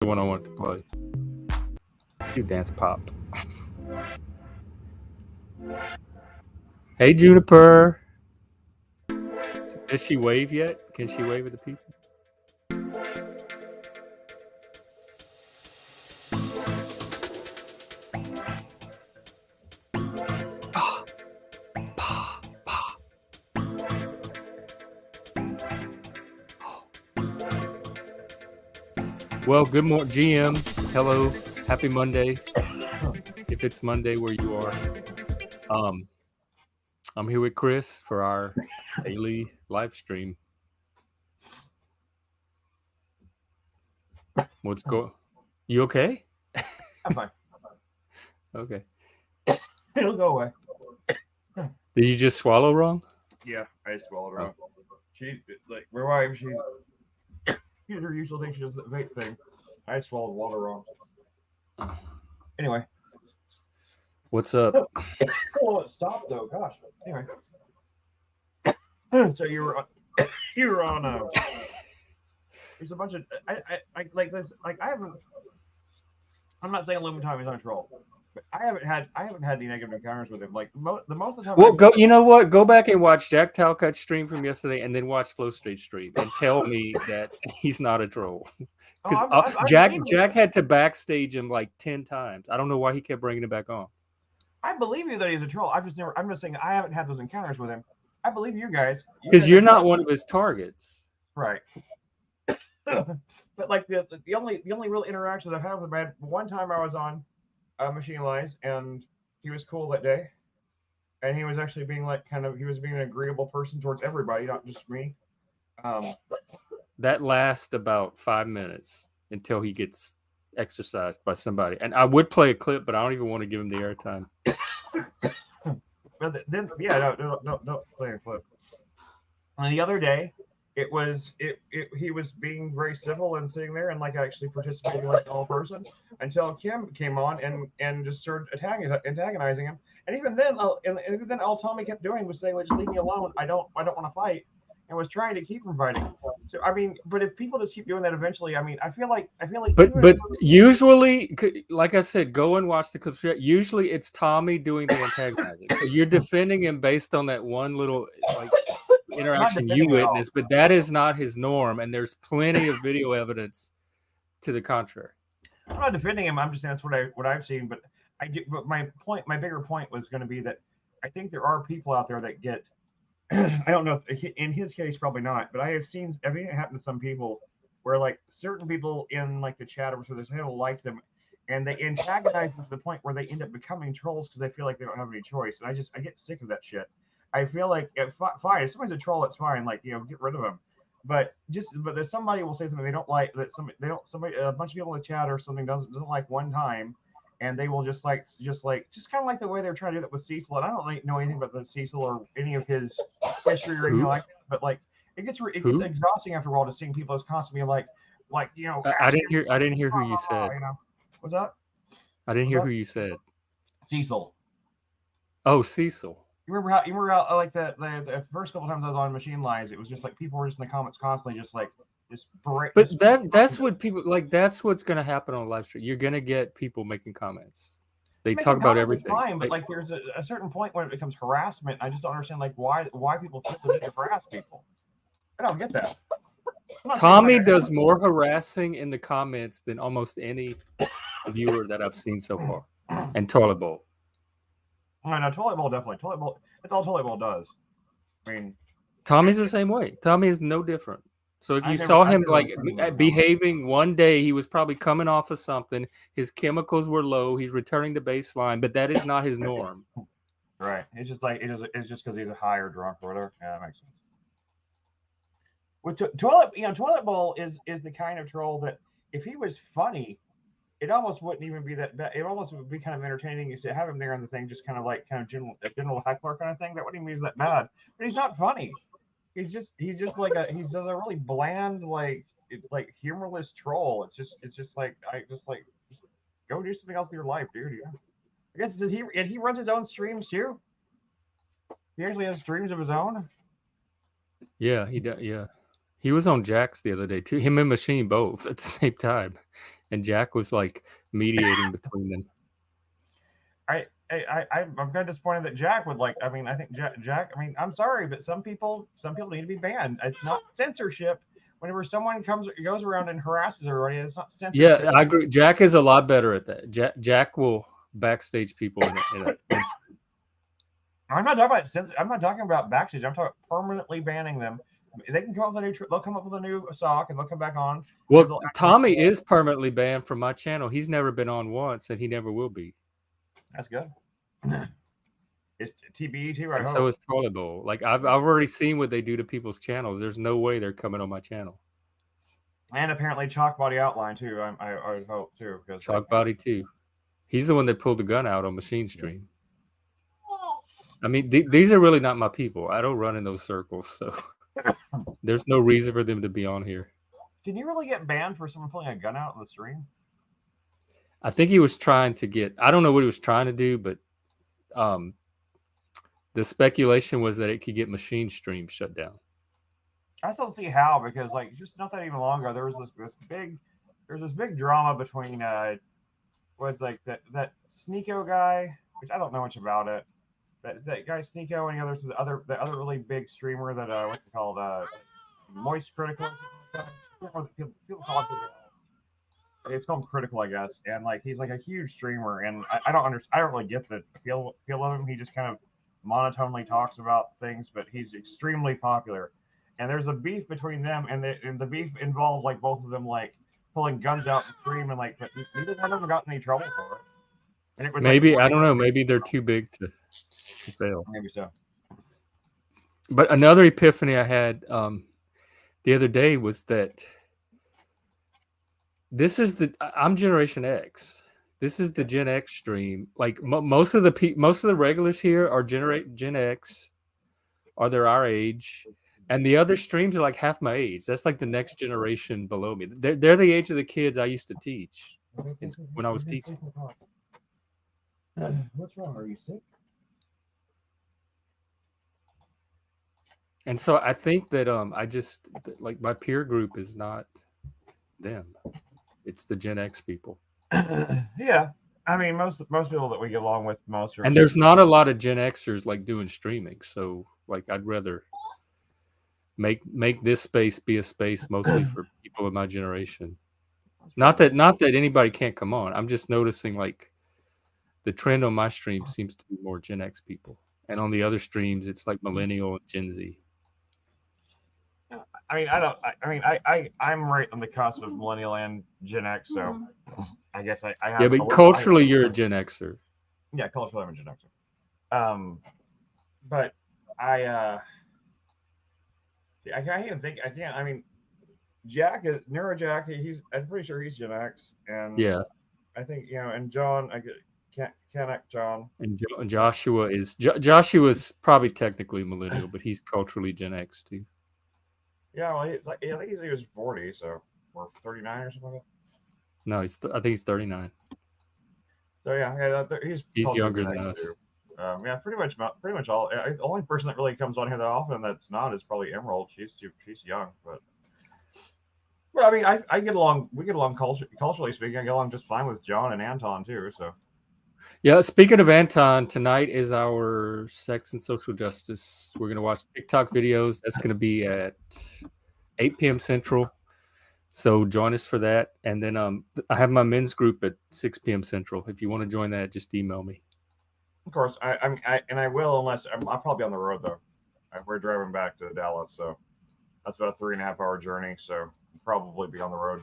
one I want to play. Do dance pop. Hey, Juniper. Does she wave yet? Can she wave at the people? Well, good morning, GM. Hello, happy Monday. If it's Monday where you are, I'm here with Chris for our daily live stream. What's going? You okay? I'm fine. Okay. It'll go away. Did you just swallow wrong? Yeah, I swallowed wrong. She like my wife. She's her usual thing. She does the vape thing. I swallowed water wrong. Anyway. What's up? Oh, it stopped though. Gosh. Anyway. So you were on. There's a bunch of I like this. Like I haven't. I'm not saying Lumen Time is on a troll. But I haven't had any negative encounters with him. Like the most of the time. Well, go. You know what? Go back and watch Jack Talcutt's stream from yesterday, and then watch Flow Street stream, and tell me that he's not a troll. Because Jack had to backstage him like 10 times. I don't know why he kept bringing it back on. I believe you that he's a troll. I'm just saying I haven't had those encounters with him. I believe you guys. Because you're not one of his targets, right? But like the only real interactions I've had with him, one time I was on Machine Lies, and he was cool that day, and he was actually being like he was being an agreeable person towards everybody, not just me. That lasts about 5 minutes until he gets exercised by somebody. And I would play a clip, but I don't even want to give him the airtime. But then, yeah, don't play a clip. And the other day, he was being very civil and sitting there and like actually participating like a whole person until Kim came on and just started antagonizing him. And even then, all Tommy kept doing was saying, like, just leave me alone. I don't want to fight. And was trying to keep from fighting. So I mean, but if people just keep doing that, eventually, I mean, I feel like. But usually, like I said, go and watch the clips. Usually, it's Tommy doing the antagonizing. So you're defending him based on that one little like interaction you witnessed, but that is not his norm, and there's plenty of video evidence to the contrary. I'm not defending him. I'm just saying that's what I've seen. But my bigger point was going to be that I think there are people out there that get. I don't know if in his case probably not, but I have seen it happen to some people where like certain people in like the chat or so they don't like them, and they antagonize them to the point where they end up becoming trolls because they feel like they don't have any choice. And I get sick of that shit. I feel like fine, if somebody's a troll, it's fine. Like, you know, get rid of them. But there's somebody will say something they don't like, that somebody a bunch of people in the chat or something doesn't like one time, and they will just kind of like the way they're trying to do that with Cecil. And I don't know anything about the Cecil or any of his history or anything like that. But like it gets exhausting after a while to seeing people as constantly like you know. I didn't hear who you said. You know, what's that? I didn't hear who you said. Cecil. Oh, Cecil. You remember how like the first couple times I was on Machine Lies, it was just like people were just in the comments constantly just like just break. But that's what people like. That's what's going to happen on live stream. You're going to get people making comments. They talk about everything. Fine, but like there's a certain point when it becomes harassment. I just don't understand like why people feel the need to harass people. I don't get that. Tommy does more harassing in the comments than almost any viewer that I've seen so far. And Toilet Bowl. I know Toilet Bowl definitely. Toilet Bowl. That's all Toilet Bowl does. I mean, Tommy's the same way. Tommy is no different. So if you saw him like behaving one day, he was probably coming off of something. His chemicals were low. He's returning to baseline, but that is not his norm. Right. It's just like it's just because he's a high or drunk or whatever. Yeah, that makes sense. With Toilet Bowl is the kind of troll that if he was funny, it almost wouldn't even be that bad. It almost would be kind of entertaining to have him there on the thing, just kind of general heckler kind of thing. That wouldn't even be that bad. But he's not funny. He's just like he's a really bland like humorless troll. It's just like just go do something else in your life, dude. Yeah. I guess he runs his own streams too. He actually has streams of his own. Yeah, he does. Yeah, he was on Jack's the other day too. Him and Machine both at the same time. and Jack was like mediating between them. I'm kind of disappointed that Jack would like. I mean, I think Jack. I mean, I'm sorry, but some people need to be banned. It's not censorship. Whenever someone goes around and harasses everybody, it's not censorship. Yeah, I agree. Jack is a lot better at that. Jack will backstage people I'm not talking about backstage. I'm talking about permanently banning them. They can come up with a new. They'll come up with a new sock and they'll come back on. Well, Tommy is permanently banned from my channel. He's never been on once, and he never will be. That's good. It's TBE too, right? So is Toilet Bowl. Like I've already seen what they do to people's channels. There's no way they're coming on my channel. And apparently Chalk Body Outline too. I would hope too. Chalk Body too. He's the one that pulled the gun out on Machine Stream. I mean, these are really not my people. I don't run in those circles, so there's no reason for them to be on here. Did you really get banned for someone pulling a gun out in the stream? I think he was trying to get. I don't know what he was trying to do, but the speculation was that it could get Machine Stream shut down. I still don't see how, because like just not that even long ago, there was this big drama between was like that Sneeko guy, which I don't know much about it. That guy Sneeko and the other really big streamer that what's it called Moist Critical. People call it. It's called Critical, I guess. And like he's like a huge streamer, and I don't really get the feel of him. He just kind of monotonely talks about things, but he's extremely popular. And there's a beef between them, and the beef involved like both of them like pulling guns out in the stream, and like but neither one of them got in any trouble for it. And it was maybe I don't know. Maybe they're too big to fail. Maybe so. But another epiphany I had the other day was that I'm Generation X. This is the Gen X stream. Like most of the regulars here are Gen X, or they're our age, and the other streams are like half my age. That's like the next generation below me. They're the age of the kids I used to teach when I was teaching. What's wrong? Are you sick? And so I think that like my peer group is not them. It's the Gen X people. Yeah. I mean, most people that we get along with are. And there's not a lot of Gen Xers like doing streaming. So like I'd rather make this space be a space mostly for people of my generation. Not that anybody can't come on. I'm just noticing like the trend on my stream seems to be more Gen X people. And on the other streams, it's like millennial and Gen Z. I mean, I'm right on the cusp of millennial and Gen X, so I guess I have. Yeah, but culturally, you're a Gen Xer. Yeah, culturally, I'm a Gen Xer. But I can't even think. I can't. I mean, Jack is Neurojack. I'm pretty sure he's Gen X, and yeah, I think and John. Canuck John. And Joshua's probably technically millennial, but he's culturally Gen X too. Yeah, well, I think he was 40, so or 39 or something like that. No, I think he's 39. So yeah, he's younger than us. Yeah, pretty much all. The only person that really comes on here that often that's not is probably Emerald. She's young, but I mean, I get along. We get along culturally speaking. I get along just fine with John and Anton too. So. Yeah, speaking of Anton, tonight is our Sex and Social Justice. We're going to watch TikTok videos. That's going to be at 8 p.m. Central. So join us for that. And then I have my men's group at 6 p.m. Central. If you want to join that, just email me. Of course, I will, unless I'll probably be on the road though. We're driving back to Dallas, so that's about a 3.5-hour journey. So I'll probably be on the road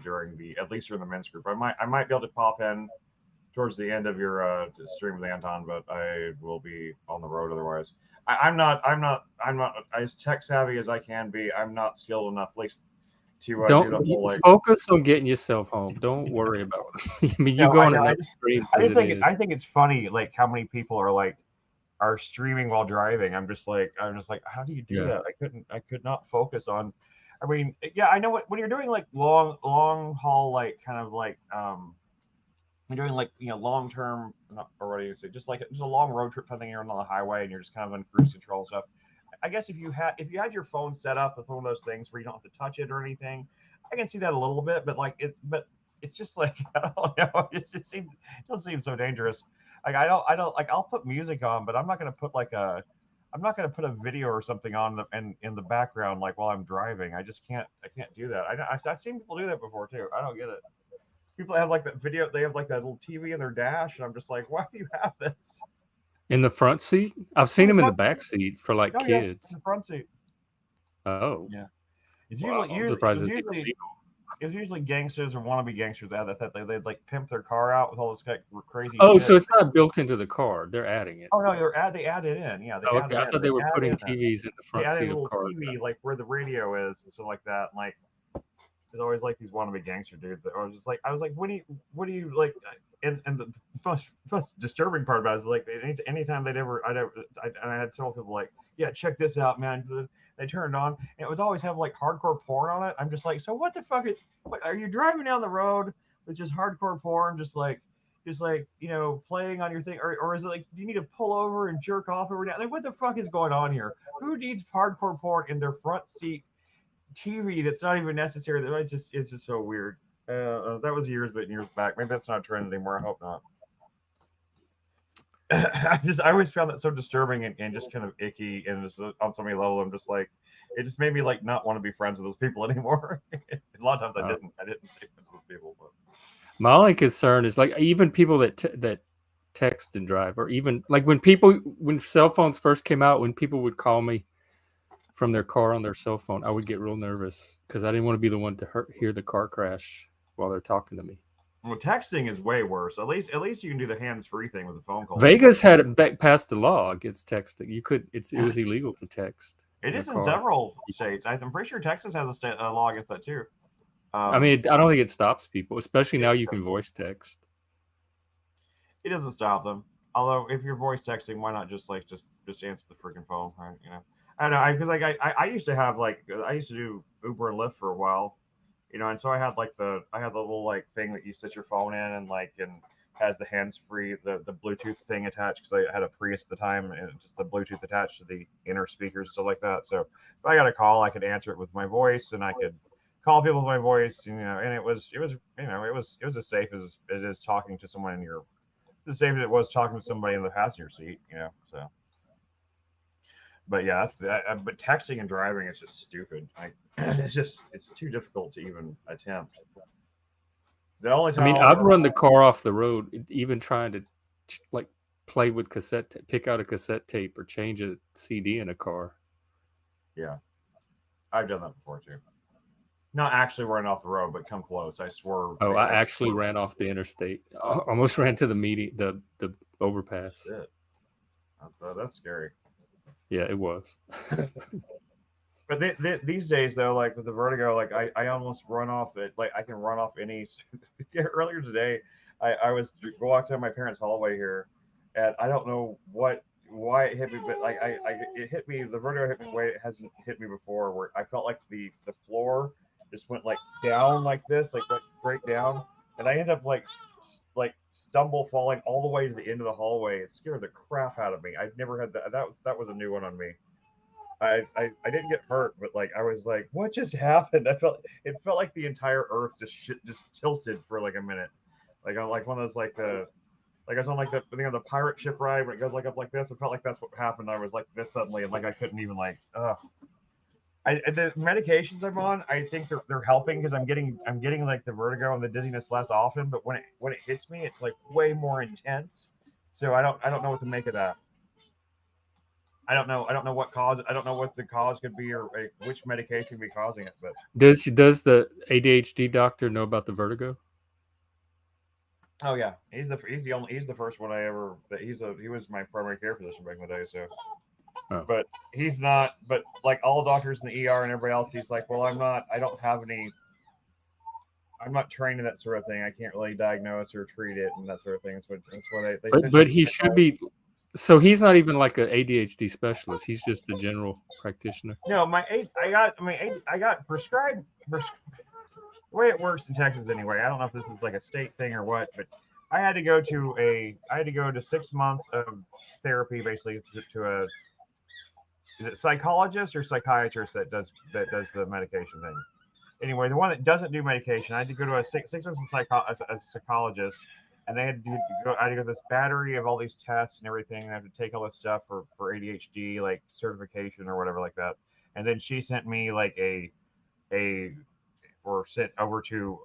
at least during the men's group. I might be able to pop in towards the end of your stream with Anton, but I will be on the road otherwise. I'm not as tech savvy as I can be. I'm not skilled enough, at least to don't focus on getting yourself home. Don't worry about it. I mean, you go on another stream. I think it's funny, like how many people are streaming while driving. I'm just like, how do you do that? I could not focus on. I mean, yeah, I know when you're doing like long haul, like kind of like you're doing like long term, or what do you say? Just a long road trip, something you're on the highway and you're just kind of on cruise control stuff. I guess if you had your phone set up with one of those things where you don't have to touch it or anything, I can see that a little bit. But it's just like I don't know. It doesn't seem so dangerous. Like I don't like I'll put music on, but I'm not gonna put like a I'm not gonna put a video or something on in the background like while I'm driving. I can't do that. I've seen people do that before too. I don't get it. People have like that video. They have like that little TV in their dash, and I'm just like, why do you have this? In the front seat? I've In seen the them in the front back seat for like Oh yeah, in kids. the front seat. Oh, Yeah. It's wow. I'm usually surprised it's even legal. it was usually gangsters or wannabe gangsters that they'd like pimp their car out with all this like crazy Oh, shit. so it's not built into the car. They're adding it. Oh no, they add it in. Yeah, they Oh, add okay. it I in. thought they were Add putting in TVs in the they front added seat a of little cars. TV like where the radio is and stuff like that. And like there's always like these wannabe gangster dudes that I was like, what do you like? And the most disturbing part about it is like anytime I had several people like, yeah, check this out, man. They turned on and it would always have like hardcore porn on it. I'm just like, so what the fuck what are you driving down the road with just hardcore porn, just like playing on your thing, or is it like do you need to pull over and jerk off every now? Like what the fuck is going on here? Who needs hardcore porn in their front seat TV that's not even necessary? It's just so weird. That was years back. Maybe that's not a trend anymore. I hope not. I always found that so disturbing and just kind of icky, and just on so many levels, I'm just like, it just made me like not want to be friends with those people anymore. A lot of times I didn't stay friends with those people, but My only concern is like even people that text and drive, or even like when cell phones first came out, when people would call me from their car on their cell phone, I would get real nervous because I didn't want to be the one to hear the car crash while they're talking to me. well, texting is way worse. At least you can do the hands free thing with a phone call. Vegas had it back passed the law against texting. It was illegal to text. It is in several states. I'm pretty sure Texas has a law against that too. I mean, I don't think it stops people, especially now you can voice text. It doesn't stop them. Although, if you're voice texting, why not just answer the freaking phone? Right? I don't know. Because I used to have I used to do Uber and Lyft for a while, and so I had the little like thing that you set your phone in and has the hands free the Bluetooth thing attached because I had a Prius at the time and just the Bluetooth attached to the inner speakers and stuff like that. So if I got a call, I could answer it with my voice and I could call people with my voice, and it was as safe as it is talking to someone in your the same as it was talking to somebody in the passenger seat, So, but yeah, but texting and driving is just stupid. It's too difficult to even attempt. The only time I mean, I've run the car off the road, even trying to like play with pick out a cassette tape or change a CD in a car. Yeah, I've done that before too. Not actually run off the road, but come close. I swerved. Oh, I actually ran off the interstate. Almost ran to the the overpass. Shit. That's scary. Yeah, it was. But these days, though, like with the Vertigo, like I almost run off it. Like I can run off any. Earlier today, I was walking down my parents' hallway here, and I don't know why it hit me, but like it hit me. The Vertigo hit me the way it hasn't hit me before, where I felt like the floor just went like down like this, like straight down, and I ended up like stumble falling all the way to the end of the hallway. It scared the crap out of me. I've never had that. That was a new one on me. I didn't get hurt, but like I was like, what just happened? It felt like the entire earth just tilted for like a minute. Like I'm like one of those like I was on like the pirate ship ride when it goes like up like this. It felt like that's what happened. I was like this suddenly, and like I couldn't even the medications I'm on, I think they're helping because I'm getting like the vertigo and the dizziness less often. But when it hits me, it's like way more intense. So I don't know what to make of that. I don't know what cause. I don't know what the cause could be or which medication could be causing it. But does the ADHD doctor know about the vertigo? Oh yeah, he's the first one I ever. He was my primary care physician back in the day. So, but he's not. But like all doctors in the ER and everybody else, he's like, well, I don't have any. I'm not trained in that sort of thing. I can't really diagnose or treat it and that sort of thing. That's why they. But he should be. So he's not even like an ADHD specialist. He's just a general practitioner. No, I got prescribed. The way it works in Texas, anyway. I don't know if this is like a state thing or what, but I had to go to 6 months of therapy, basically, to a is it psychologist or psychiatrist that does the medication thing. anyway, the one that doesn't do medication, I had to go to a 6 months a psychologist, and they had to go. I had to go to this battery of all these tests and everything, and I had to take all this stuff for ADHD, like certification or whatever like that. And then she sent me like a or sent over to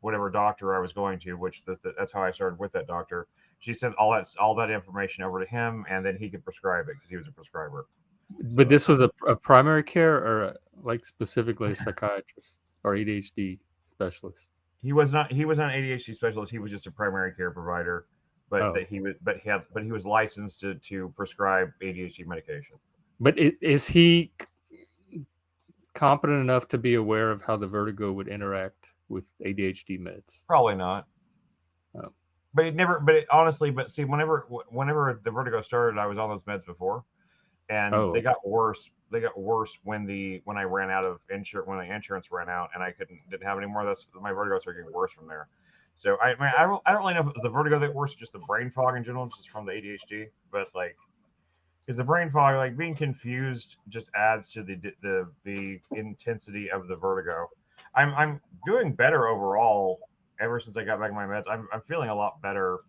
whatever doctor I was going to, which that's how I started with that doctor. She sent all that information over to him, and then he could prescribe it because he was a prescriber. But this was a primary care or like specifically a psychiatrist or ADHD specialist? He was not an ADHD specialist. He was just a primary care provider, but Oh. he was licensed to prescribe ADHD medication. But is he competent enough to be aware of how the vertigo would interact with ADHD meds? Probably not. Oh. But it never. But it, honestly, but see, whenever the vertigo started, I was on those meds before, and they got worse. They got worse when I ran out of insurance, when the insurance ran out, and I didn't have any more. That's my vertigo started getting worse from there. So I don't really know if it was the vertigo that worse, just the brain fog in general, just from the ADHD. But like, because the brain fog, like being confused, just adds to the intensity of the vertigo. I'm doing better overall ever since I got back my meds. I'm feeling a lot better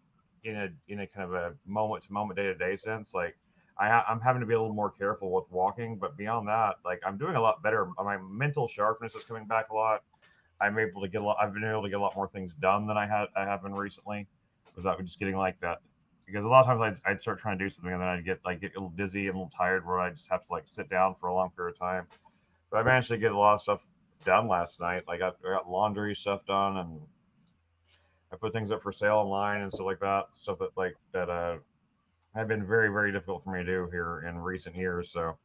in a kind of a moment to moment, day to day sense. Like I'm having to be a little more careful with walking, but beyond that, like I'm doing a lot better. My mental sharpness is coming back a lot. I'm able to get a lot. I've been able to get a lot more things done than I have been recently, without just getting like that. Because a lot of times I'd start trying to do something and then I'd get a little dizzy and a little tired where I just have to like sit down for a long period of time. But I managed to get a lot of stuff done last night. Like I got laundry stuff done, and I put things up for sale online and stuff like that. Stuff that have been very, very difficult for me to do here in recent years. So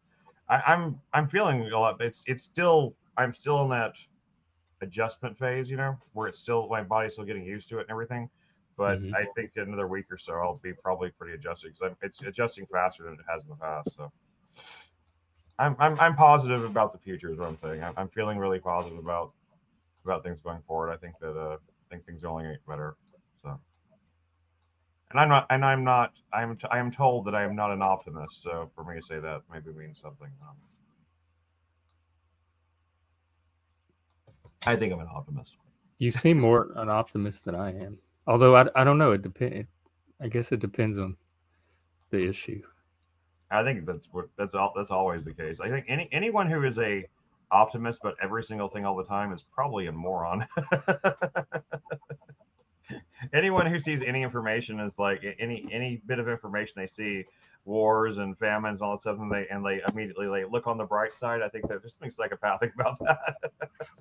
I'm feeling a lot. I'm still in that adjustment phase, where it's still my body's still getting used to it and everything. But I think in another week or so I'll be probably pretty adjusted because it's adjusting faster than it has in the past. So I'm positive about the future is what I'm saying. I'm feeling really positive about things going forward. I think things are only going to get better. So. And I am told that I am not an optimist. So for me to say that maybe means something. I think I'm an optimist. You seem more an optimist than I am. Although I don't know. It depends. I guess it depends on the issue. I think that's always the case. I think anyone who is a optimist but every single thing all the time is probably a moron. Anyone who sees any information as like any bit of information they see, wars and famines, all that stuff, and they immediately look on the bright side. I think that there's something psychopathic about that.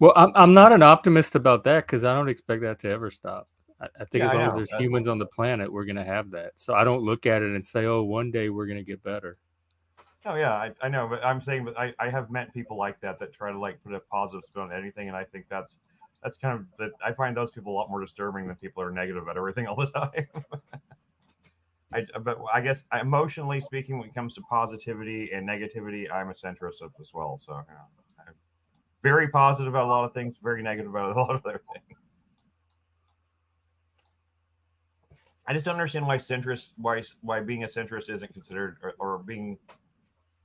Well, I'm not an optimist about that because I don't expect that to ever stop. I think as long as there's humans on the planet, we're going to have that. So I don't look at it and say, oh, one day we're going to get better. Oh yeah, I know, but I'm saying, but I have met people like that try to like put a positive spin on anything, and I think that's kind of that. I find those people a lot more disturbing than people who are negative about everything all the time. But I guess emotionally speaking, when it comes to positivity and negativity, I'm a centrist as well. So I'm very positive about a lot of things, very negative about a lot of other things. I just don't understand why being a centrist isn't considered, or being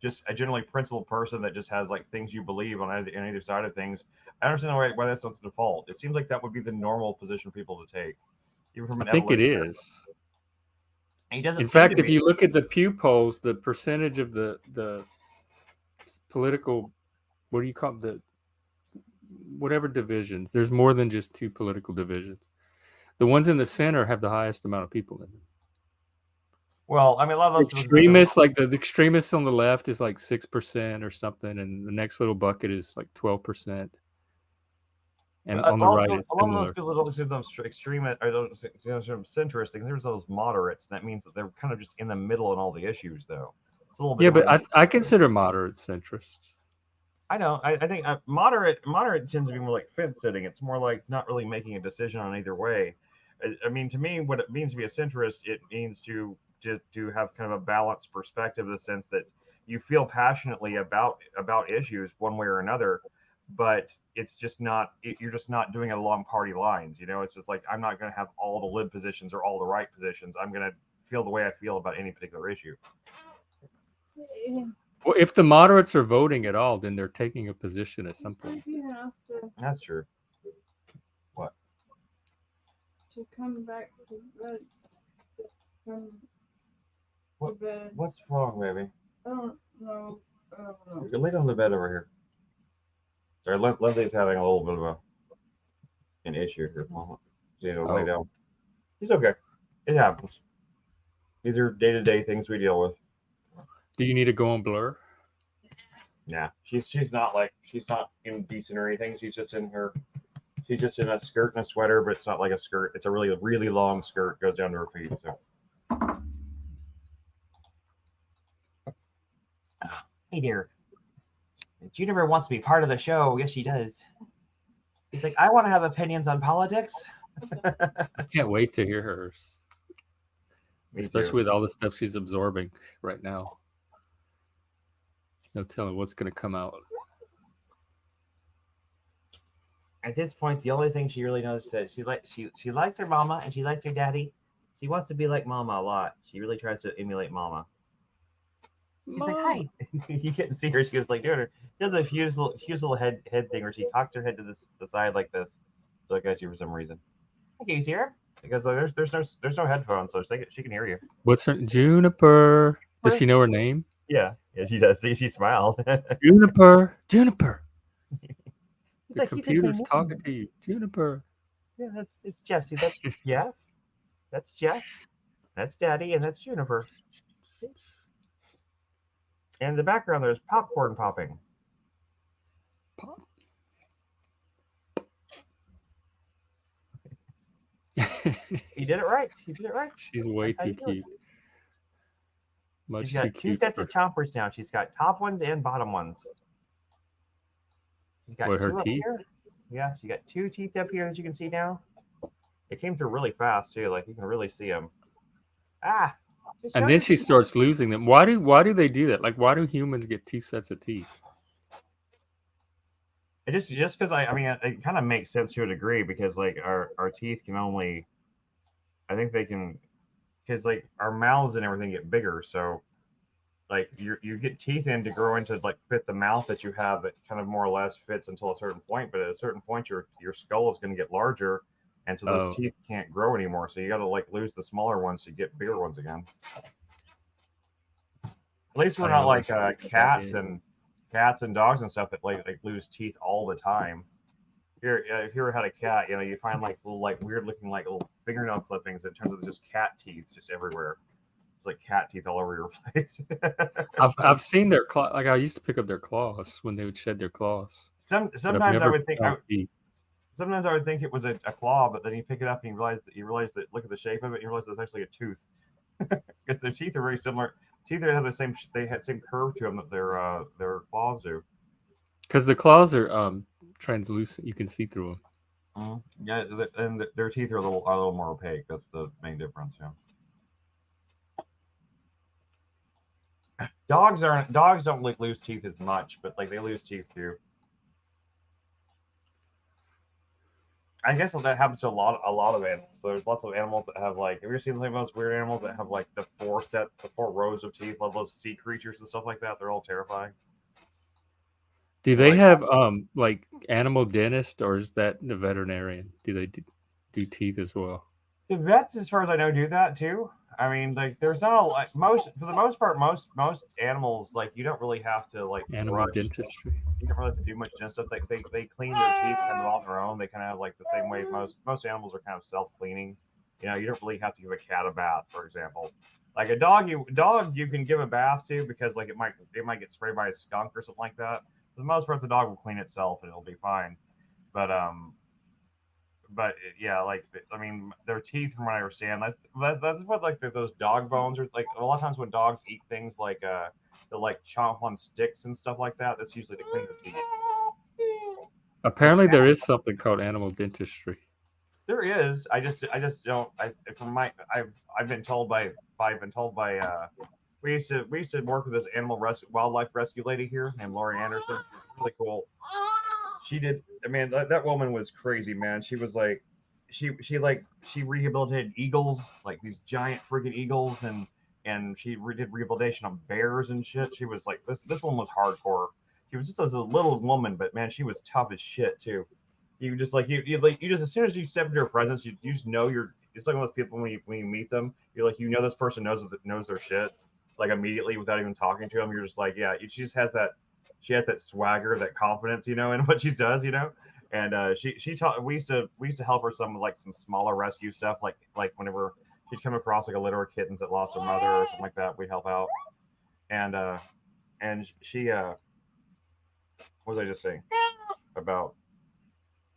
just a generally principled person that just has like things you believe on either side of things. I understand why that's not the default. It seems like that would be the normal position for people to take, even from an. I think it is. In fact, if you look at the Pew polls, the percentage of the political, what do you call it, whatever divisions, there's more than just two political divisions. The ones in the center have the highest amount of people in them. Well, I mean, a lot of those extremists, like the extremists on the left, is like 6% or something, and the next little bucket is like 12%. And on the right, it's a lot of those people don't see those extreme or those centrist things. There's those moderates. And that means that they're kind of just in the middle on all the issues, though. It's a little bit. Yeah, but I consider moderate centrists. I know. I think moderate tends to be more like fence sitting. It's more like not really making a decision on either way. I mean, to me, what it means to be a centrist, it means to have kind of a balanced perspective, in the sense that you feel passionately about issues one way or another, but it's just not, you're just not doing it along party lines. It's just like, I'm not going to have all the lib positions or all the right positions. I'm going to feel the way I feel about any particular issue. Well, if the moderates are voting at all, then they're taking a position at some point. That's true. What? To come back to bed. Come What? to bed. What's wrong, baby? I don't know. I don't know. You lay down the bed over here. Sorry, Lindsay's having a little bit of an issue here. Mama. She's gonna lay Oh. down. He's okay. It happens. These are day-to-day things we deal with. Do you need to go on Blur? Nah, she's not indecent or anything. She's just in a skirt and a sweater, but it's not like a skirt. It's a really, really long skirt, goes down to her feet. So, hey dear, Juniper wants to be part of the show. Yes, she does. He's like, I want to have opinions on politics. I can't wait to hear hers, Me especially too. with all the stuff she's absorbing right now. No telling what's going to come out. At this point, the only thing she really knows is that she likes her mama and she likes her daddy. She wants to be like mama a lot. She really tries to emulate mama. She's like, hi. You can't see her. She was like doing her. She does a huge little head thing where she cocks her head to the side like this. To look at you for some reason. Hey, can you see her? Because there's no headphones, so she can hear you. What's her Juniper? Does she know her name? Yeah, she does. See, she smiled. Juniper. It's The like, computer's talking to you. Juniper. Yeah, it's Jesse. That's yeah. That's Jess. That's Daddy, and that's Juniper. And in the background, there's popcorn popping. Pop. You did it right. You did it right. She's way That's how too you do it. cute. Much She's too got two cute sets for of chompers now. She's got top ones and bottom ones. She's got what, her two up teeth. here. Yeah, she got two teeth up here that you can see now. It came through really fast too. Like you can really see them. Ah. And then she starts losing them. Why do they do that? Like, why do humans get two sets of teeth? It just because I mean it kind of makes sense to a degree because like our teeth can only, I think they can, because like our mouths and everything get bigger, so like you get teeth in to grow into like fit the mouth that you have that kind of more or less fits until a certain point, but at a certain point your skull is going to get larger, and so those teeth can't grow anymore, so you got to like lose the smaller ones to get bigger ones again. At least we're not like cats and dogs and stuff that like lose teeth all the time. If you ever had a cat, you find like little like weird looking like little fingernail clippings in terms of just cat teeth just everywhere. It's like cat teeth all over your face. I've seen their claw. Like I used to pick up their claws when they would shed their claws. Sometimes I would think sometimes I would think it was a claw, but then you pick it up and you realize that look at the shape of it, and you realize it's actually a tooth. Because their teeth are very similar. Teeth have they had same curve to them that their claws do. Because the claws are translucent, you can see through them. Yeah, and their teeth are a little more opaque. That's the main difference. Yeah. Dogs don't like lose teeth as much, but like they lose teeth too. I guess that happens to a lot of animals. So there's lots of animals that have like. Have you ever seen some of those weird animals that have like the four rows of teeth, like those sea creatures and stuff like that? They're all terrifying. Do they have like animal dentist, or is that the veterinarian? Do they do teeth as well? The vets, as far as I know, do that too. I mean, like, there's not a lot. For the most part, most animals, like, you don't really have to like animal dentistry. You don't really have to do much dentist stuff. Like, they clean their teeth kind of on their own. They kind of have like the same way most animals are kind of self-cleaning. You don't really have to give a cat a bath, for example. Like a dog, you can give a bath to because like it might get sprayed by a skunk or something like that. For the most part, the dog will clean itself and it'll be fine. But yeah, like I mean, their teeth, from what I understand, that's what like those dog bones are like. A lot of times when dogs eat things like they like chomp on sticks and stuff like that, that's usually to clean the teeth. Apparently, there is something called animal dentistry. There is. I just don't. I've been told by we used to work with this wildlife rescue lady here named Lori Anderson. Really cool. She did. I mean, that woman was crazy, man. She was like, she rehabilitated eagles, like these giant freaking eagles, and she did rehabilitation of bears and shit. She was like, this one was hardcore. She was just a little woman, but man, she was tough as shit too. You just like you just as soon as you step into her presence, you just know you're. It's like one of those people when you meet them, you're like this person knows their shit like immediately without even talking to them. You're just like she just has that swagger, that confidence, in what she does, And she taught we used to help her some like some smaller rescue stuff like whenever she'd come across like a litter of kittens that lost their mother or something like that, we'd help out. And she what was I just saying about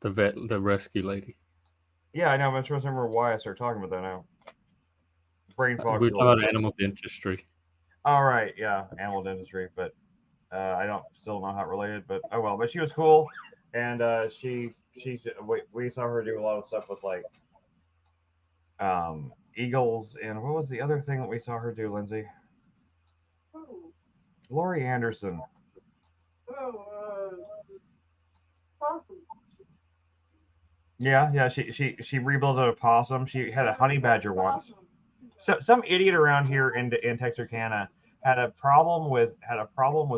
The rescue lady. Yeah, I know. I'm trying to remember why I started talking about that now. Brain fog. We're talking about animal dentistry. All right, yeah, animal dentistry, but I still don't know how it related, but oh well. But she was cool, and we saw her do a lot of stuff with like eagles, and what was the other thing that we saw her do, Lindsay? Oh, Laurie Anderson. possum. Yeah. She rebuilt a possum. She had a honey badger once. So some idiot around here in Texarkana had a problem with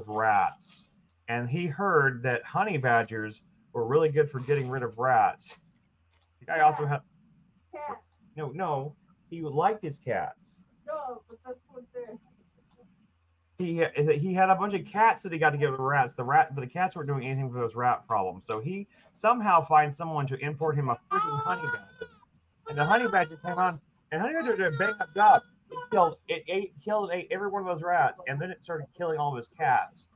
rats, and he heard that honey badgers were really good for getting rid of rats. The guy also had Cat. no, he liked his cats. No, but that's what they're. He had a bunch of cats that he got to give to the rats. But the cats weren't doing anything for those rat problems. So he somehow finds someone to import him a freaking honey badger, and the honey badger came on. And honey badger did a bang up job. It ate every one of those rats, and then it started killing all of his cats.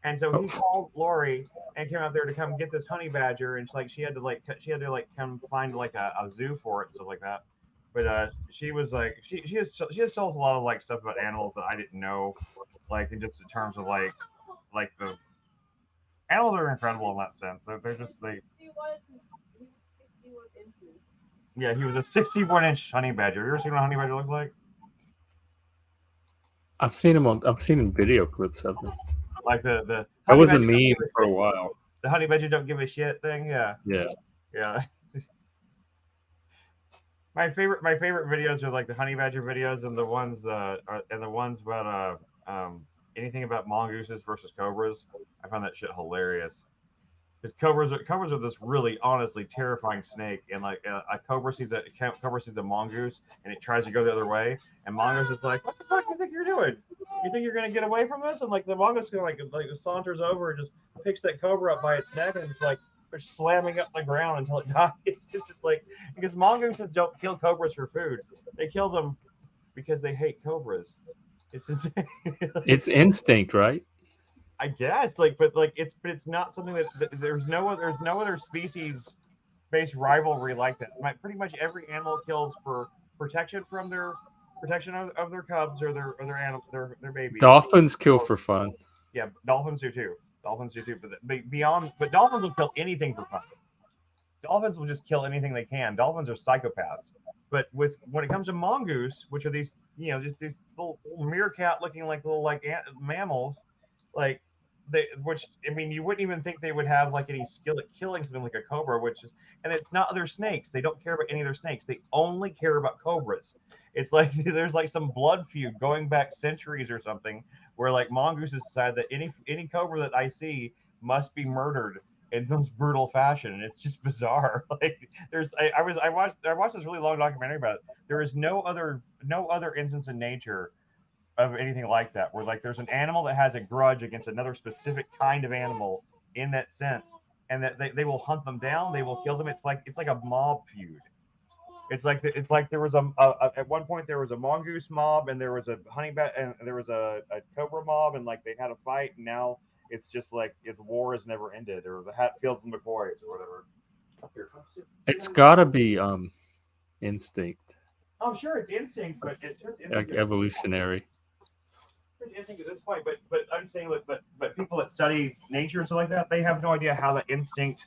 And so he called Lori and came out there to come get this honey badger, and she had to come find like a zoo for it and stuff like that. But she was like she just tells a lot of like stuff about animals that I didn't know, like in terms of like the animals are incredible in that sense. They're just they. 61 inches. Yeah, he was a 61-inch honey badger. You ever seen what a honey badger looks like? I've seen him video clips of them. Like the That was a meme for a while. The honey badger don't give a shit thing. Yeah. Yeah. My favorite videos are like the honey badger videos and the ones about anything about mongooses versus cobras. I find that shit hilarious. Because cobras are this really honestly terrifying snake, and like a cobra sees a mongoose and it tries to go the other way, and mongoose is like, "What the fuck do you think you're doing? You think you're gonna get away from this?" And like the mongoose gonna like saunters over and just picks that cobra up by its neck and it's like they're slamming up the ground until it dies. It's just like because mongooses don't kill cobras for food; they kill them because they hate cobras. It's just, it's instinct, right? I guess, but it's not something that there's no other species based rivalry like that. Pretty much every animal kills for protection of their cubs or their babies. Dolphins kill for fun. Yeah, dolphins do too. But dolphins will kill anything for fun. Dolphins will just kill anything they can. Dolphins are psychopaths. But when it comes to mongoose, which are these just these little meerkat looking like little like mammals, like. You wouldn't even think they would have like any skill at killing something like a cobra, and it's not other snakes. They don't care about any other snakes. They only care about cobras. It's like there's like some blood feud going back centuries or something, where like mongooses decide that any cobra that I see must be murdered in the most brutal fashion, and it's just bizarre. Like I watched this really long documentary about it. There is no other instance in nature of anything like that, where like there's an animal that has a grudge against another specific kind of animal in that sense, and that they will hunt them down, they will kill them. It's like a mob feud. It's like there was at one point there was a mongoose mob and there was a and there was a cobra mob, and like they had a fight, and now it's just like the war has never ended, or the Hatfields and McCoys or whatever. It's gotta be instinct. I'm sure it's instinct, but it's like evolutionary. Instinct at this point, but I'm saying, but people that study nature and stuff like that, they have no idea how that instinct.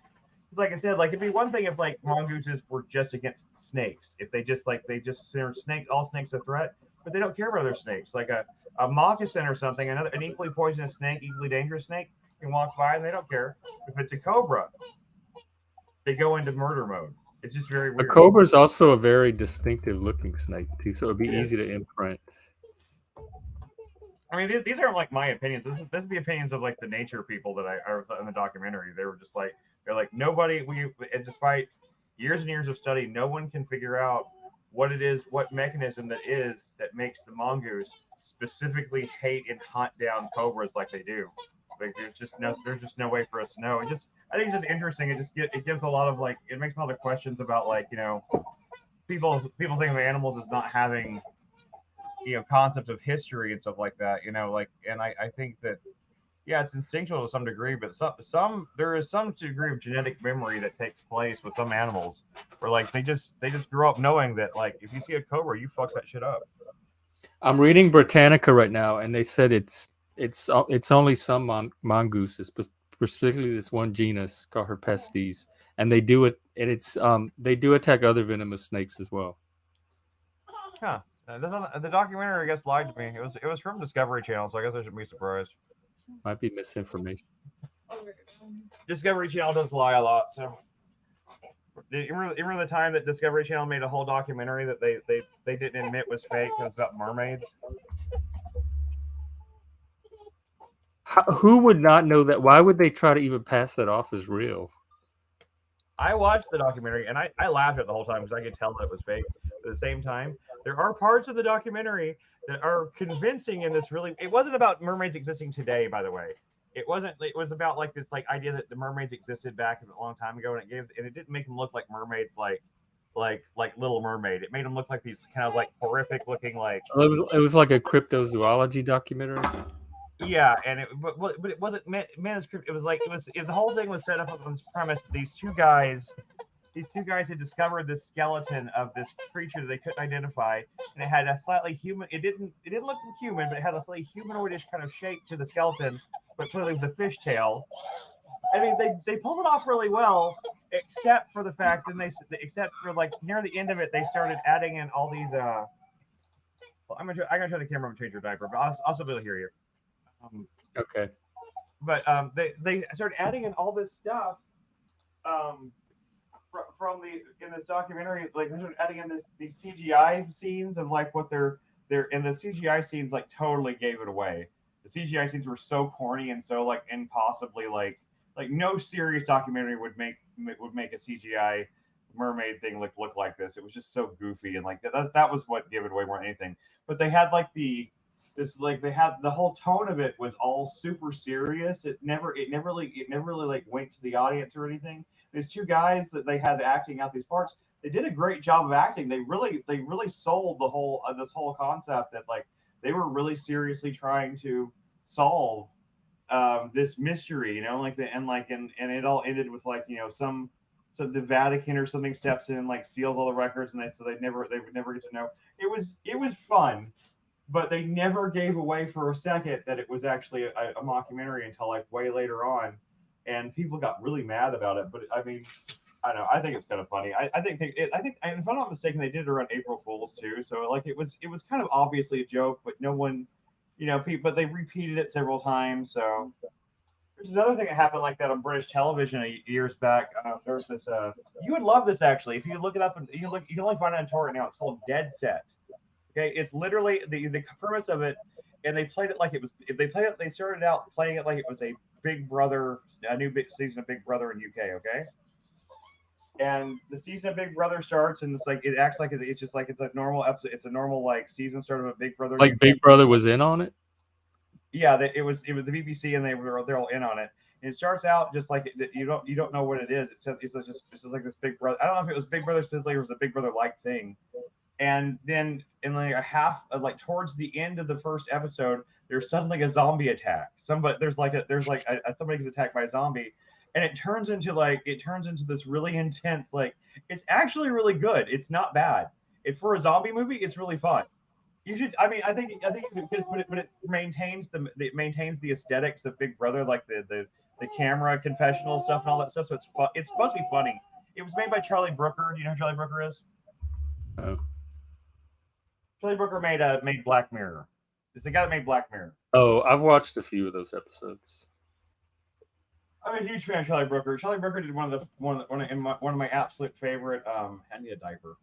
It's like I said, like it'd be one thing if like mongooses were just against snakes, if they just consider all snakes a threat, but they don't care about other snakes. Like a moccasin or something, an equally poisonous snake, equally dangerous snake can walk by and they don't care. If it's a cobra, they go into murder mode. It's just very weird. A cobra is also a very distinctive looking snake too, so it'd be easy to imprint. I mean, these aren't like my opinions. This is the opinions of like the nature people that I was in the documentary. They were just like, they're like, nobody, and despite years and years of study, no one can figure out what it is, what mechanism that makes the mongoose specifically hate and hunt down cobras like they do. Like there's just no way for us to know. I think it's just interesting. It gives a lot of like, it makes a lot of questions about like, people think of animals as not having, concepts of history and stuff like that, like, and I think that, yeah, it's instinctual to some degree, but there is some degree of genetic memory that takes place with some animals where like they just grew up knowing that like if you see a cobra, you fuck that shit up. I'm reading Britannica right now, and they said it's only some mongooses, specifically this one genus called Herpestes, and they do it, and they do attack other venomous snakes as well. Huh. The documentary, I guess, lied to me. It was from Discovery Channel, so I guess I shouldn't be surprised. Might be misinformation. Discovery Channel does lie a lot, so. You remember the time that Discovery Channel made a whole documentary that they didn't admit was fake? It was about mermaids. Who would not know that? Why would they try to even pass that off as real? I watched the documentary and I laughed at the whole time because I could tell that it was fake. At the same time, there are parts of the documentary that are convincing in this really. It wasn't about mermaids existing today, by the way. It wasn't. It was about like this like idea that the mermaids existed back a long time ago, and it didn't make them look like mermaids like Little Mermaid. It made them look like these kind of like horrific looking like. It was like a cryptozoology documentary. Yeah, and but it wasn't manuscript. It was like the whole thing was set up on this premise that these two guys had discovered this skeleton of this creature that they couldn't identify, and it had a slightly human. It didn't look human, but it had a slightly humanoidish kind of shape to the skeleton, but clearly with a fishtail. I mean, they pulled it off really well, except for the fact that except for like near the end of it, they started adding in all these. Well, I'm gonna turn the camera and change your diaper, but I'll still be able to hear you. Okay. But they started adding in all this stuff from in this documentary, like they started adding in these CGI scenes of like what they're and the CGI scenes like totally gave it away. The CGI scenes were so corny and so like impossibly like no serious documentary would make a CGI mermaid thing look like this. It was just so goofy and like that was what gave it away more than anything. But they had like they had the whole tone of it was all super serious. It never really like went to the audience or anything. These two guys that they had acting out these parts, they did a great job of acting. They really sold the whole this whole concept that like they were really seriously trying to solve this mystery, like and it all ended with like so the Vatican or something steps in and like seals all the records and they would never get to know. It was fun. But they never gave away for a second that it was actually a mockumentary until like way later on, and people got really mad about it. But I mean, I don't know. I think it's kind of funny. I think if I'm not mistaken, they did it around April Fools too. So like it was kind of obviously a joke, but no one, but they repeated it several times. So there's another thing that happened like that on British television years back. There's this. You would love this actually if you look it up and you can only find it on torrent now. It's called Dead Set. Okay, it's literally the premise of it, and they played it like it was. They started out playing it like it was a Big Brother, a new big season of Big Brother in UK. Okay, and the season of Big Brother starts, and it's like it acts like it's just like it's a normal episode. It's a normal like season start of a Big Brother. Like Big Brother was in on it. Yeah, it was the BBC, and they're all in on it. And it starts out just like you don't know what it is. It's just like this Big Brother. I don't know if it was Big Brother specifically or it was a Big Brother like thing. And then in like towards the end of the first episode, there's suddenly a zombie attack. Somebody gets attacked by a zombie, and it turns into this really intense it's actually really good. It's not bad. For a zombie movie, it's really fun. You should. I mean, I think but it maintains the aesthetics of Big Brother, like the camera confessional stuff and all that stuff. So it's fun. It's supposed to be funny. It was made by Charlie Brooker. Do you know who Charlie Brooker is? Oh. Charlie Brooker made Black Mirror. It's the guy that made Black Mirror. Oh, I've watched a few of those episodes. I'm a huge fan of Charlie Brooker. Charlie Brooker did one of my absolute favorite. I need a diaper.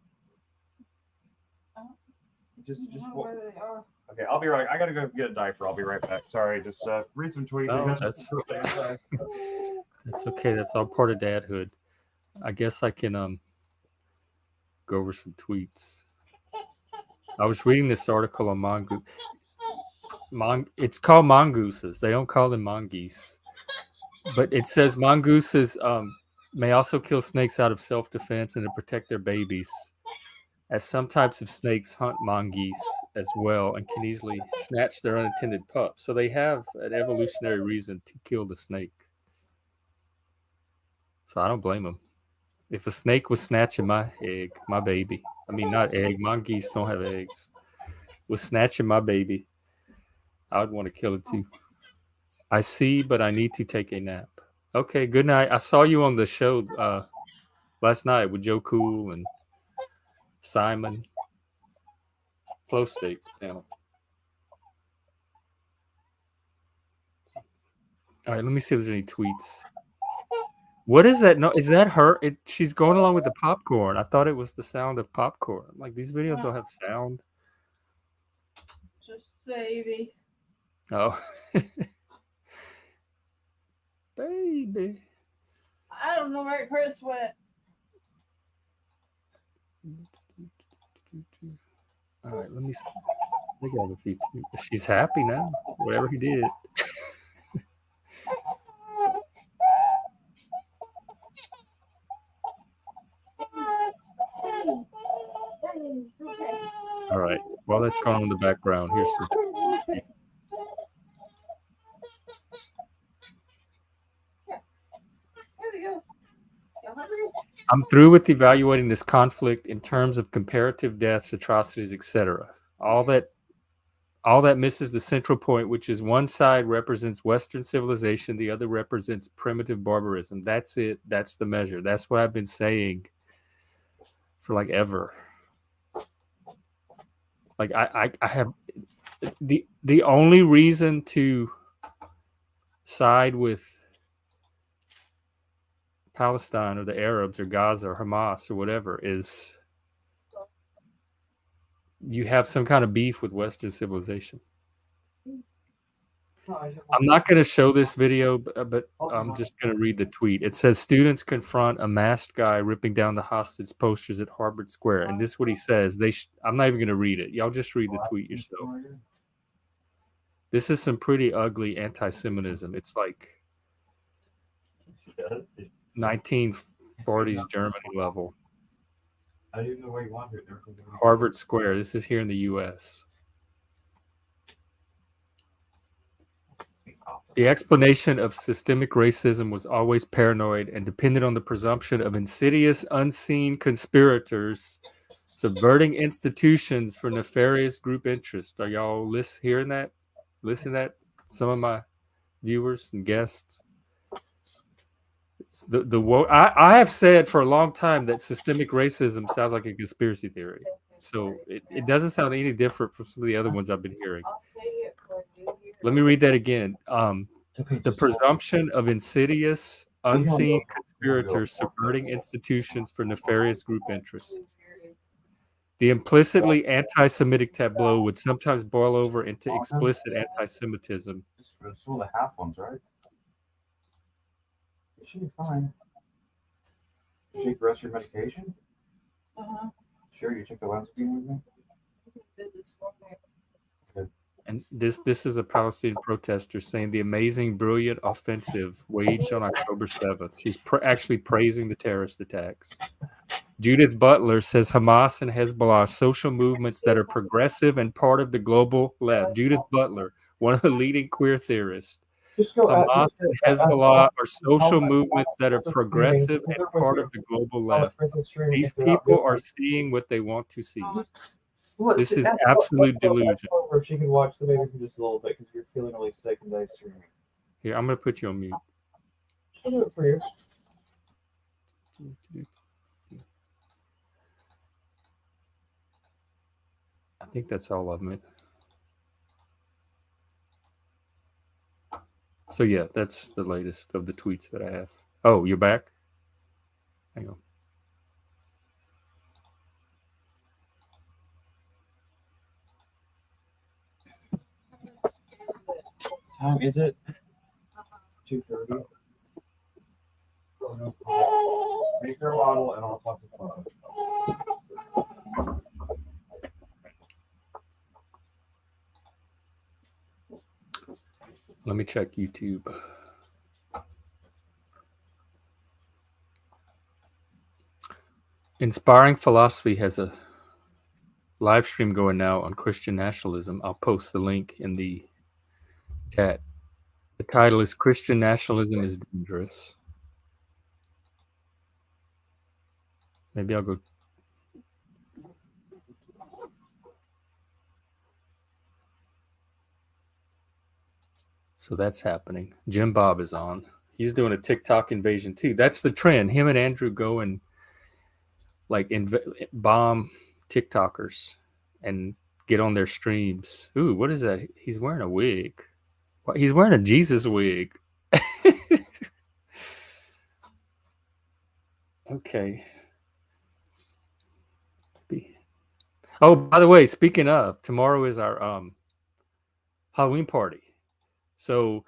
Just I don't know where they are. okay. I'll be right. I gotta go get a diaper. I'll be right back. Sorry. Just read some tweets. No, I guess that's okay. That's all part of dadhood. I guess I can go over some tweets. I was reading this article on Mongoose. It's called mongooses. They don't call them mongoose, but it says mongooses may also kill snakes out of self-defense and to protect their babies, as some types of snakes hunt mongoose as well and can easily snatch their unattended pups. So they have an evolutionary reason to kill the snake. So I don't blame them. If a snake was snatching my egg, my baby, I mean, not egg, mongoose don't have eggs, was snatching my baby, I would want to kill it too. I see, but I need to take a nap. Okay, good night. I saw you on the show last night with Joe Cool and Simon. Flow States panel. All right, let me see if there's any tweets. What is that? No, is that her? She's going along with the popcorn. I thought it was the sound of popcorn. Like these videos don't have sound. Just baby. Oh, baby. I don't know where Chris went. All right, let me see. Look at the feet. She's happy now. Whatever he did. All right. While that's going on in the background, here's some. I'm through with evaluating this conflict in terms of comparative deaths, atrocities, etc. All that misses the central point, which is one side represents Western civilization, the other represents primitive barbarism. That's it. That's the measure. That's what I've been saying for like ever. Like I have the only reason to side with Palestine or the Arabs or Gaza or Hamas or whatever is you have some kind of beef with Western civilization. I'm not going to show this video, but I'm just going to read the tweet. It says students confront a masked guy ripping down the hostage posters at Harvard Square. And this is what he says. I'm not even going to read it. Y'all just read the tweet yourself. This is some pretty ugly anti-Semitism. It's like 1940s Germany level. I didn't even know where you wanted it. Harvard Square. This is here in the U.S. The explanation of systemic racism was always paranoid and depended on the presumption of insidious, unseen conspirators subverting institutions for nefarious group interests. Are y'all hearing that? Listen to that? Some of my viewers and guests. It's I have said for a long time that systemic racism sounds like a conspiracy theory. So it doesn't sound any different from some of the other ones I've been hearing. Let me read that again. The presumption of insidious, unseen conspirators subverting institutions for nefarious group interests. The implicitly anti-Semitic tableau would sometimes boil over into explicit anti-Semitism. Just for some of the half ones, right? It should be fine. You take the rest of your medication? Sure, you took the Olanzapine with me? And this is a Palestinian protester saying the amazing, brilliant offensive waged on October 7th. She's actually praising the terrorist attacks. Judith Butler says Hamas and Hezbollah are social movements that are progressive and part of the global left. Judith Butler, one of the leading queer theorists. Hamas and Hezbollah are social movements that are progressive and part of the global left. These people are seeing what they want to see. This is absolute delusion. She can watch the movie for just a little bit because you're feeling really sick and nice streaming. Here, I'm going to put you on mute. I'll do it for you. I think that's all of them. So yeah, that's the latest of the tweets that I have. Oh, you're back? Hang on. time is it? 2:30. Make your bottle and I'll talk to Flo. Let me check YouTube. Inspiring Philosophy has a live stream going now on Christian nationalism. I'll post the link in the chat. The title is Christian Nationalism is Dangerous. Maybe I'll go. So that's happening. Jim Bob is on. He's doing a TikTok invasion too. That's the trend. Him and Andrew go and like bomb TikTokers and get on their streams. Ooh, what is that? He's wearing a wig. What? He's wearing a Jesus wig. Okay. Oh, by the way, speaking of, tomorrow is our Halloween party. So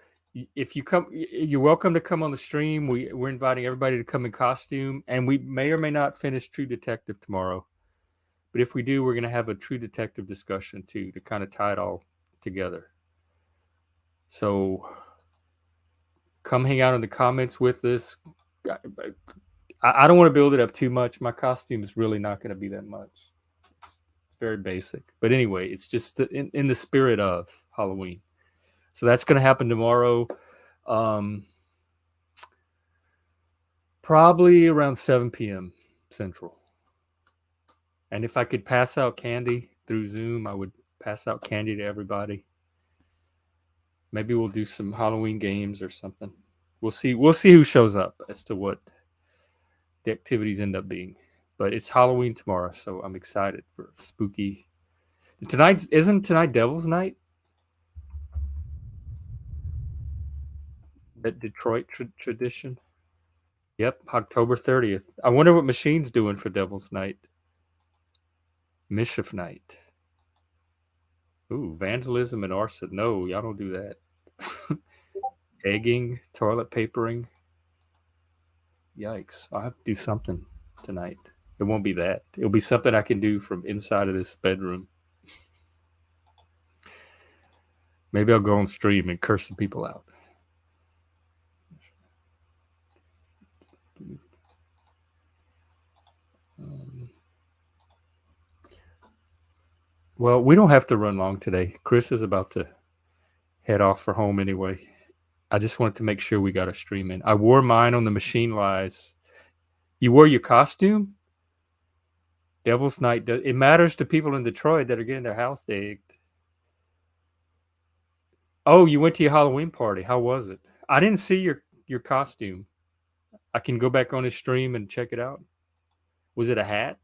if you come, you're welcome to come on the stream. We're inviting everybody to come in costume, and we may or may not finish True Detective tomorrow. But if we do, we're going to have a True Detective discussion too to kind of tie it all together. So come hang out in the comments with us. I don't want to build it up too much. My costume is really not going to be that much. It's very basic. But anyway, it's just in the spirit of Halloween. So that's going to happen tomorrow. Probably around 7 p.m. Central. And if I could pass out candy through Zoom, I would pass out candy to everybody. Maybe we'll do some Halloween games or something. We'll see who shows up as to what the activities end up being. But it's Halloween tomorrow, so I'm excited for spooky. Isn't tonight Devil's Night? That Detroit tradition. Yep, October 30th. I wonder what Machine's doing for Devil's Night. Mischief Night. Ooh, vandalism and arson. No, y'all don't do that. Egging, toilet papering. Yikes. I'll have to do something tonight. It won't be that. It'll be something I can do from inside of this bedroom. Maybe I'll go on stream and curse some people out. Well, we don't have to run long today. Chris is about to head off for home anyway. I just wanted to make sure we got a stream in. I wore mine on the Machine Lies. You wore your costume? Devil's Night. It matters to people in Detroit that are getting their house digged. Oh, you went to your Halloween party. How was it? I didn't see your costume. I can go back on his stream and check it out. Was it a hat?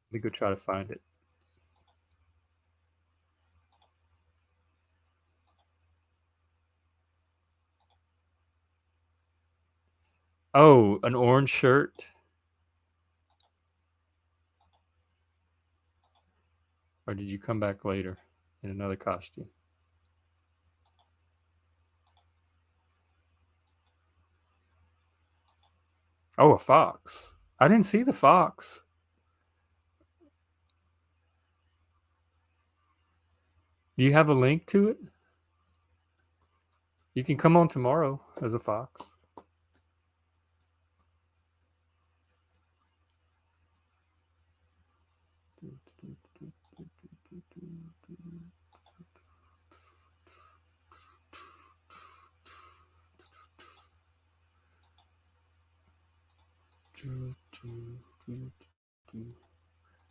Let me go try to find it. Oh, an orange shirt. Or did you come back later in another costume? Oh, a fox. I didn't see the fox. Do you have a link to it? You can come on tomorrow as a fox.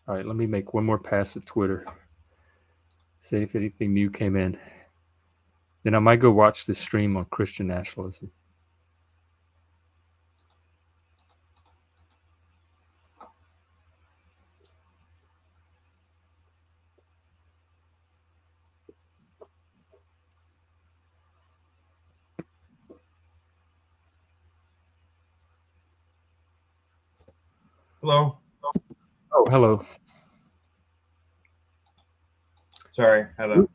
All right, let me make one more pass at Twitter. See if anything new came in. Then I might go watch this stream on Christian nationalism. Hello. Oh, hello. Sorry, had a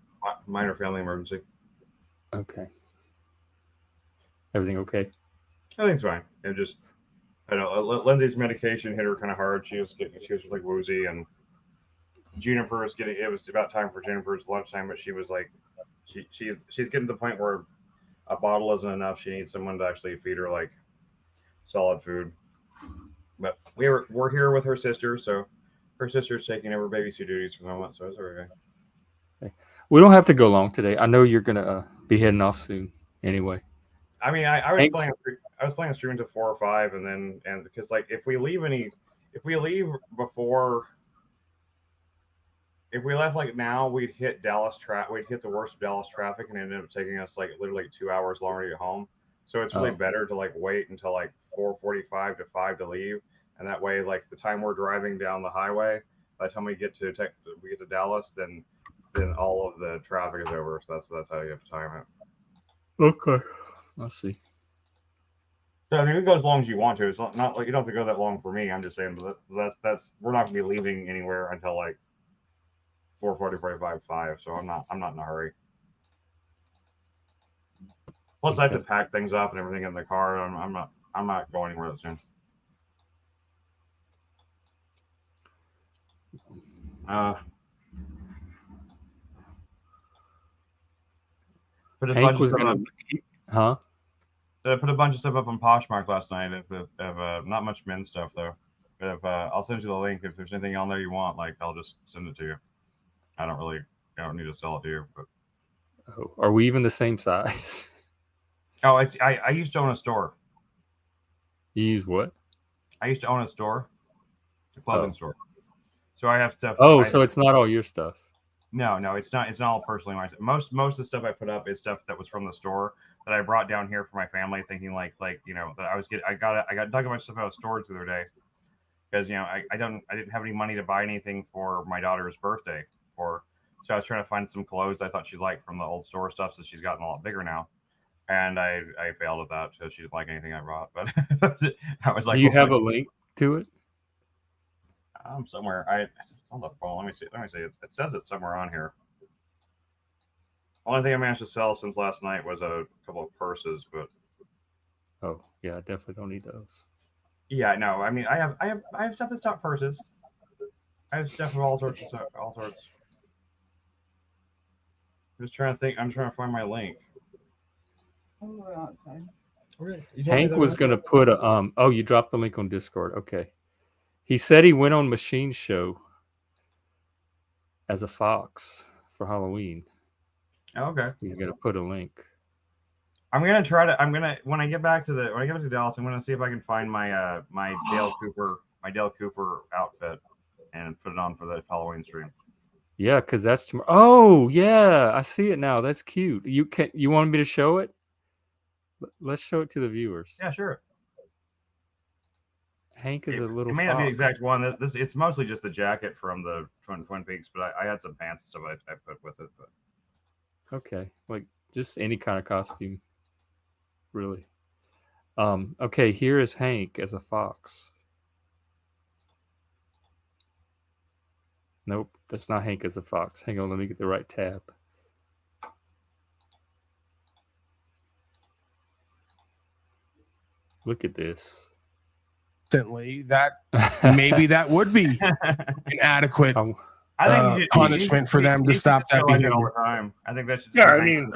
minor family emergency. Okay. Everything okay? Everything's fine. It just, I know Lindsay's medication hit her kind of hard. She was like woozy, and Juniper was getting. It was about time for Juniper's lunchtime, but she was like, she's getting to the point where a bottle isn't enough. She needs someone to actually feed her like solid food. But we're here with her sister, so her sister's taking over babysit duties for the moment, so it's okay. We don't have to go long today. I know you're gonna be heading off soon. Anyway. I mean, I was Thanks. playing a stream to 4 or 5, and because like if we leave before, if we left like now, we'd hit we'd hit the worst of Dallas traffic, and it ended up taking us like literally 2 hours longer to get home. So it's really better to like wait until like 4:45 to 5 to leave, and that way like the time we're driving down the highway, by the time we get to Dallas, then all of the traffic is over. So that's how you have to time it. Okay. Let's see. So I mean, it goes as long as you want to. It's not like you don't have to go that long for me. I'm just saying, but that's we're not gonna be leaving anywhere until like 4:40, 45, 5. So I'm not in a hurry. Plus, I have to pack things up and everything in the car. I'm not going anywhere that soon. Hank was gonna, huh? I put a bunch of stuff up on Poshmark last night. If not much men's stuff though. But if I'll send you the link if there's anything on there you want. Like I'll just send it to you. I don't need to sell it to you. But are we even the same size? Oh, I used to own a store. You use what? I used to own a store, a clothing store. So I have stuff. Oh, so it's not all your stuff. No, it's not. It's not all personally mine. Most of the stuff I put up is stuff that was from the store that I brought down here for my family, thinking like that I got dug a bunch of stuff out of storage the other day because I didn't have any money to buy anything for my daughter's birthday so I was trying to find some clothes I thought she'd like from the old store stuff, so she's gotten a lot bigger now. And I failed at that because she didn't like anything I brought. But I was like, do you have a link to it? Somewhere. On the phone. Let me see. It says it somewhere on here. Only thing I managed to sell since last night was a couple of purses, but oh yeah, I definitely don't need those. Yeah, no. I mean, I have stuff that's not purses. I have stuff of all sorts. I'm just trying to think. I'm trying to find my link. Hank was gonna put a Oh, you dropped the link on Discord. Okay. He said he went on Machine Show as a fox for Halloween. Oh, okay. He's gonna put a link. I'm gonna try to. When I get back to Dallas, I'm gonna see if I can find my my Dale Cooper outfit and put it on for the Halloween stream. Yeah, because that's tomorrow. Oh yeah, I see it now. That's cute. You want me to show it? Let's show it to the viewers. Yeah, sure. Hank is a little. It may not be the exact one. It's mostly just the jacket from the Twin Peaks, but I had some pants and stuff I put with it. But okay, like just any kind of costume, really. Okay, here is Hank as a fox. Nope, that's not Hank as a fox. Hang on, let me get the right tab. Look at this. That maybe that would be an adequate punishment for them to stop that behavior. All the time. I think that should. Yeah, I mean,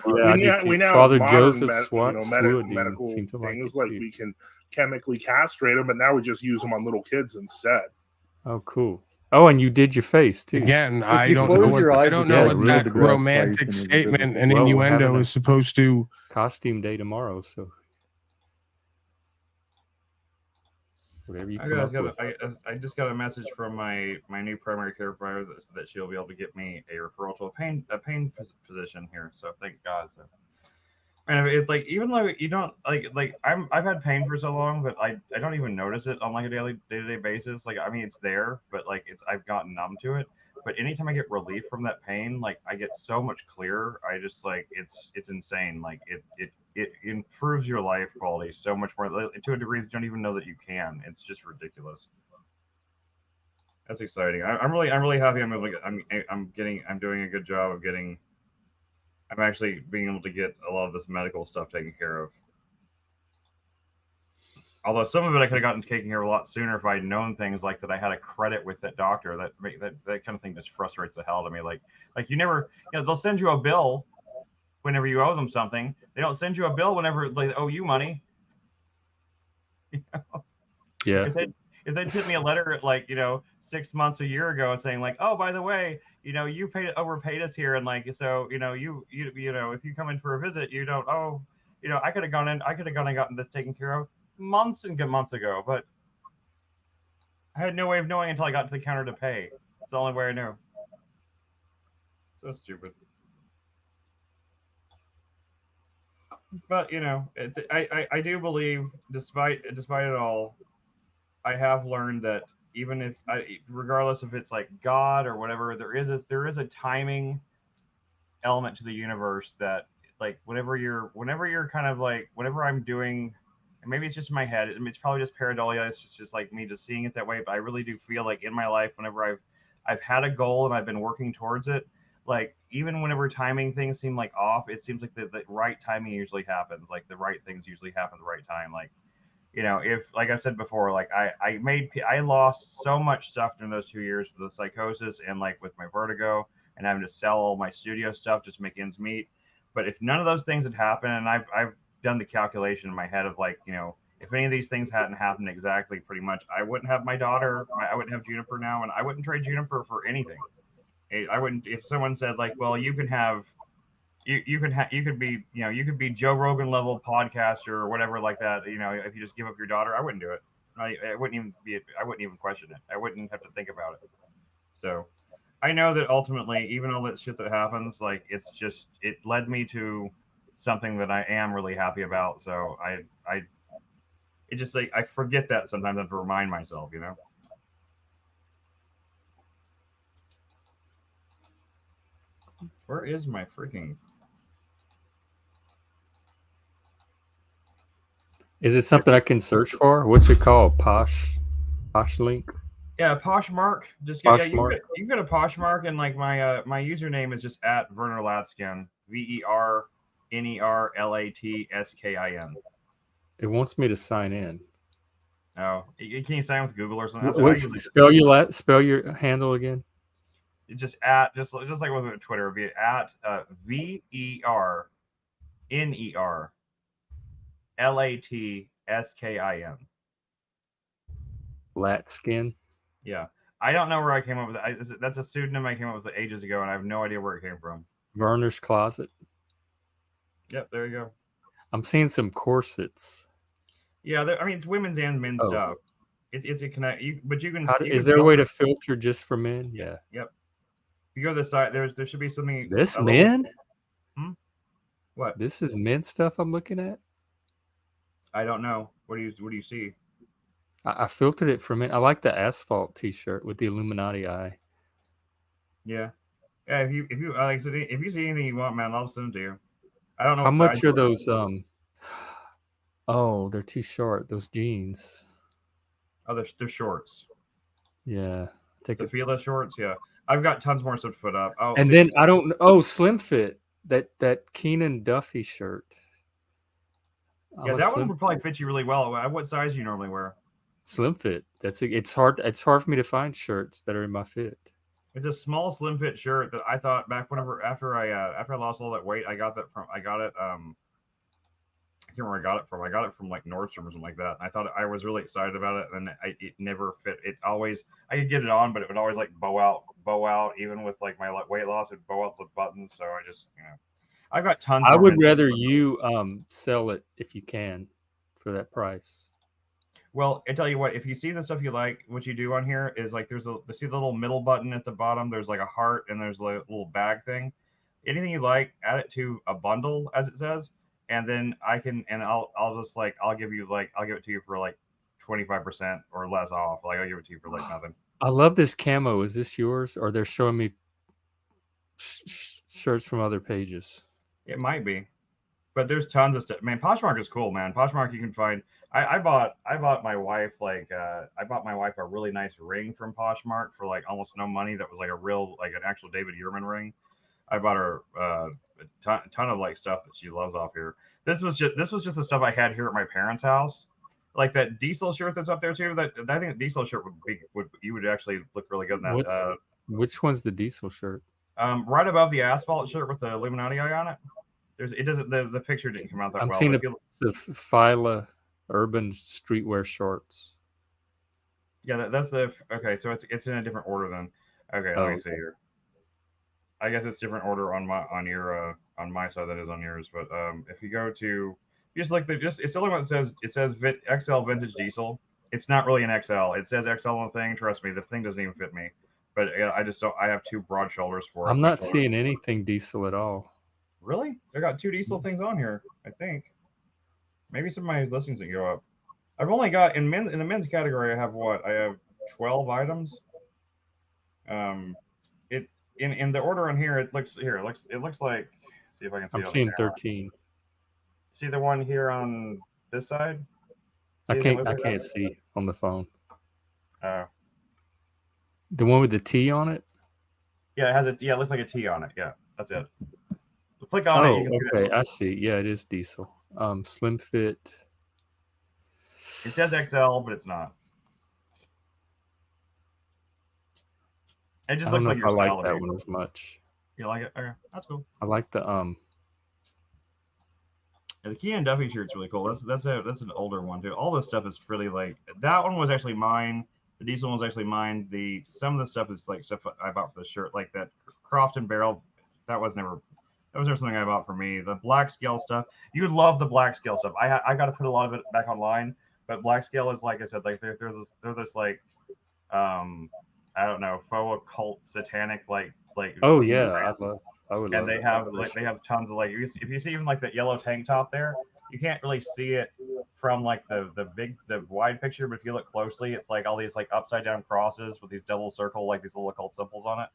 we now Father have Joseph medical things like we can chemically castrate them, but now we just use them on little kids instead. Oh, cool. Oh, and you did your face too. Again, I don't know what that romantic statement and innuendo is supposed to. Costume day tomorrow, so whatever you come up with. I just got a message from my new primary care provider that she'll be able to get me a referral to a pain physician here. So thank God. So, and it's like even though you don't I've had pain for so long that I don't even notice it on like a day-to-day basis. Like I mean it's there, but like I've gotten numb to it. But anytime I get relief from that pain, like I get so much clearer. I just like it's insane. Like it improves your life quality so much more to a degree that you don't even know that you can. It's just ridiculous. That's exciting. I'm really happy. I'm doing a good job of getting. I'm actually being able to get a lot of this medical stuff taken care of. Although some of it I could have gotten taken care of a lot sooner if I'd known things like that. I had a credit with that doctor. That kind of thing just frustrates the hell out of me. Like you never, they'll send you a bill whenever you owe them something. They don't send you a bill whenever they owe you money. Yeah. If they'd sent me a letter like 6 months, a year ago, saying like, oh, by the way, you overpaid us here, and like, so you if you come in for a visit, you don't owe. I could have gone and gotten this taken care of months ago, but I had no way of knowing until I got to the counter to pay. It's the only way I knew. So stupid. But I do believe, despite it all, I have learned that even if regardless if it's like God or whatever, there is a timing element to the universe that, like, whenever you're kind of like, whenever I'm doing, and maybe it's just in my head, it's probably just pareidolia, it's just like me just seeing it that way, but I really do feel like in my life, whenever I've had a goal and I've been working towards it, like, even whenever timing things seem like off, it seems like the right timing usually happens. Like, the right things usually happen at the right time. Like, if, like I've said before, like I lost so much stuff during those 2 years with the psychosis and like with my vertigo and having to sell all my studio stuff just to make ends meet. But if none of those things had happened, and I've done the calculation in my head of like, if any of these things hadn't happened exactly, pretty much, I wouldn't have my daughter, I wouldn't have Juniper now, and I wouldn't trade Juniper for anything. I wouldn't, if someone said like, well, you could be Joe Rogan level podcaster or whatever like that. If you just give up your daughter, I wouldn't do it. I wouldn't even question it. I wouldn't have to think about it. So I know that ultimately, even all that shit that happens, like, it led me to something that I am really happy about. So it just, like, I forget that sometimes. I have to remind myself, Where is my freaking? Is it something I can search for? What's it called? Poshmark? Yeah, Poshmark. Just Poshmark. You can go to Poshmark, and like my username is just @VernerLatskin. VernerLatskin. It wants me to sign in. Oh, can you sign with Google or something? Spell your handle again. It's just just like with Twitter, it'd be VernerLatskin. Latskin. Yeah, I don't know where I came up with it. That's a pseudonym I came up with ages ago, and I have no idea where it came from. Werner's Closet. Yep, there you go. I'm seeing some corsets. Yeah, it's women's and men's stuff. It's a connect. But you can. Is there a way to filter just for men? Yeah. Yep. If you go to the site, there should be something. This men? What? This is men stuff I'm looking at? I don't know. What do you see? I filtered it for men. I like the asphalt T-shirt with the Illuminati eye. Yeah. Yeah. If you like, if you see anything you want, man, I'll send it to you. I don't know. How much are those? Oh, they're too short. Those jeans. Oh, they're shorts. Yeah. The Fila shorts. Yeah. I've got tons more stuff to put up. Oh, and then I don't. Oh, Slim Fit. That Keenan Duffy shirt. Yeah, that one would probably fit you really well. What size do you normally wear? Slim Fit. It's hard for me to find shirts that are in my fit. It's a small slim fit shirt that I thought back after I lost all that weight, I got it I can't remember where I got it from. I got it from like Nordstrom or something like that. And I thought, I was really excited about it, and it never fit. It always, I could get it on, but it would always like bow out, even with like my weight loss, it'd bow out the buttons. So I just, I've got tons. I would rather you sell it if you can for that price. Well, I tell you what, if you see the stuff you like, what you do on here is like, see the little middle button at the bottom. There's like a heart, and there's like a little bag thing. Anything you like, add it to a bundle, as it says, and then I'll give it to you for like 25% or less off. Like, I'll give it to you for like nothing. I love this camo. Is this yours, or they're showing me shirts from other pages? It might be. But there's tons of stuff. Man, Poshmark is cool, man. Poshmark you can find. I bought my wife a really nice ring from Poshmark for like almost no money. That was like an actual David Yurman ring. I bought her a ton of like stuff that she loves off here. This was just the stuff I had here at my parents' house. Like that diesel shirt that's up there too. That I think the diesel shirt you would actually look really good in that. Which one's the diesel shirt? Right above the asphalt shirt with the Illuminati eye on it. The picture didn't come out that well. I'm seeing the Fila Urban Streetwear shorts. Yeah, that's okay. So it's in a different order then. Okay, let me see here. I guess it's different order on my side that is on yours. But if you go to it's the only one that says XL Vintage Diesel. It's not really an XL. It says XL on the thing. Trust me, the thing doesn't even fit me. But I just don't. I have too broad shoulders for it. I'm not seeing anything diesel at all. Really? They got 2 diesel things on here, I think. Maybe some of my listings that go up. I've only got in the men's category. I have 12 items. In the order on here, it looks like. See if I can see. I'm seeing 13. See the one here on this side? I can't see on the phone. Oh. The one with the T on it? Yeah, it looks like a T on it. Yeah, that's it. Click on it. Okay, I see. Yeah, it is diesel. Slim fit. It says XL, but it's not. It just looks like your style. I like that one as much. You like it? Okay, that's cool. I like the Yeah, the Keanu Duffy shirt's really cool. That's an older one too. All this stuff is really like that one was actually mine. The diesel one was actually mine. Some of the stuff is like stuff I bought for the shirt, like that Croft and Barrel. That was never something I bought for me. The black scale stuff, you would love the black scale stuff. I got to put a lot of it back online, but black scale is like I said, like they're this like I don't know, faux occult satanic like. Oh yeah, I would. And they have tons of like if you see even like that yellow tank top there, you can't really see it from like the wide picture, but if you look closely, it's like all these like upside down crosses with these double circle like these little occult symbols on it.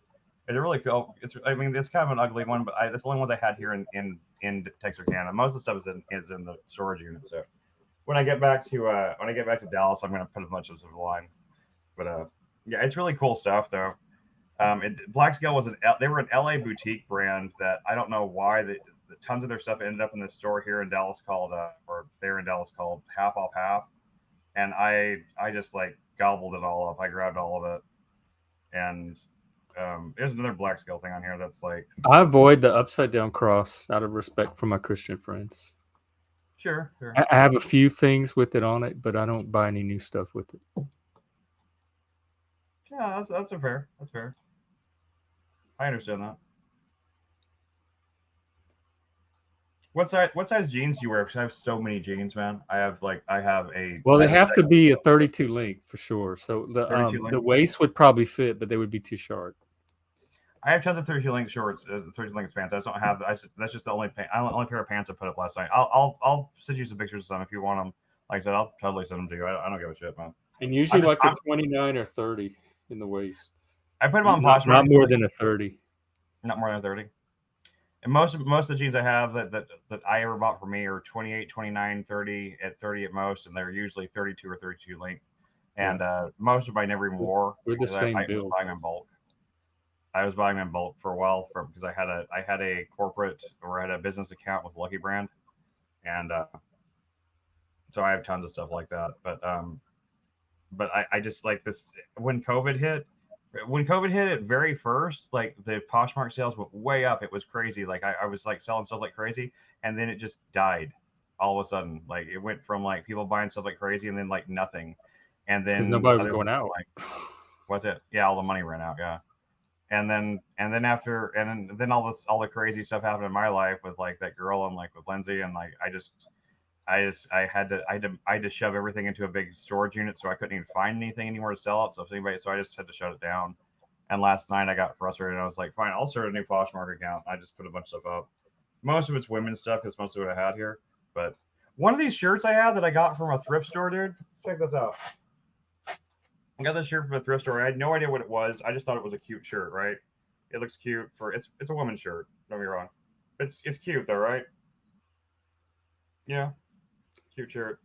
It's really cool. It's kind of an ugly one, but that's the only ones I had here in Texarkana. Most of the stuff is in the storage unit. So when I get back to Dallas, I'm gonna put as much as a line. But yeah, it's really cool stuff though. Black Scale they were an LA boutique brand that I don't know why tons of their stuff ended up in this store here in Dallas called Half Off Half, and I just like gobbled it all up. I grabbed all of it, and there's another Black Scale thing on here that's like I avoid the upside down cross out of respect for my Christian friends. Sure. I have a few things with it on it, but I don't buy any new stuff with it. Yeah, that's fair. That's fair. I understand that. What size jeans do you wear? Because I have so many jeans, man. I have a. Well, they have to be a 32 length for sure. So the waist would probably fit, but they would be too short. I have tons of 32 length shorts, 32 length pants. I just don't have. That's just the only pair of pants I put up last night. I'll send you some pictures of some if you want them. Like I said, I'll totally send them to you. I don't give a shit, man. And usually like a 29 or 30 in the waist. I put them on Poshmark. Not more than a 30. Not more than a 30. And most of the jeans I have that I ever bought for me are 28, 29, 30 at 30 at most, and they're usually 32 or 32 length. And most of them I never even wore. We're the same build. Was buying them in bulk. I was buying them in bulk for a while because I had a corporate or I had a business account with Lucky Brand, and so I have tons of stuff like that. But I just like this when COVID hit at very first, like the Poshmark sales went way up. It was crazy. Like I was like selling stuff like crazy, and then it just died all of a sudden. Like it went from like people buying stuff like crazy, and then like nothing, and then because nobody was going out. Like, what's it? Yeah, all the money ran out. Yeah, and then all the crazy stuff happened in my life with like that girl and like with Lindsay, and like I had to shove everything into a big storage unit, so I couldn't even find anything anywhere to sell it. So I just had to shut it down. And last night I got frustrated. And I was like, fine, I'll start a new Poshmark account. I just put a bunch of stuff up. Most of it's women's stuff because most of what I had here. But one of these shirts I have that I got from a thrift store, dude. Check this out. I got this shirt from a thrift store. I had no idea what it was. I just thought it was a cute shirt, right? It looks cute it's a woman's shirt. Don't get me wrong. It's cute though, right? Yeah, cute shirt.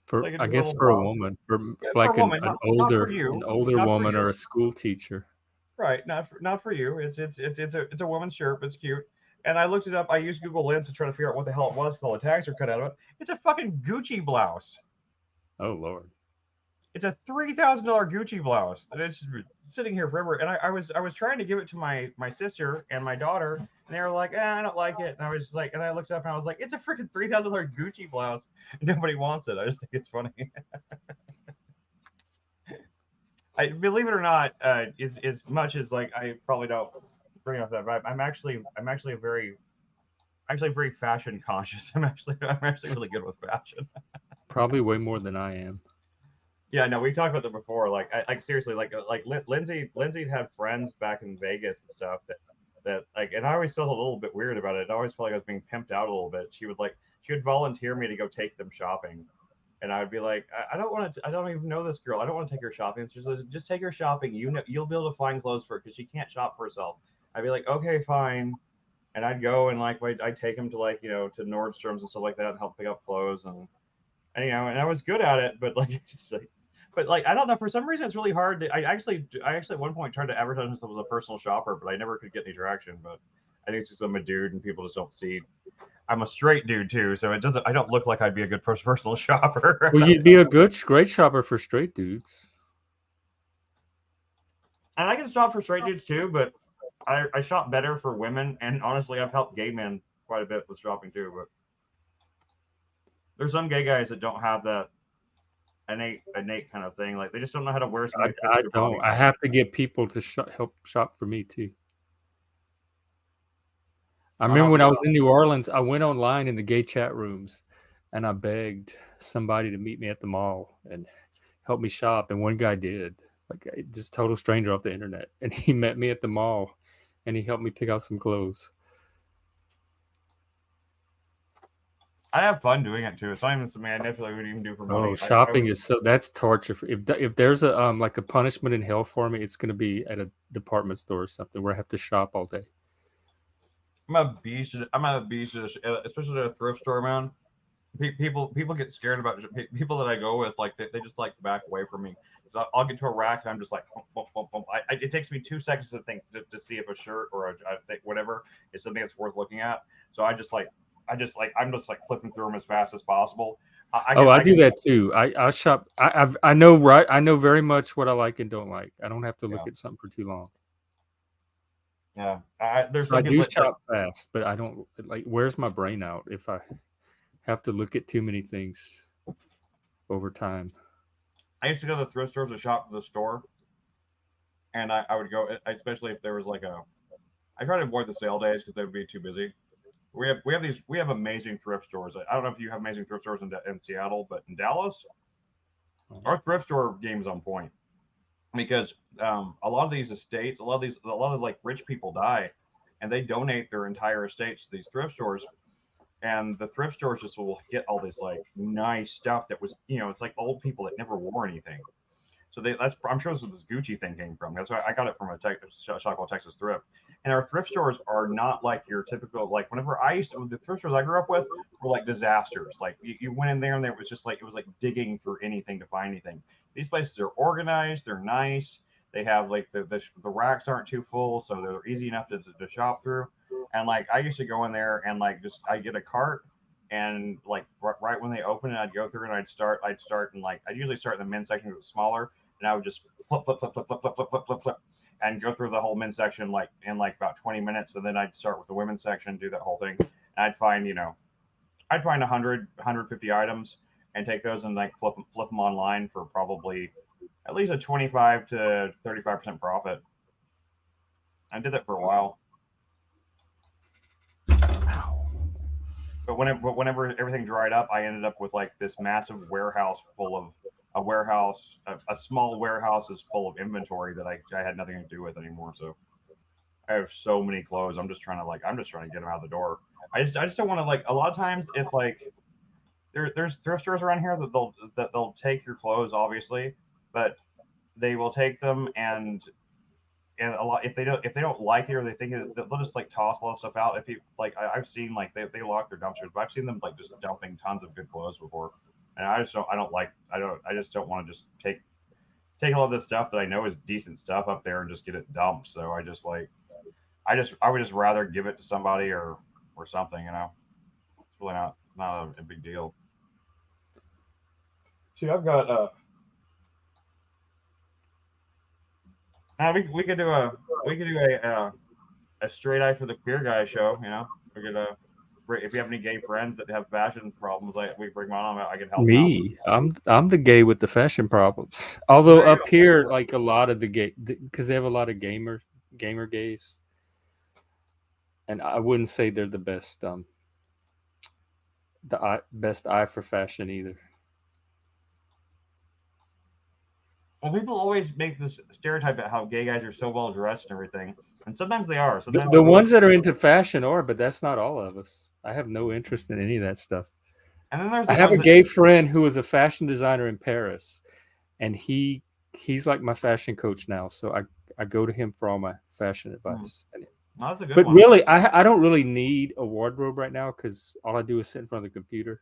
For Like, I just a guess little for a blouse. woman, for Yeah, like for a woman, an not for you, older not for woman you. or a school teacher. Right, not for you. It's a woman's shirt, but it's cute. And I looked it up. I used Google Lens to try to figure out what the hell it was. All the tags are cut out of it. It's a fucking Gucci blouse. Oh Lord. It's a $3,000 Gucci blouse. And it's sitting here forever. And I was trying to give it to my sister and my daughter, and they were like, I don't like it. And I was like, and I looked it up and I was like, it's a freaking $3,000 Gucci blouse. And nobody wants it. I just think it's funny. I believe it or not, as much as like I probably don't bring up that vibe, I'm actually very fashion conscious. I'm actually really good with fashion. Probably way more than I am. Yeah, no, we talked about that before. Like, seriously, like Lindsay had friends back in Vegas and stuff that like, and I always felt a little bit weird about it. I always felt like I was being pimped out a little bit. She would volunteer me to go take them shopping. And I would be like, I don't want to. I don't even know this girl. I don't want to take her shopping. She's like, just take her shopping. You'll be able to find clothes for her because she can't shop for herself. I'd be like, okay, fine. And I'd go and like I'd take them to like to Nordstrom's and stuff like that and help pick up clothes and and I was good at it, but like just like, but like I don't know, for some reason it's really hard. I actually at one point tried to advertise myself as a personal shopper, but I never could get any traction. But I think it's just I'm a dude and people just don't see. I'm a straight dude too, so it doesn't. I don't look like I'd be a good personal shopper. Well, you'd be a great shopper for straight dudes. And I can shop for straight dudes too, but I shop better for women. And honestly, I've helped gay men quite a bit with shopping too. But there's some gay guys that don't have that innate kind of thing. Like they just don't know how to wear something. I don't. I have to get people to help shop for me too. I remember when I was in New Orleans, I went online in the gay chat rooms and I begged somebody to meet me at the mall and help me shop. And one guy did, like just total stranger off the internet. And he met me at the mall and he helped me pick out some clothes. I have fun doing it too. It's not even something I necessarily would even do for money. Oh, shopping is that's torture. If there's a like a punishment in hell for me, it's going to be at a department store or something where I have to shop all day. I'm a beast, especially at a thrift store, man. People get scared about people that I go with. Like they just like back away from me. So I'll get to a rack and I'm just like, it takes me 2 seconds to think to see if a shirt or whatever is something that's worth looking at. So I'm just flipping through them as fast as possible. I do that too. I shop. I know very much what I like and don't like. I don't have to look at something for too long. Yeah, I do shop fast, but I don't like. Where's my brain out if I have to look at too many things over time? I used to go to the thrift stores to shop for the store, and I would go, especially if there was like I try to avoid the sale days because they would be too busy. We have amazing thrift stores. I don't know if you have amazing thrift stores in Seattle, but in Dallas, our thrift store game is on point. Because a lot of these estates, a lot of like rich people die, and they donate their entire estates to these thrift stores, and the thrift stores just will get all this like nice stuff that was it's like old people that never wore anything. So I'm sure this is this Gucci thing came from. That's why I got it from a shop called Texas Thrift. And our thrift stores are not like your typical like whenever the thrift stores I grew up with were like disasters. Like you went in there and it was like digging through anything to find anything. These places are organized, they're nice, they have like the racks aren't too full, so they're easy enough to shop through. And like I used to go in there and like I get a cart and like right when they open it, I'd go through and I'd start and like I'd usually start in the men's section because it was smaller, and I would just flip and go through the whole men's section like in like about 20 minutes, and then I'd start with the women's section, do that whole thing, and I'd find 150 items and take those and like flip them online for probably at least a 25 to 35% profit. I did that for a while. But whenever everything dried up, I ended up with like this massive warehouse full of a small warehouse is full of inventory that I had nothing to do with anymore. So I have so many clothes. I'm just trying to get them out the door. I just don't want to like a lot of times if like there's thrift stores around here that they'll take your clothes obviously, but they will take them and and a lot if they don't like it or they think it, they'll just like toss a lot of stuff out. If you like, I've seen like they lock their dumpsters, but I've seen them like just dumping tons of good clothes before, and I just don't want to just take a lot of this stuff that I know is decent stuff up there and just get it dumped. So I would just rather give it to somebody or something, you know. It's really not a big deal. See, I've got we could do a straight eye for the queer guy show, you know. We could if you have any gay friends that have fashion problems, like we bring them on, I can help me. I'm the gay with the fashion problems. Although up here, like a lot of the gay, because they have a lot of gamer gays, and I wouldn't say they're the best best eye for fashion either. Well, people always make this stereotype about how gay guys are so well dressed and everything, and sometimes they are. Sometimes the ones that are into fashion are, but that's not all of us. I have no interest in any of that stuff. And then I have a gay friend who is a fashion designer in Paris, and he's like my fashion coach now. So I go to him for all my fashion advice. That's a good but one. Really, I don't really need a wardrobe right now because all I do is sit in front of the computer.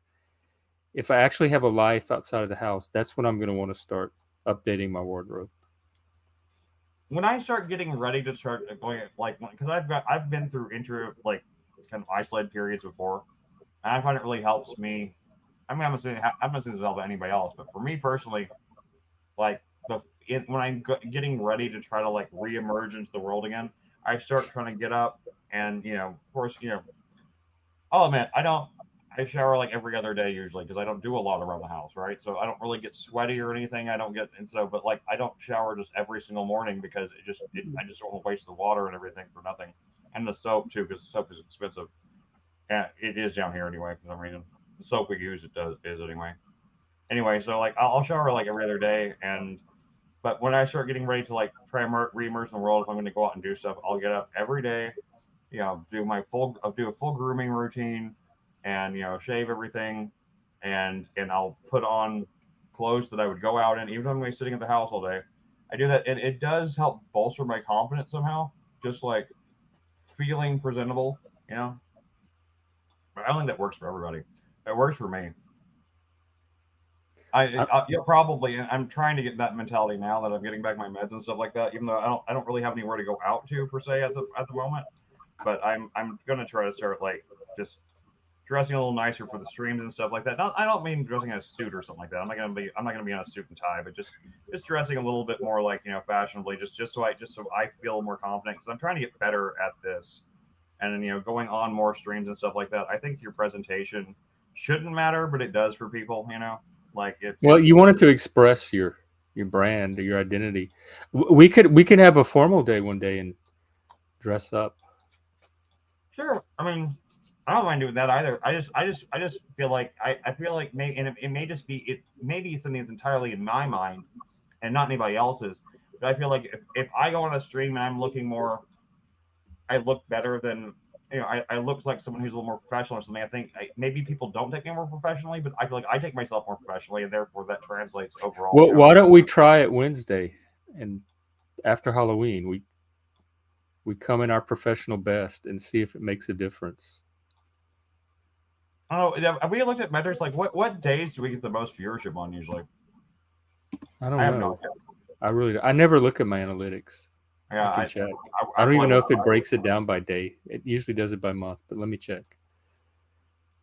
If I actually have a life outside of the house, that's when I'm going to want to start updating my wardrobe. When I start getting ready to start going, like, because I've been through like kind of isolated periods before, and I find it really helps me. I mean, I'm not saying this about anybody else, but for me personally, like when I'm getting ready to try to like reemerge into the world again, I start trying to get up and, you know, of course, you know, I'll admit I shower like every other day usually because I don't do a lot around the house, right? So I don't really get sweaty or anything. But like I don't shower just every single morning because I just don't want to waste the water and everything for nothing, and the soap too because the soap is expensive. And it is down here anyway for some reason. The soap we use is anyway. Anyway, so like I'll shower like every other day, but when I start getting ready to like try and reemerge in the world, if I'm going to go out and do stuff, I'll get up every day, you know, do a full grooming routine. And, you know, shave everything, and I'll put on clothes that I would go out in, even if I'm sitting at the house all day. I do that, and it does help bolster my confidence somehow, just like feeling presentable, you know. But I don't think that works for everybody. It works for me. Probably. I'm trying to get that mentality now that I'm getting back my meds and stuff like that. Even though I don't really have anywhere to go out to per se at the moment, but I'm gonna try to start like just dressing a little nicer for the streams and stuff like that. I don't mean dressing in a suit or something like that. I'm not gonna be in a suit and tie, but just dressing a little bit more like, you know, fashionably, just so I feel more confident because I'm trying to get better at this. And, you know, going on more streams and stuff like that. I think your presentation shouldn't matter, but it does for people, you know. Like you wanted to express your brand or your identity. We could have a formal day one day and dress up. Sure. I mean, I don't mind doing that either. I just feel like I feel like it may just be maybe it's something that's entirely in my mind and not anybody else's. But I feel like if I go on a stream and I'm looking more, I look better than, you know, I look like someone who's a little more professional or something. I think maybe people don't take me more professionally, but I feel like I take myself more professionally, and therefore that translates overall. Well, why don't we try it Wednesday, and after Halloween we come in our professional best and see if it makes a difference. Oh, have we looked at metrics? Like what days do we get the most viewership on usually? I don't know. I never look at my analytics. Yeah, I can check. I don't even know if it breaks it down by day. It usually does it by month, but let me check.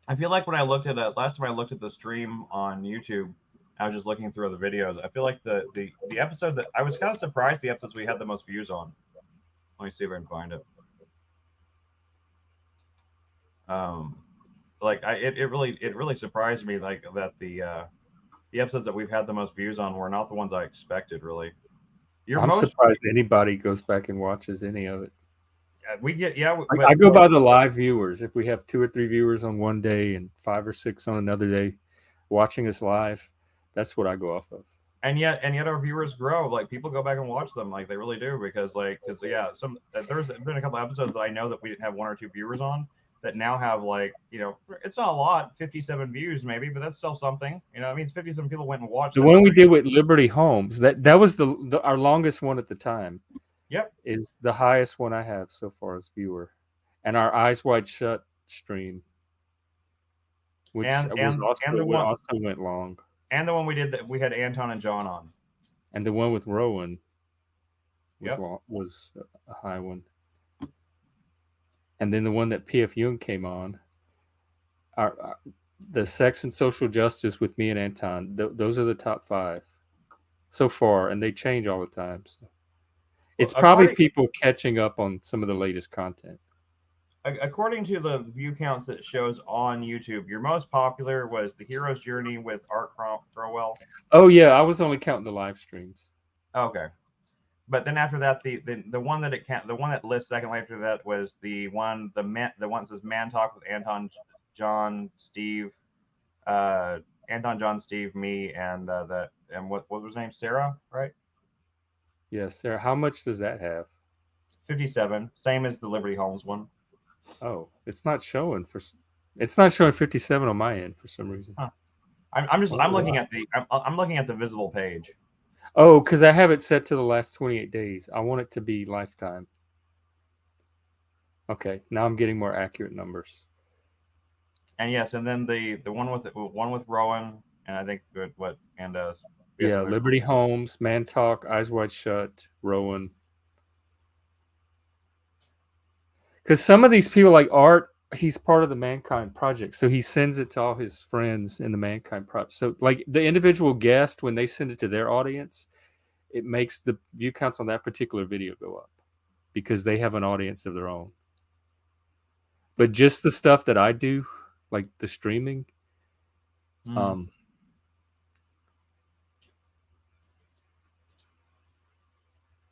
I feel like when I looked at it last time, I looked at the stream on YouTube. I was just looking through the videos. I feel like the episodes that I was kind of surprised the episodes we had the most views on. Let me see if I can find it. It really surprised me like that the episodes that we've had the most views on were not the ones I expected. Really, I'm surprised anybody goes back and watches any of it. I go by the live viewers. If we have 2 or 3 viewers on one day and 5 or 6 on another day watching us live, that's what I go off of. And yet our viewers grow. Like people go back and watch them, like they really do, because there's been a couple episodes that I know that we didn't have 1 or 2 viewers on that now have, like, you know, it's not a lot, 57 views maybe, but that's still something. You know, it means 57 people went and watched. The one we did with Liberty Homes, that was our longest one at the time. Yep. is the highest one I have so far as viewer, and our Eyes Wide Shut stream, which also went long, and the one we did that we had Anton and John on, and the one with Rowan was a high one, and then the one that PF Jung came on, the Sex and Social Justice with me and Anton. Those are the top 5 so far, and they change all the time. So. It's probably people catching up on some of the latest content. According to the view counts that shows on YouTube, your most popular was The Hero's Journey with Art Crowell. Oh yeah, I was only counting the live streams. Okay, but then after that, the one that lists second after that was the one that says Man Talk with Anton, John, Steve, Anton, John, Steve, me, and what was his name? Sarah, right? Yes, Sarah. How much does that have? 57, same as the Liberty Holmes one. Oh, it's not showing 57 on my end for some reason. Huh. I'm looking at the visible page. Oh, because I have it set to the last 28 days. I want it to be lifetime. Okay, now I'm getting more accurate numbers. And yes, and then the one with Rowan, and I think Liberty Holmes, Man Talk, Eyes Wide Shut, Rowan. Because some of these people, like Art, he's part of the Mankind Project, so he sends it to all his friends in the Mankind Project. So, like the individual guest, when they send it to their audience, it makes the view counts on that particular video go up because they have an audience of their own. But just the stuff that I do, like the streaming, I'm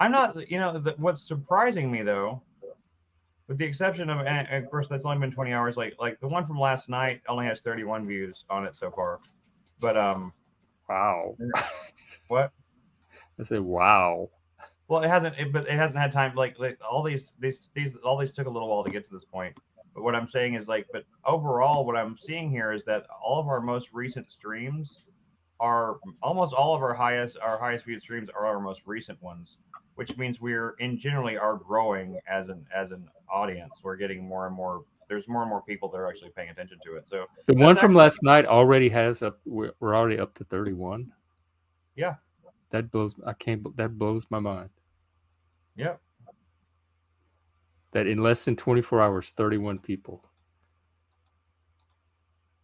not, what's surprising me though, with the exception of, and of course that's only been 20 hours, like the one from last night only has 31 views on it so far. But wow. What? I say wow. Well, it hasn't had time, like all these took a little while to get to this point. But what I'm saying is but overall what I'm seeing here is that all of our most recent streams are almost all of our highest viewed streams are our most recent ones, which means we're generally are growing as an audience. We're getting more and more. There's more and more people that are actually paying attention to it. So the one from last night already has we're already up to 31. Yeah, that blows my mind. Yeah, that in less than 24 hours, 31 people.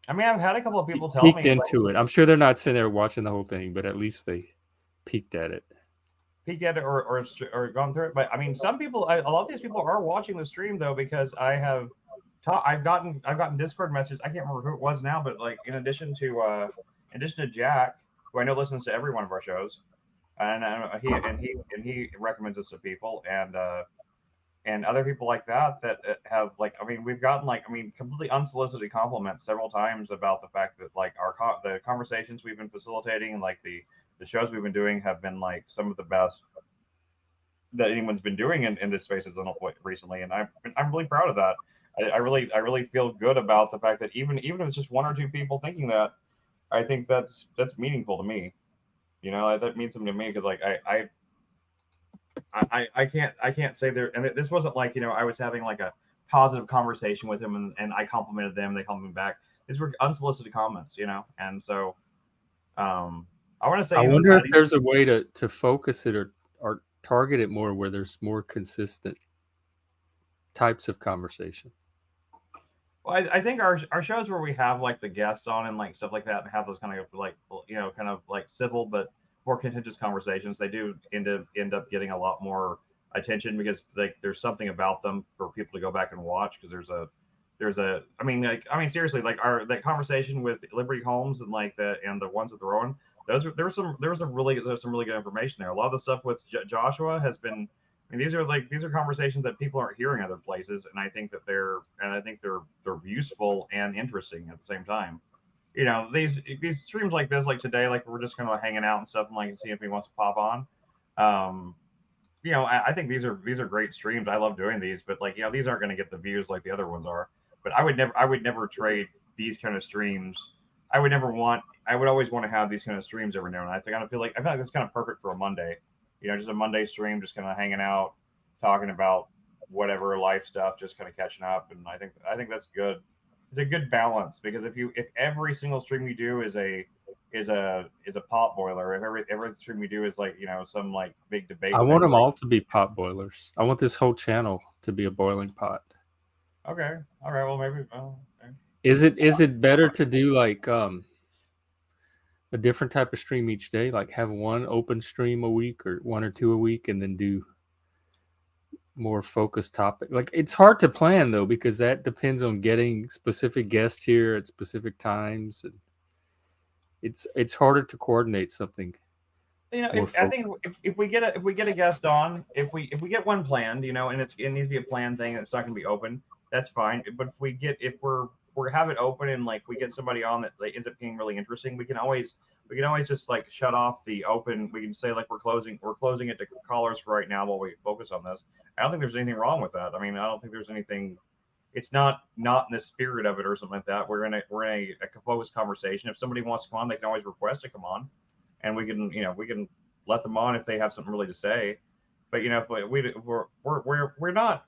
I mean, I've had a couple of people tell me peeked into it. I'm sure they're not sitting there watching the whole thing, but at least they peeked at it. Or gone through it. But I mean, some people, a lot of these people are watching the stream though, because I've gotten Discord messages. I can't remember who it was now, but like in addition to Jack, who I know listens to every one of our shows, and he recommends us to people, and other people like that have we've gotten completely unsolicited compliments several times about the fact that the conversations we've been facilitating and the shows we've been doing have been like some of the best that anyone's been doing in this space recently, and I'm really proud of that. I really feel good about the fact that even if it's just one or two people thinking that, I think that's meaningful to me. That means something to me because I can't say there, and this wasn't I was having a positive conversation with them and I complimented them, they complimented back. These were unsolicited comments, and so I want to say. I wonder if there's a way to focus it or target it more where there's more consistent types of conversation. Well, I think our shows where we have the guests on and stuff like that and have those kind of civil but more contentious conversations, they do end up getting a lot more attention because there's something about them for people to go back and watch because there's a seriously that conversation with Liberty Holmes and the ones with Rowan, there was some really good information there. A lot of the stuff with Joshua has been. These are conversations that people aren't hearing other places, and I think that they're useful and interesting at the same time. These streams like this, like today, we're just kind of hanging out and stuff, and see if he wants to pop on. I think these are great streams. I love doing these, but these aren't going to get the views like the other ones are. But I would never trade these kind of streams. I would always want to have these kind of streams every now and then. I feel like that's kind of perfect for a Monday. Just a Monday stream, just kind of hanging out, talking about whatever life stuff, just kind of catching up. And I think that's good. It's a good balance, because if every single stream you do is a pot boiler, if every stream you do is like, some like big debate. I want them all to be pot boilers. I want this whole channel to be a boiling pot. Okay. All right. Well, maybe. Okay. Is it better to do like a different type of stream each day, like have one open stream a week or one or two a week, and then do more focused topic? Like, it's hard to plan though, because that depends on getting specific guests here at specific times, and it's harder to coordinate something. I think if we get a guest on, if we get one planned, and it needs to be a planned thing, it's not going to be open, that's fine. But if we're have it open and like we get somebody on that like ends up being really interesting, we can always just like shut off the open. We can say like we're closing it to callers for right now while we focus on this. I don't think there's anything wrong with that. I mean, I don't think there's anything. It's not in the spirit of it or something like that. We're in a focused conversation. If somebody wants to come on, they can always request to come on, and we can let them on if they have something really to say. But we're not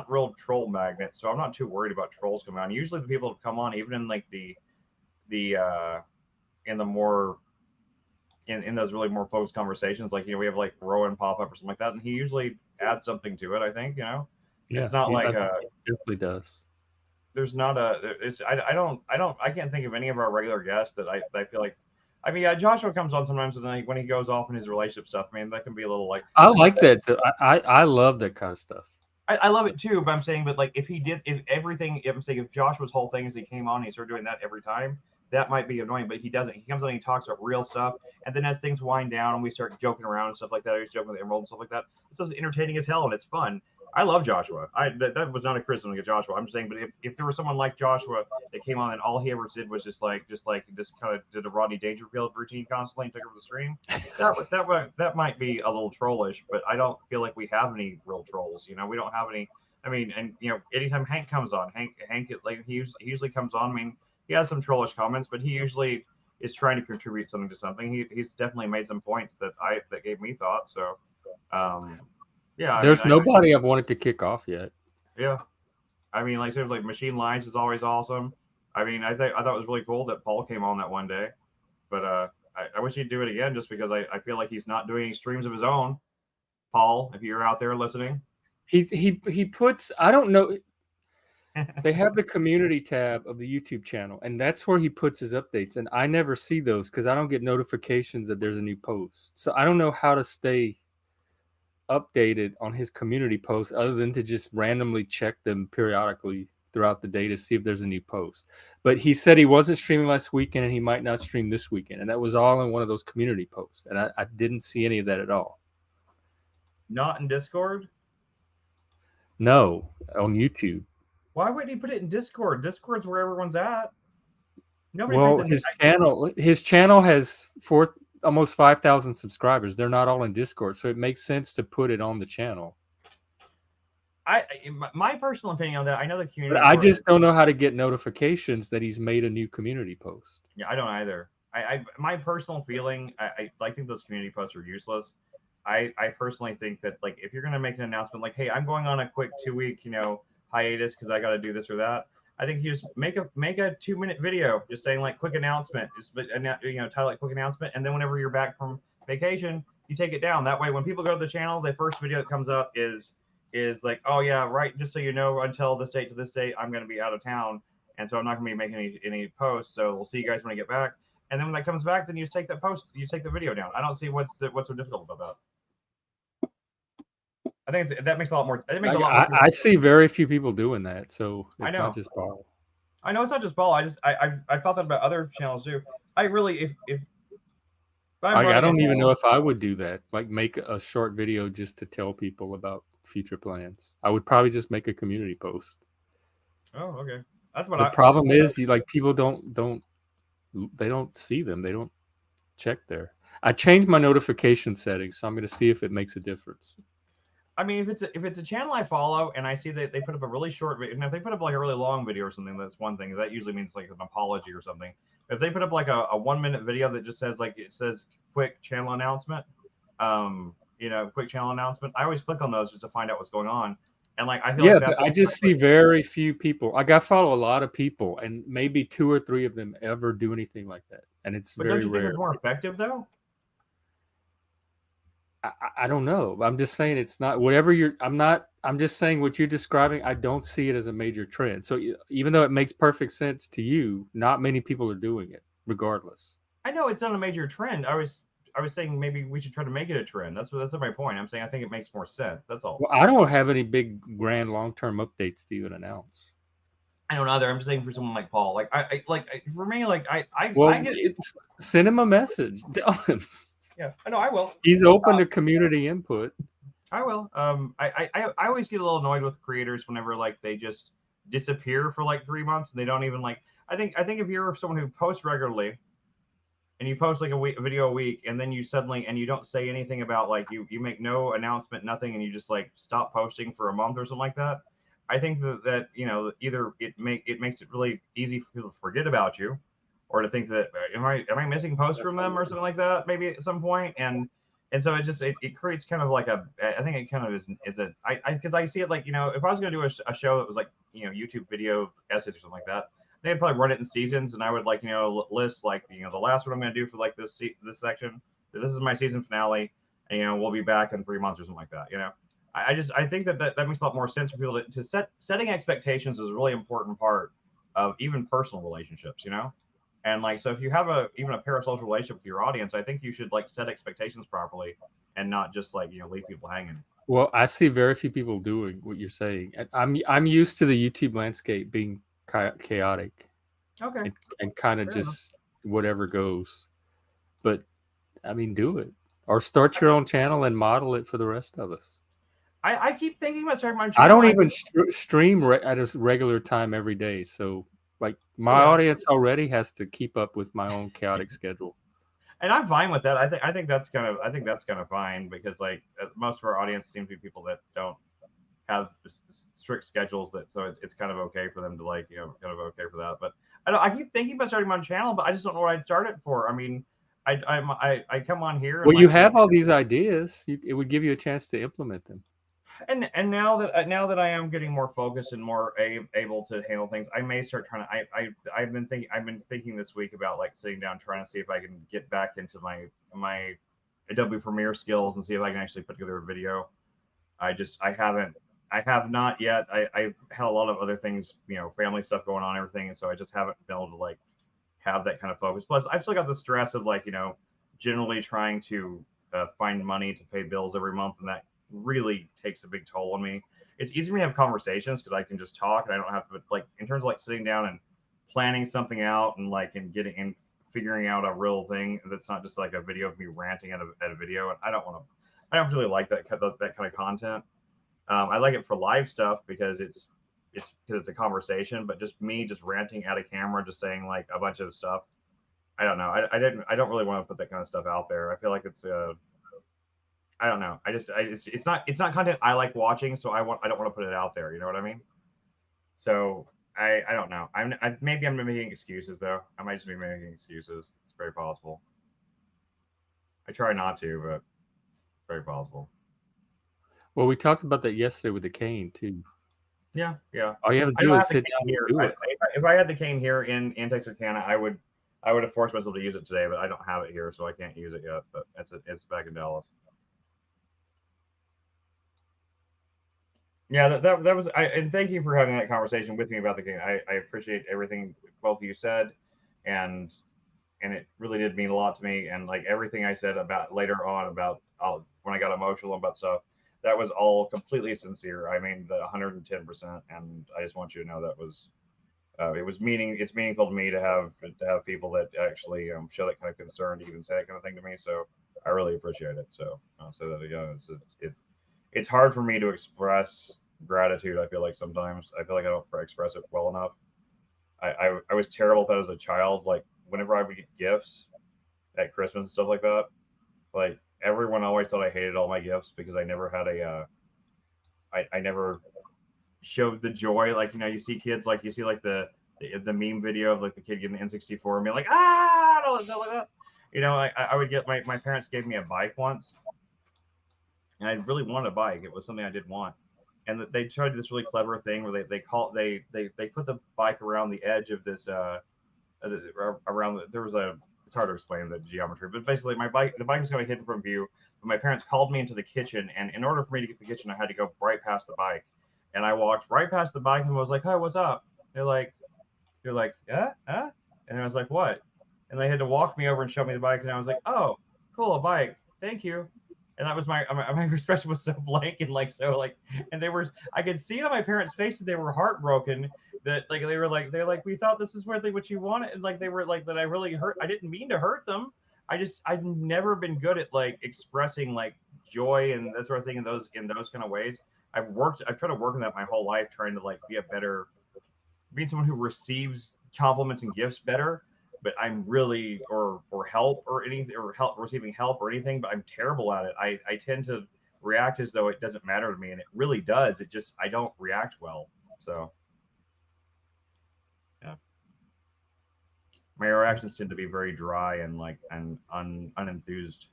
real troll magnets, so I'm not too worried about trolls coming on. Usually the people that come on, even in like in those really more focused conversations, like we have like Rowan pop up or something like that, and he usually adds something to it. I think Yeah, it's not like it definitely does. There's not I can't think of any of our regular guests that I feel like. I mean, Joshua comes on sometimes, and when he goes off in his relationship stuff, I mean, that can be a little like. I like that too. I love that kind of stuff. I love it too, but I'm saying, but like, if Joshua's whole thing is he came on, and he started doing that every time, that might be annoying. But he doesn't. He comes on, and he talks about real stuff, and then as things wind down and we start joking around and stuff like that, he's joking with Emerald and stuff like that. It's just entertaining as hell, and it's fun. I love Joshua. That was not a criticism against Joshua. I'm just saying, but if there was someone like Joshua that came on and all he ever did was just kind of did a Rodney Dangerfield routine constantly and took over the stream, that might be a little trollish. But I don't feel like we have any real trolls. We don't have any. I mean, and anytime Hank comes on, Hank like he usually comes on. I mean, he has some trollish comments, but he usually is trying to contribute something to something. He's definitely made some points that gave me thought. So. Yeah, there's nobody I've wanted to kick off yet. Yeah, I mean, like there's like Machine Lines is always awesome. I mean, I thought it was really cool that Paul came on that one day, but I wish he'd do it again, just because I feel like he's not doing any streams of his own. Paul, if you're out there listening, he puts, I don't know. They have the community tab of the YouTube channel, and that's where he puts his updates. And I never see those because I don't get notifications that there's a new post. So I don't know how to stay updated on his community posts other than to just randomly check them periodically throughout the day to see if there's a new post. But he said he wasn't streaming last weekend and he might not stream this weekend, and that was all in one of those community posts, and I didn't see any of that at all. Not in Discord? No, on YouTube. Why wouldn't he put it in Discord? Discord's where everyone's at. His channel has almost 5,000 subscribers. They're not all in Discord, so it makes sense to put it on the channel. My personal opinion on that, I know the community. But I just don't know how to get notifications that he's made a new community post. Yeah, I don't either. My personal feeling, I think those community posts are useless. I personally think that, like, if you're gonna make an announcement like, hey, I'm going on a quick 2-week, hiatus because I got to do this or that, I think you just make a 2-minute video just saying like quick announcement, title it quick announcement, and then whenever you're back from vacation, you take it down. That way, when people go to the channel, the first video that comes up is like, oh yeah, right, just so you know, until this date to this date, I'm going to be out of town, and so I'm not going to be making any posts. So we'll see you guys when I get back. And then when that comes back, then you just take the video down. I don't see what's so difficult about that. I think that makes a lot more. I see very few people doing that, so it's not just Paul. I know it's not just Paul. I thought that about other channels too. I really, if I don't even know if I would do that. Like, make a short video just to tell people about future plans. I would probably just make a community post. Oh, okay. That's what the problem is. People don't see them. They don't check there. I changed my notification settings, so I'm going to see if it makes a difference. I mean, if it's a channel I follow and I see that they put up a really short video, and if they put up like a really long video or something, that's one thing. That usually means like an apology or something. If they put up like a 1-minute video that just says quick channel announcement, quick channel announcement. I always click on those just to find out what's going on. And like I feel Yeah, like but that's I just see very few people. Like I follow a lot of people, and maybe 2 or 3 of them ever do anything like that, and it's But very don't you think rare. it's more effective though? I don't know. I'm just saying it's not whatever you're. I'm just saying what you're describing. I don't see it as a major trend. So even though it makes perfect sense to you, not many people are doing it, regardless. I know it's not a major trend. I was saying maybe we should try to make it a trend. That's my point. I'm saying I think it makes more sense. That's all. Well, I don't have any big, grand, long-term updates to even announce. I don't either. I'm just saying for someone like Paul, like for me, like I get send him a message. Tell him. Yeah, I know I will. He's open to community input. I will. I always get a little annoyed with creators whenever like they just disappear for like 3 months and they don't even like. I think if you're someone who posts regularly, and you post like a video a week, and then you suddenly and you don't say anything about like you make no announcement, nothing, and you just like stop posting for a month or something like that. I think that either it makes it really easy for people to forget about you, or to think that am I missing posts from them or something like that maybe at some point, and so it creates kind of like I think it kind of is a because I see it like if I was going to do a show that was like YouTube video essays or something like that, they'd probably run it in seasons, and I would like list like the last one I'm going to do for like this section. This is my season finale, and we'll be back in 3 months or something like that. I think that makes a lot more sense for people to setting expectations is a really important part of even personal relationships, and like so if you have even a parasocial relationship with your audience, I think you should like set expectations properly and not just like leave people hanging. Well, I see very few people doing what you're saying. I'm used to the YouTube landscape being chaotic. Okay. And kind of just whatever goes. But I mean, do it or start your own channel and model it for the rest of us. I keep thinking about starting my channel. I don't even stream at a regular time every day. So like my audience already has to keep up with my own chaotic schedule. And I'm fine with that. I think that's kind of fine because like most of our audience seems to be people that don't have strict schedules so it's kind of okay for them to like kind of okay for that. But I keep thinking about starting my own channel, but I just don't know what I'd start it for. I mean, I come on here. Well, you have all these ideas. It would give you a chance to implement them. And now that I am getting more focused and more able to handle things, I may start trying to. I've been thinking this week about like sitting down trying to see if I can get back into my Adobe Premiere skills and see if I can actually put together a video. I have not yet. I've had a lot of other things, family stuff going on, everything, and so I just haven't been able to like have that kind of focus. Plus, I've still got the stress of like generally trying to find money to pay bills every month, and that really takes a big toll on me. It's easy for me to have conversations because I can just talk and I don't have to like in terms of like sitting down and planning something out and like and getting and figuring out a real thing that's not just like a video of me ranting at a video. And I don't really like that kind of content. I like it for live stuff because it's a conversation, but just me just ranting at a camera, just saying like a bunch of stuff. I don't know. I don't really want to put that kind of stuff out there. I feel like it's I don't know. It's not content I like watching, so I don't want to put it out there. You know what I mean? So I don't know. Maybe I'm making excuses though. I might just be making excuses. It's very possible. I try not to, but very possible. Well, we talked about that yesterday with the cane too. Yeah. All you have to do is sit down here. If I had the cane here in Texarkana, I would have forced myself to use it today, but I don't have it here, so I can't use it yet. But it's back in Dallas. Yeah, that was. And thank you for having that conversation with me about the game. I appreciate everything both of you said, and it really did mean a lot to me. And like everything I said about later on about when I got emotional about stuff, that was all completely sincere. I mean, the 110%. And I just want you to know that was it's meaningful to me to have people that actually show that kind of concern to even say that kind of thing to me. So I really appreciate it. So I'll say that again. It's hard for me to express gratitude. I feel like sometimes I don't express it well enough. I was terrible at that as a child. Like whenever I would get gifts at Christmas and stuff like that, like everyone always thought I hated all my gifts because I never had I never showed the joy. Like, you see kids, like you see like the meme video of like the kid getting the N64 and being like, and all that stuff like that. I would get my parents gave me a bike once. and I really wanted a bike. It was something I did want. And they tried this really clever thing where they put the bike around the edge of this there was a, it's hard to explain the geometry, but basically the bike was kind of hidden from view. But my parents called me into the kitchen, and in order for me to get to the kitchen, I had to go right past the bike. And I walked right past the bike and was like, "Hi, what's up?" They're like, "Yeah, huh?" And I was like, "What?" And they had to walk me over and show me the bike, and I was like, "Oh, cool, a bike, thank you." And that was my expression was so blank and like so like, and I could see it on my parents' face that they were heartbroken, that like they're like, we thought this is what you wanted, and like they were like, that I really hurt. I didn't mean to hurt them. I've never been good at like expressing like joy and that sort of thing in those kind of ways. I've tried to work on that my whole life, trying to like being someone who receives compliments and gifts better. But I'm really or help or anything, or help receiving help or anything, but I'm terrible at it. I tend to react as though it doesn't matter to me, and it really does. It just, I don't react well. So yeah, my reactions tend to be very dry and like and unenthused.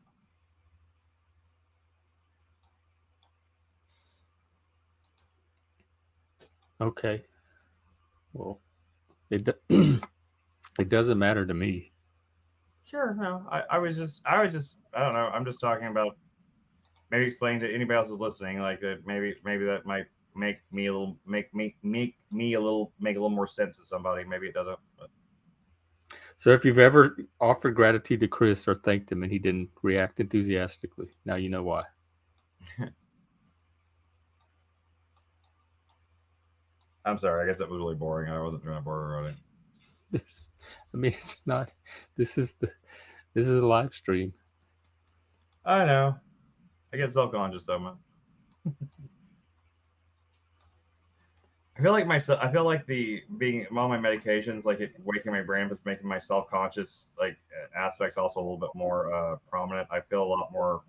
Okay. Well, it it doesn't matter to me. Sure, no, I was just I don't know. I'm just talking about maybe explaining to anybody else who's listening, like that maybe that might make me a little make a little more sense to somebody. Maybe it doesn't. But. So if you've ever offered gratitude to Chris or thanked him and he didn't react enthusiastically, now you know why. I'm sorry. I guess that was really boring. I wasn't trying to bore everybody. I mean, it's not. This is a live stream. I know. I get self-conscious though, man. I feel like the being on my medications, like it waking my brain, but it's making my self-conscious like aspects also a little bit more prominent. I feel a lot more.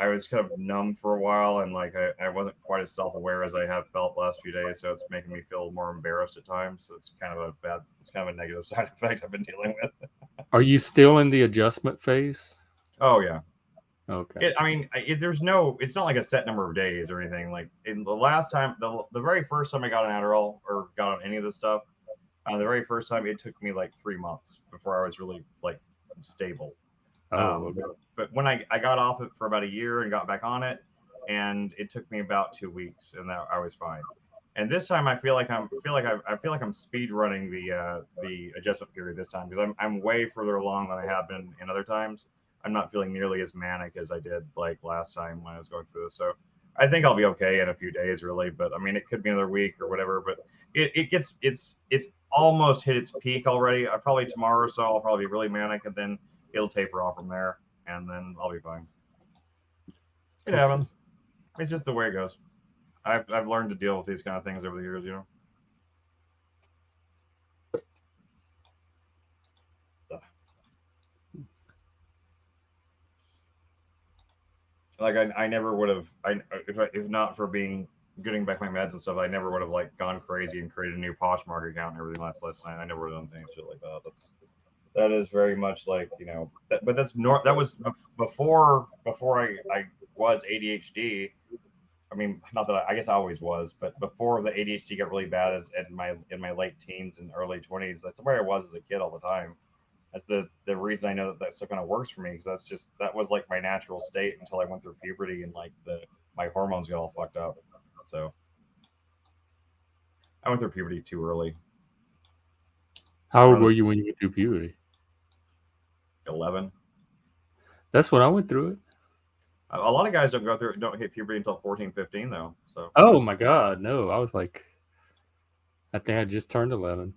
I was kind of numb for a while, and like I wasn't quite as self-aware as I have felt the last few days. So it's making me feel more embarrassed at times. So it's kind of a negative side effect I've been dealing with. Are you still in the adjustment phase? Oh yeah. Okay. There's no, it's not like a set number of days or anything. Like in the last time, the very first time I got an Adderall or got on any of this stuff, the very first time it took me like 3 months before I was really like stable. Okay. But when I got off it for about a year and got back on it, and it took me about 2 weeks, and that I was fine. And this time I feel like I'm speed running the adjustment period this time, because I'm way further along than I have been in other times. I'm not feeling nearly as manic as I did like last time when I was going through this. So I think I'll be okay in a few days, really. But I mean, it could be another week or whatever. But it's almost hit its peak already. Probably tomorrow or so I'll probably be really manic, and then it'll taper off from there, and then I'll be fine. It happens. It's just the way it goes. I've learned to deal with these kind of things over the years, you know. Like I never would have, if not for getting back my meds and stuff, I never would have like gone crazy and created a new Poshmark account and everything last night. I never would have done things shit like that. That is very much like, you know, that was before I was ADHD. I mean, not that I guess I always was, but before the ADHD got really bad, as in my late teens and early 20s, that's where I was as a kid all the time. That's the reason I know that still kind of works for me, because that was like my natural state until I went through puberty and like my hormones got all fucked up. So I went through puberty too early. How old were you when you went through puberty? 11. That's when I went through it. A lot of guys don't hit puberty until 14, 15 though. So. Oh my God, no! I was like, I think I just turned 11.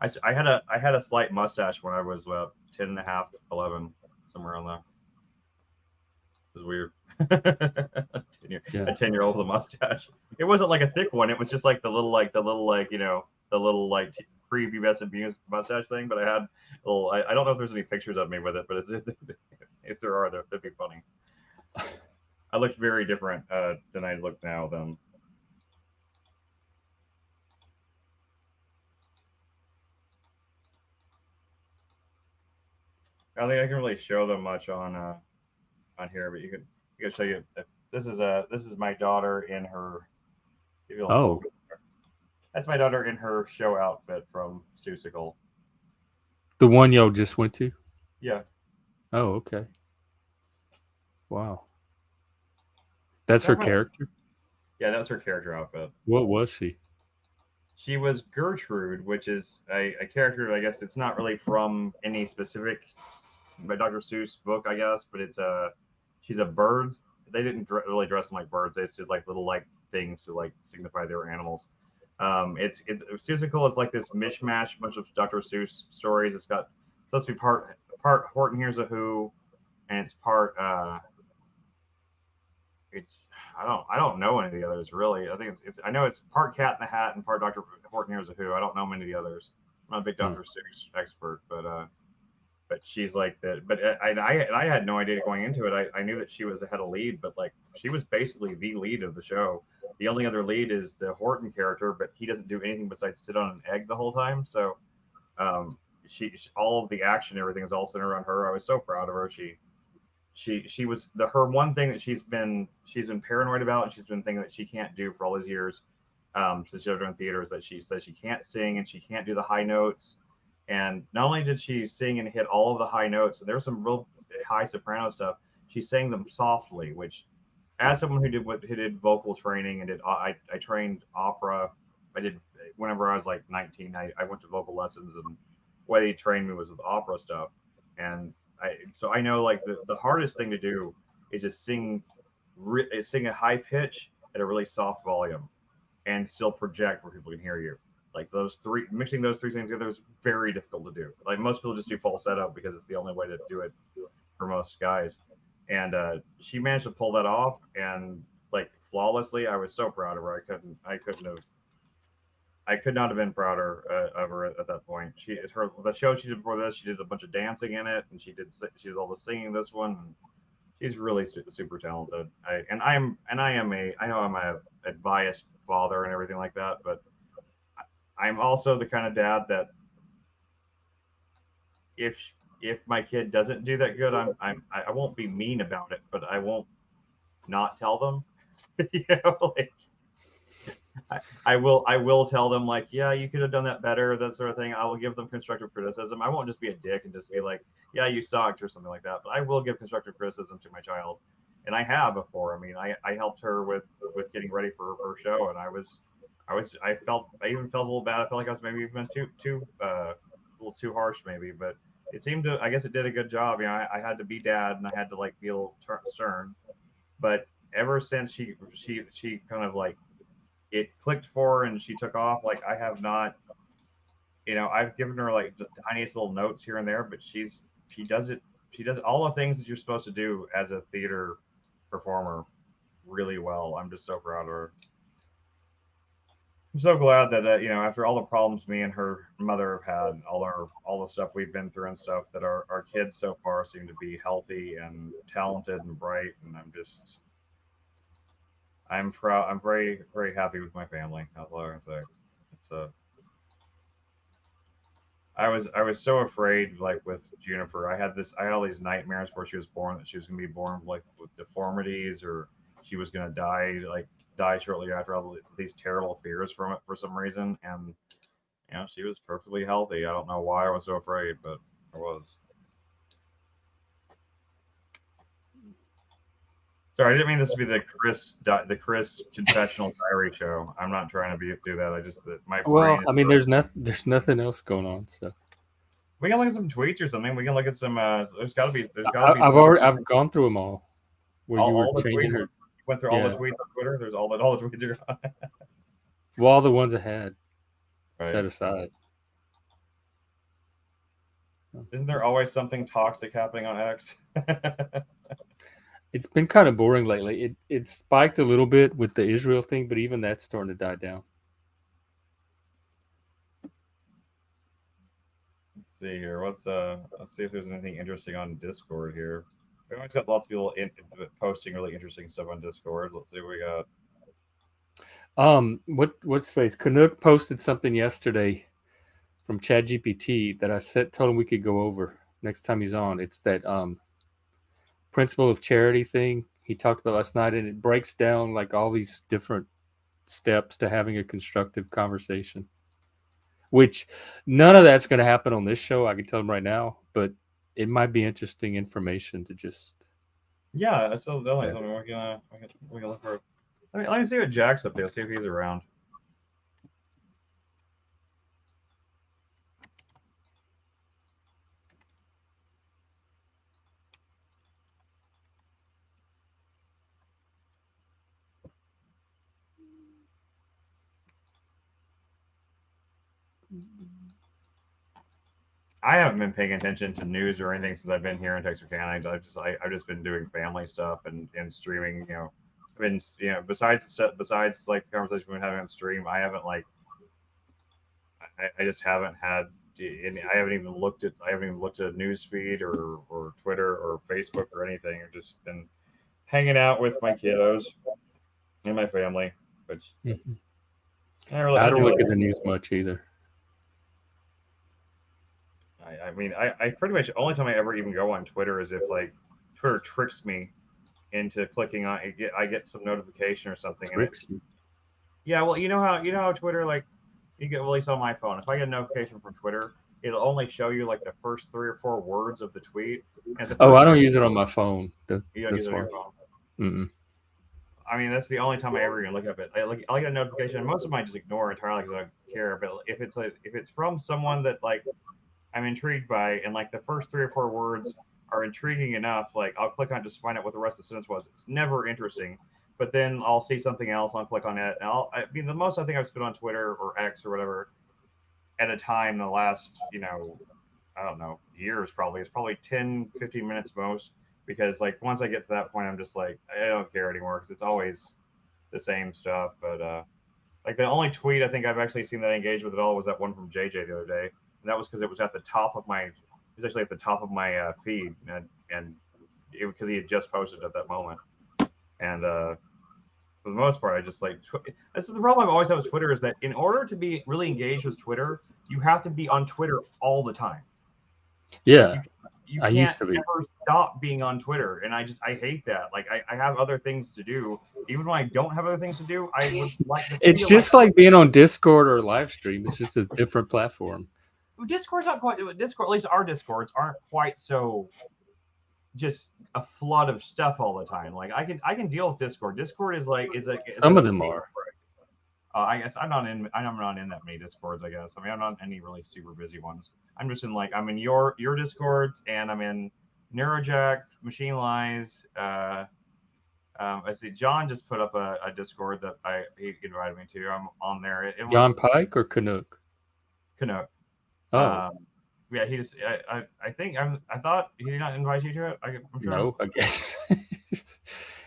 I had a slight mustache when I was 10 and a half, 11, somewhere around there. It was weird. A 10-year-old with a mustache. It wasn't like a thick one. It was just like the little prepubescent mustache thing. But I had a little. I don't know if there's any pictures of me with it, but if there are, that'd be funny. I looked very different than I look now. Then. I don't think I can really show them much on here, but you I gotta show you. This is my daughter in her. Oh, that's my daughter in her show outfit from Seussical. the one y'all just went to? Yeah. Oh, okay. Wow. That's her character? Yeah, that's her character outfit. What was she? She was Gertrude, which is a character. I guess it's not really from any specific by Dr. Seuss book, I guess, but she's a bird. They didn't really dress them like birds. They just did like little like things to like signify they were animals. Seussical is like this mishmash, bunch of Dr. Seuss stories. It's supposed to be part Horton Hears a Who, and it's part I don't know any of the others really. I think I know it's part Cat in the Hat and part Dr. Horton Hears a Who. I don't know many of the others. I'm not a big Dr. Seuss expert, but she's like that. But I had no idea going into it. I knew that she was had a lead, but like she was basically the lead of the show. The only other lead is the Horton character, but he doesn't do anything besides sit on an egg the whole time. So she all of the action, everything is all centered around her. I was so proud of her. She was her one thing that she's been paranoid about, and she's been thinking that she can't do for all these years since she's doing theater, is that she says she can't sing and she can't do the high notes. And not only did she sing and hit all of the high notes, and there was some real high soprano stuff, she sang them softly, which as someone who did vocal training and I trained opera. I did whenever I was like 19, I went to vocal lessons, and the way they trained me was with opera stuff. And so I know like the hardest thing to do is just sing a high pitch at a really soft volume and still project where people can hear you. Like mixing those three things together is very difficult to do. Like most people just do falsetto because it's the only way to do it for most guys. And she managed to pull that off and like flawlessly. I was so proud of her. I could not have been prouder of her at that point. The show she did before this, she did a bunch of dancing in it, and she did all the singing this one. And she's really super talented. I know I'm a biased father and everything like that, but I'm also the kind of dad that if my kid doesn't do that good, I won't be mean about it, but I won't not tell them. Like I will tell them like, yeah, you could have done that better, that sort of thing. I will give them constructive criticism. I won't just be a dick and just be like, yeah, you sucked or something like that. But I will give constructive criticism to my child, and I have before. I mean, I helped her with getting ready for her show, and I even felt a little bad. I felt like I was maybe even too a little too harsh maybe, but it seemed to. I guess it did a good job. You know, I had to be dad, and I had to like be a little stern. But ever since she kind of like it clicked for her and she took off, like I have not. You know, I've given her like the tiniest little notes here and there, but she does all the things that you're supposed to do as a theater performer really well. I'm just so proud of her. I'm so glad that after all the problems me and her mother have had, all the stuff we've been through and stuff, that our kids so far seem to be healthy and talented and bright, and I'm proud. I'm very, very happy with my family. That's all I can say. I was so afraid, like with Juniper. I had all these nightmares before she was born, that she was gonna be born like with deformities, or she was gonna die shortly after. All these terrible fears from it for some reason, and she was perfectly healthy. I don't know why I was so afraid, but I was. Sorry, I didn't mean this to be the Chris confessional diary show. I'm not trying to do that. I just I mean, there's nothing else going on, so we can look at some tweets or something. We can look at some. There's got to be. I've gone through them all. Where you were changing her. Went through all the tweets on Twitter. There's all the tweets are gone. Well, all the ones I had set aside. Isn't there always something toxic happening on X? It's been kind of boring lately. It spiked a little bit with the Israel thing, but even that's starting to die down. Let's see here. Let's see if there's anything interesting on Discord here. We always got lots of people posting really interesting stuff on Discord. Let's see what we got. What's face? Canuck posted something yesterday from ChatGPT that I told him we could go over next time he's on. It's that principle of charity thing. he talked about last night, and it breaks down like all these different steps to having a constructive conversation. Which none of that's going to happen on this show. I can tell them right now, but it might be interesting information to just. Yeah, that's definitely something we can look for. Let me see what Jack's up there. See if he's around. I haven't been paying attention to news or anything since I've been here in Texarkana. I've just been doing family stuff and streaming. You know, I've been besides like the conversation we've been having on stream, I haven't like I just haven't had any. I haven't even looked at a news feed or Twitter or Facebook or anything. I've just been hanging out with my kiddos and my family, which I don't look at the news much either. I mean, I pretty much only time I ever even go on Twitter is if like Twitter tricks me into clicking on. I get some notification or something. Yeah, well, you know how Twitter, like, you get, at least on my phone, if I get a notification from Twitter, it'll only show you like the first 3 or 4 words of the tweet. I don't use it on my phone. You don't use it on your phone. Mm-mm. I mean, that's the only time I ever even look up it. I'll get a notification, and most of mine just ignore entirely because I don't care. But if it's from someone that like I'm intrigued by, and like the first 3 or 4 words are intriguing enough, like I'll click on just to find out what the rest of the sentence was. It's never interesting, but then I'll see something else, I'll click on it, and I mean, the most I think I've spent on Twitter or X or whatever at a time the last, I don't know, years probably. It's probably 10, 15 minutes most, because like once I get to that point, I'm just like, I don't care anymore because it's always the same stuff. But like the only tweet I think I've actually seen that I engaged with at all was that one from JJ the other day. And that was because it was at the top of my, feed, and because he had just posted at that moment. And for the most part, I just like, that's the problem I've always had with Twitter, is that in order to be really engaged with Twitter, you have to be on Twitter all the time. Yeah. You I can't used to be. ever stop being on Twitter, and I hate that. Like I have other things to do. Even when I don't have other things to do, I would like to. It's just like being on Discord or live stream. It's just a different platform. Discord's not quite. Discord, at least our Discords aren't quite so just a flood of stuff all the time. Like I can deal with Discord. Discord is like some of them are. I guess I'm not in that many Discords. I guess I'm not in any really super busy ones. I'm just in I'm in your Discords, and I'm in Neurojack, Machine Lies. I see John just put up a Discord that he invited me to. I'm on there. John Pike or Canuck? Canuck. Oh. Yeah, he just. I think I thought he did not invite you to it. I'm sure. No, I guess.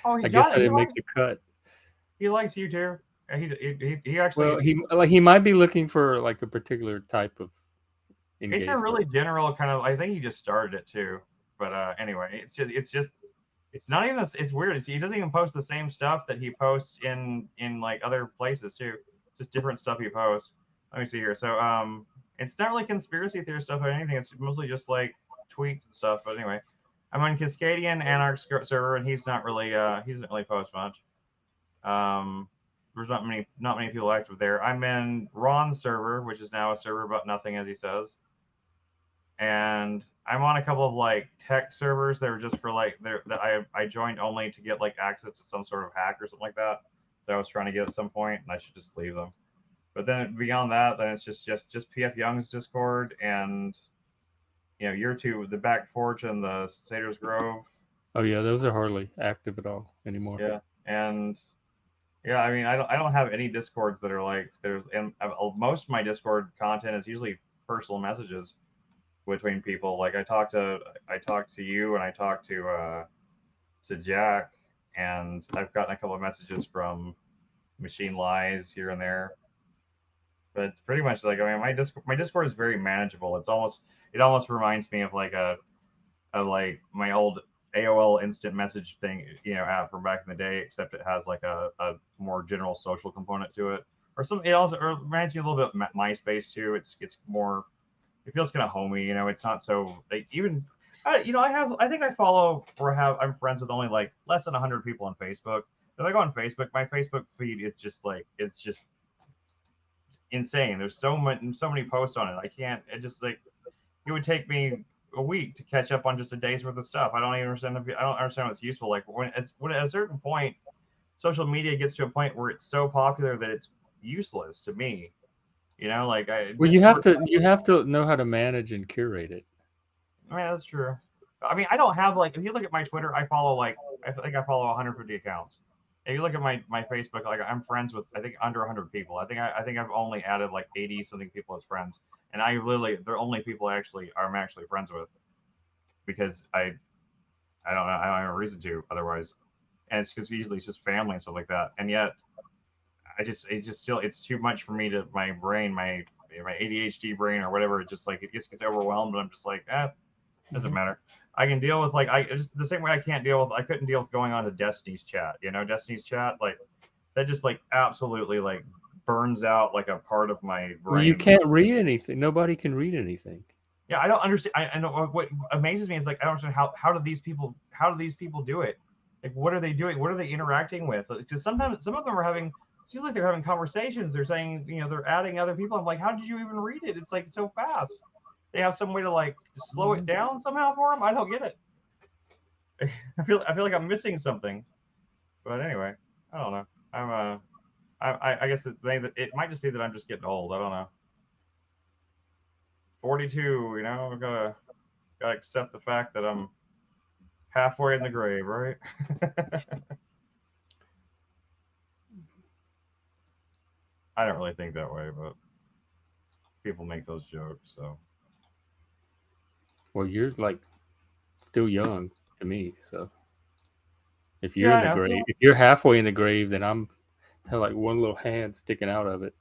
Oh, I guess I didn't make the cut. He likes you too. He actually. Well, he might be looking for like a particular type of engagement. It's a really general kind of. I think he just started it too. But anyway, it's not even. It's weird. He doesn't even post the same stuff that he posts in like other places too. Just different stuff he posts. Let me see here. So it's not really conspiracy theory stuff or anything. It's mostly just like tweets and stuff. But anyway, I'm on Cascadian Anarch server, and he's not really he doesn't really post much. There's not many people active there. I'm in Ron's server, which is now a server about nothing, as he says. And I'm on a couple of like tech servers that are just for like that I joined only to get like access to some sort of hack or something like that I was trying to get at some point, and I should just leave them. But then beyond that, then it's just PF Young's Discord, and your two, the Back Porch and the Satyrs Grove. Oh yeah, those are hardly active at all anymore. Yeah, and yeah, I mean, I don't have any Discords that are like there's, and most of my Discord content is usually personal messages between people. Like I talk to you, and I talk to Jack, and I've gotten a couple of messages from Machine Lies here and there. But pretty much, like, I mean, my Discord is very manageable. It almost reminds me of like like my old AOL instant message thing, app from back in the day, except it has like a more general social component to it. It also reminds me a little bit of MySpace too. It's more, it feels kind of homey, it's not so like, even I think I follow I'm friends with only like less than 100 people on Facebook. If I go on Facebook, my Facebook feed is just like, it's just insane. There's so many posts on it. It just like, it would take me a week to catch up on just a day's worth of stuff. I don't understand what's useful. Like when at a certain point, social media gets to a point where it's so popular that it's useless to me. Like you have to know how to manage and curate it. I mean, that's true. I mean, I don't have like, if you look at my Twitter, I follow I think I follow 150 accounts. If you look at my Facebook, like I'm friends with, I think, under 100 people. I think I've only added like 80 something people as friends, and they're only people I'm actually friends with, because I don't know, I don't have a reason to otherwise, and it's because usually it's just family and stuff like that, and yet it's too much for me to my brain, my ADHD brain or whatever. It just like, it just gets overwhelmed, and I'm just like, doesn't matter. I can deal with just the same way I couldn't deal with going on to Destiny's chat. Destiny's chat, like that just like absolutely like burns out like a part of my brain. Well, you can't read anything. Nobody can read anything. Yeah, I don't understand. I know what amazes me is like, I don't understand how do these people do it? Like, what are they doing? What are they interacting with? Because sometimes some of them seems like they're having conversations. They're saying, they're adding other people. I'm like, how did you even read it? It's like so fast. They have some way to like slow it down somehow for them. I don't get it. I feel like I'm missing something. But anyway, I don't know. I guess it might just be that I'm just getting old. I don't know. 42. I gotta accept the fact that I'm halfway in the grave, right? I don't really think that way, but people make those jokes, so. Well, you're like still young to me, so if you're in the grave, if you're halfway in the grave, then I'm like one little hand sticking out of it.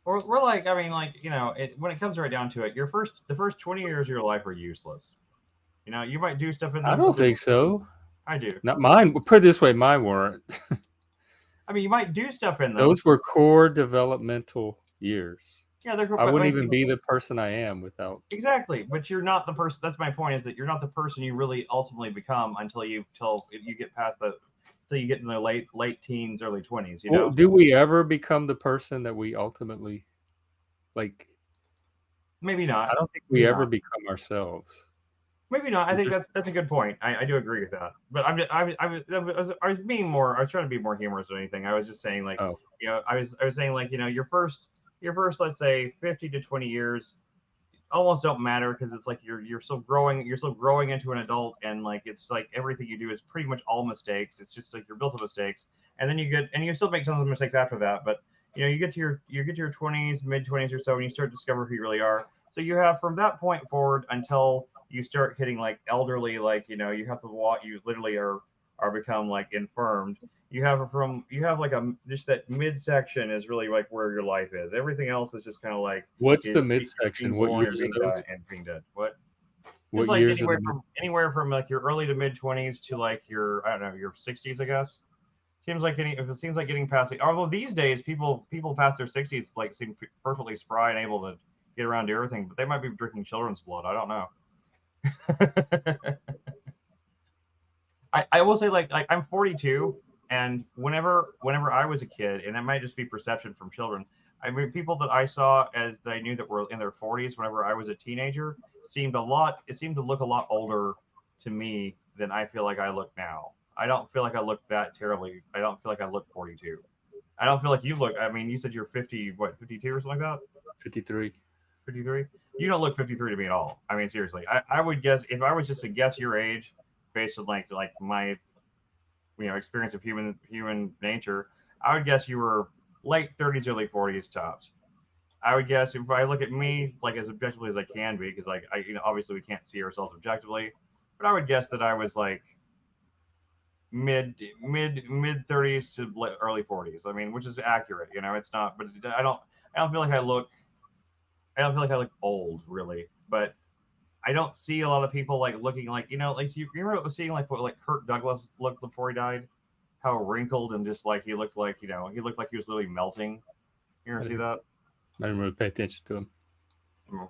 We're like, I mean, like, when it comes right down to it, the first 20 years of your life are useless. You might do stuff in them. I don't think so. I do. Not mine. Put it this way, mine weren't. I mean, you might do stuff in them. Those were core developmental years. Yeah, they're. I wouldn't even be the person I am without. Exactly, but you're not the person. That's my point. Is that you're not the person you really ultimately become until you get past until you get in the late teens, early 20s. Well, do we ever become the person that we ultimately like? Maybe not. I don't think we ever become ourselves. Maybe not. I think that's a good point. I do agree with that. But I was trying to be more humorous than anything. I was just saying like, I was saying like, your first, let's say 50 to 20 years almost don't matter, because it's like you're still growing into an adult, and like it's like everything you do is pretty much all mistakes. It's just like you're built of mistakes, and then you still make tons of mistakes after that, but you get to your 20s, mid 20s or so, and you start to discover who you really are. So you have from that point forward until you start hitting like elderly, like you have to walk, you literally are become like infirmed. You have like just that midsection is really like where your life is. Everything else is just kind of like, what's the midsection? What years and are those? And being dead. What like years anywhere from like your early to mid 20s to like your, I don't know, your 60s, I guess. Seems like getting past it. Although these days people past their 60s like seem perfectly spry and able to get around to everything, but they might be drinking children's blood. I don't know. I will say like I'm 42, and whenever I was a kid, and it might just be perception from children, I mean, people that I saw that I knew that were in their 40s whenever I was a teenager seemed to look a lot older to me than I feel like I look now. I don't feel like I look that terribly. I don't feel like I look 42. I don't feel like you look. I mean, you said you're 50, 52 or something like that? 53. 53? You don't look 53 to me at all. I mean, seriously. I would guess, if I was just to guess your age based on like my experience of human nature, I would guess you were late 30s, early 40s tops. I would guess, if I look at me like as objectively as I can be, because like obviously we can't see ourselves objectively, but I would guess that I was like mid 30s to early 40s. I mean, which is accurate. It's not, but I don't feel like I look old, really. But I don't see a lot of people like looking like, like, do you remember seeing like what like Kirk Douglas looked before he died? How wrinkled and just like he looked like he was literally melting. You ever see that? I didn't really pay attention to him.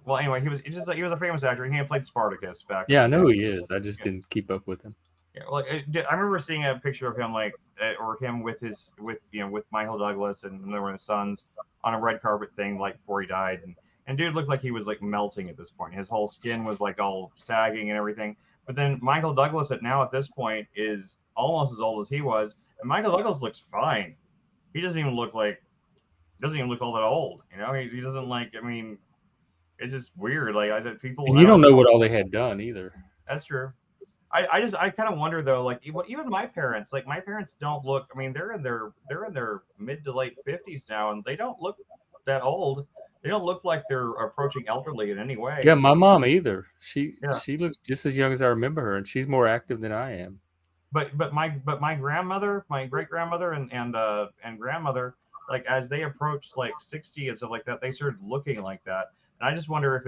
Well, anyway, he was a famous actor. He had played Spartacus back. Yeah, I know he is. I just didn't keep up with him. Yeah, like I remember seeing a picture of him, like or him with Michael Douglas and they were his sons on a red carpet thing, like before he died, and dude looked like he was like melting at this point. His whole skin was like all sagging and everything. But then Michael Douglas at this point is almost as old as he was, and Michael Douglas looks fine. He doesn't even look all that old. You know, he doesn't like. I mean, it's just weird. Like people. And you don't know what all they had done either. That's true. I kind of wonder though, like even my parents don't look. I mean, they're in their mid to late 50s now, and they don't look that old. They don't look like they're approaching elderly in any way. Yeah, my mom either. She looks just as young as I remember her, and she's more active than I am. But my grandmother, my great grandmother, and grandmother, like as they approached like 60 and stuff like that, they started looking like that. And I just wonder if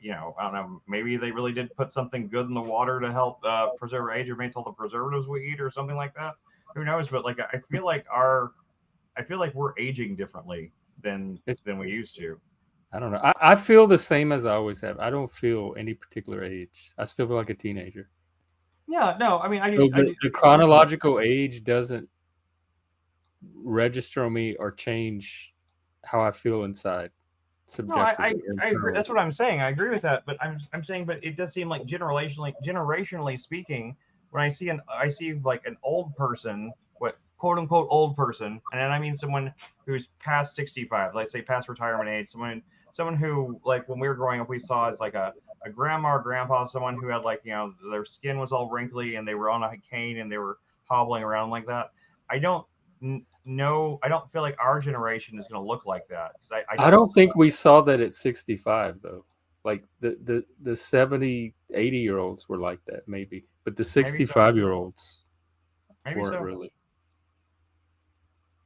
you know, I don't know, maybe they really did put something good in the water to help preserve age, or makes all the preservatives we eat or something like that. Who knows? But like, I feel like we're aging differently than we used to. I don't know. I feel the same as I always have. I don't feel any particular age. I still feel like a teenager. Yeah, no, I mean, the chronological age doesn't register on me or change how I feel inside. No, I agree. That's what I'm saying. I agree with that, but I'm saying, but it does seem like generationally speaking, when I see like an old person, what quote unquote old person, and then I mean someone who's past 65, let's say past retirement age, someone who, like when we were growing up, we saw as like a grandma or grandpa, someone who had like, you know, their skin was all wrinkly and they were on a cane and they were hobbling around like that. I don't feel like our generation is going to look like that. I don't think we saw that at 65 though. Like the 70, 80-year-olds were like that maybe, but the 65-year-olds weren't really.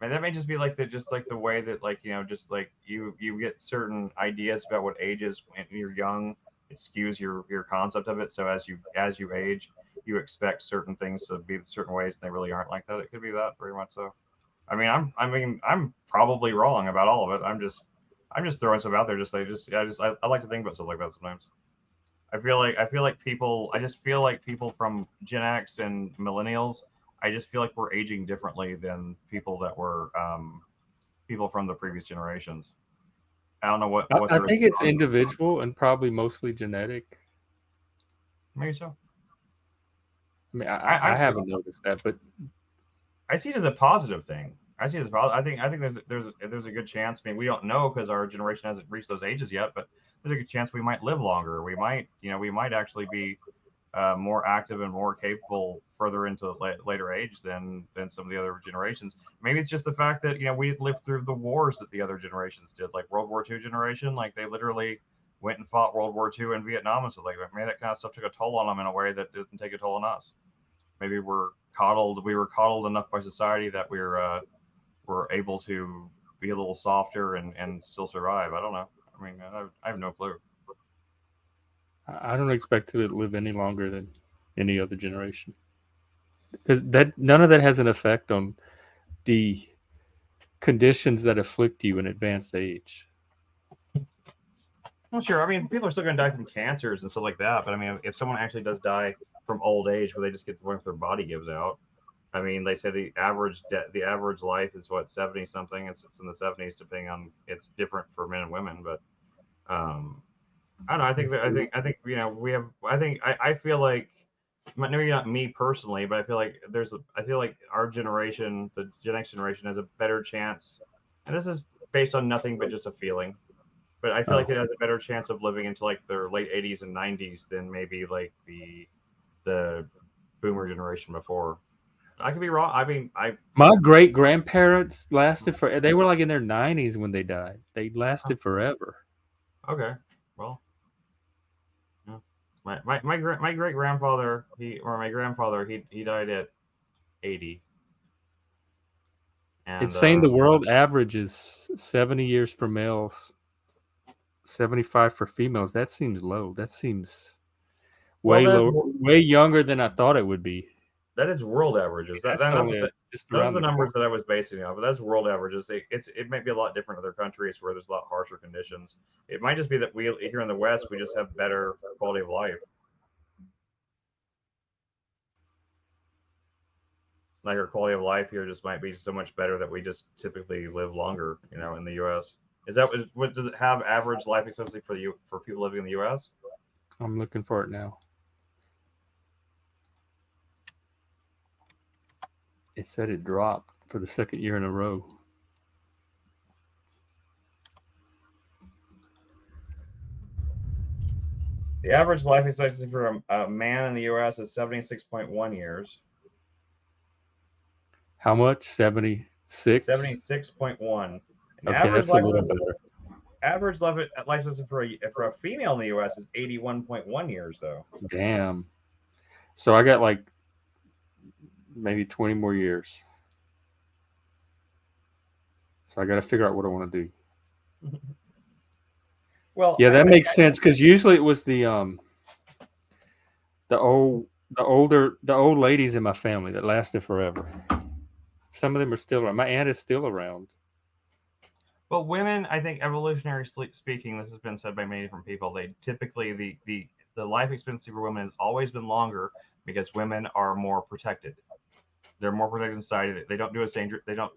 And that may just be like the way that, like, you know, just like you get certain ideas about what age is when you're young. It skews your concept of it. So as you age, you expect certain things to be certain ways, and they really aren't like that. It could be that very much so. I mean, I'm probably wrong about all of it. I'm just throwing stuff out there. I like to think about stuff like that sometimes. I feel like people from Gen X and millennials, I just feel like we're aging differently than people that were people from the previous generations. I don't know what I think it's individual and probably mostly genetic. Maybe so. I mean, I haven't noticed that, but I see it as a positive thing. I think there's a good chance. I mean, we don't know because our generation hasn't reached those ages yet, but there's a good chance we might live longer. We might actually be more active and more capable further into later age than some of the other generations. Maybe it's just the fact that, you know, we lived through the wars that the other generations did, like World War II generation. Like they literally went and fought World War II in Vietnam and stuff like that. Maybe that kind of stuff took a toll on them in a way that didn't take a toll on us. Maybe we were coddled enough by society that we're able to be a little softer and still survive. I don't know. I mean, I have no clue. I don't expect to live any longer than any other generation, because none of that has an effect on the conditions that afflict you in advanced age. Well, sure. I mean, people are still going to die from cancers and stuff like that. But I mean, if someone actually does die from old age, where they just get to what their body gives out, I mean, they say the average life is what, 70 something. It's in the 70s, depending on, it's different for men and women, but I don't know. I think you know, we have. I feel like, maybe not me personally, but I feel like our generation, the Gen X generation, has a better chance. And this is based on nothing but just a feeling. But I feel like it has a better chance of living into like their late 80s and 90s than maybe like the boomer generation before. I could be wrong. I mean, my great grandparents lasted for. They were like in their 90s when they died. They lasted forever. Okay, well, yeah. My great grandfather, he died at 80. And, it's saying the world average is 70 years for males, 75 for females. That seems low. That seems way lower, way younger than I thought it would be. That is world averages. Those are the numbers that I was basing it on. But that's world averages. It might be a lot different in other countries where there's a lot harsher conditions. It might just be that we here in the West we just have better quality of life. Like our quality of life here just might be so much better that we just typically live longer. In the U.S. Is that what does it have average life expectancy for people living in the U.S.? I'm looking for it now. It said it dropped for the second year in a row. The average life expectancy for a man in the U.S. is 76.1 years. How much? 76? 76.1. Okay, that's a little better. Average life expectancy for a female in the U.S. is 81.1 years, though. Damn. So I got like maybe 20 more years. So I got to figure out what I want to do. Well, yeah, that makes sense because usually it was the old ladies in my family that lasted forever. Some of them are still around. My aunt is still around. Well, women, I think, evolutionary speaking, this has been said by many different people. They typically the life expectancy for women has always been longer because women are more protected. They're more protected in society. They don't do as dangerous. They don't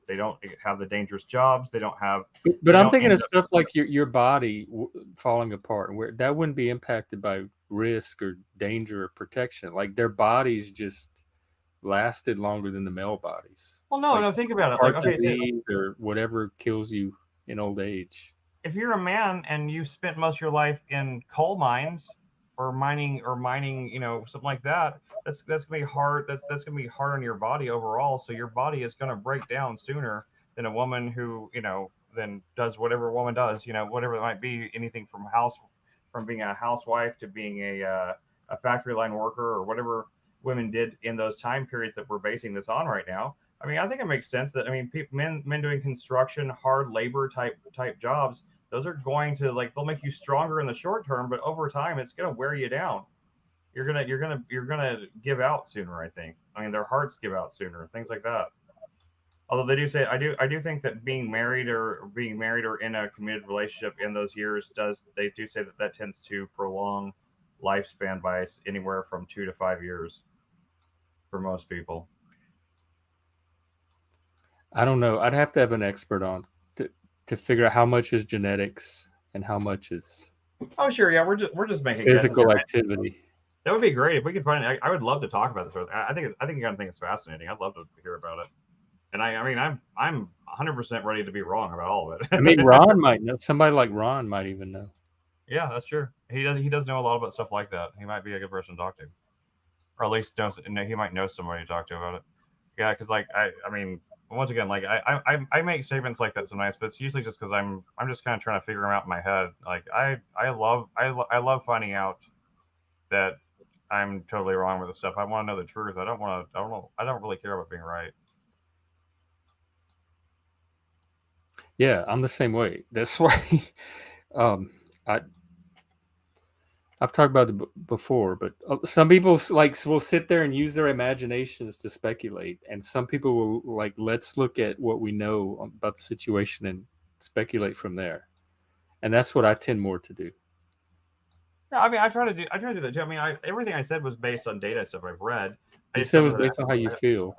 have the dangerous jobs. They don't have. But I'm thinking of stuff like your body falling apart, where that wouldn't be impacted by risk or danger or protection. Like their bodies just lasted longer than the male bodies. Well, no, think about it. Heart disease or whatever kills you in old age. If you're a man and you spent most of your life in coal mines or mining, something like that, that's gonna be hard. That's gonna be hard on your body overall. So your body is gonna break down sooner than a woman who, then does whatever a woman does, whatever it might be, anything from being a housewife to being a factory line worker or whatever women did in those time periods that we're basing this on right now. I mean, I think it makes sense that men doing construction, hard labor type jobs, those are going to they'll make you stronger in the short term, but over time it's going to wear you down. You're gonna give out sooner, I think. I mean, their hearts give out sooner, things like that. Although they do say, I do think that being married or in a committed relationship in those years they do say that tends to prolong lifespan by anywhere from 2 to 5 years for most people. I don't know. I'd have to have an expert on to figure out how much is genetics and how much is. Oh sure, yeah, we're just making physical activity. That would be great if we could find it. I would love to talk about this. I think you're gonna think it's fascinating. I'd love to hear about it. And I'm 100% ready to be wrong about all of it. I mean, Ron might know. Somebody like Ron might even know. Yeah, that's true. He does know a lot about stuff like that. He might be a good person to talk to, or at least he might know somebody to talk to about it. Yeah, because once again, I make statements like that sometimes, but it's usually just because I'm just kind of trying to figure them out in my head. Like I love finding out that I'm totally wrong with the stuff. I want to know the truth. I don't really care about being right. Yeah, I'm the same way. That's why I've talked about it before, but some people will sit there and use their imaginations to speculate, and some people will let's look at what we know about the situation and speculate from there, and that's what I tend more to do. Yeah, I mean, I try to do that too. I mean, everything I said was based on data stuff I've read. You said it was based on how you feel.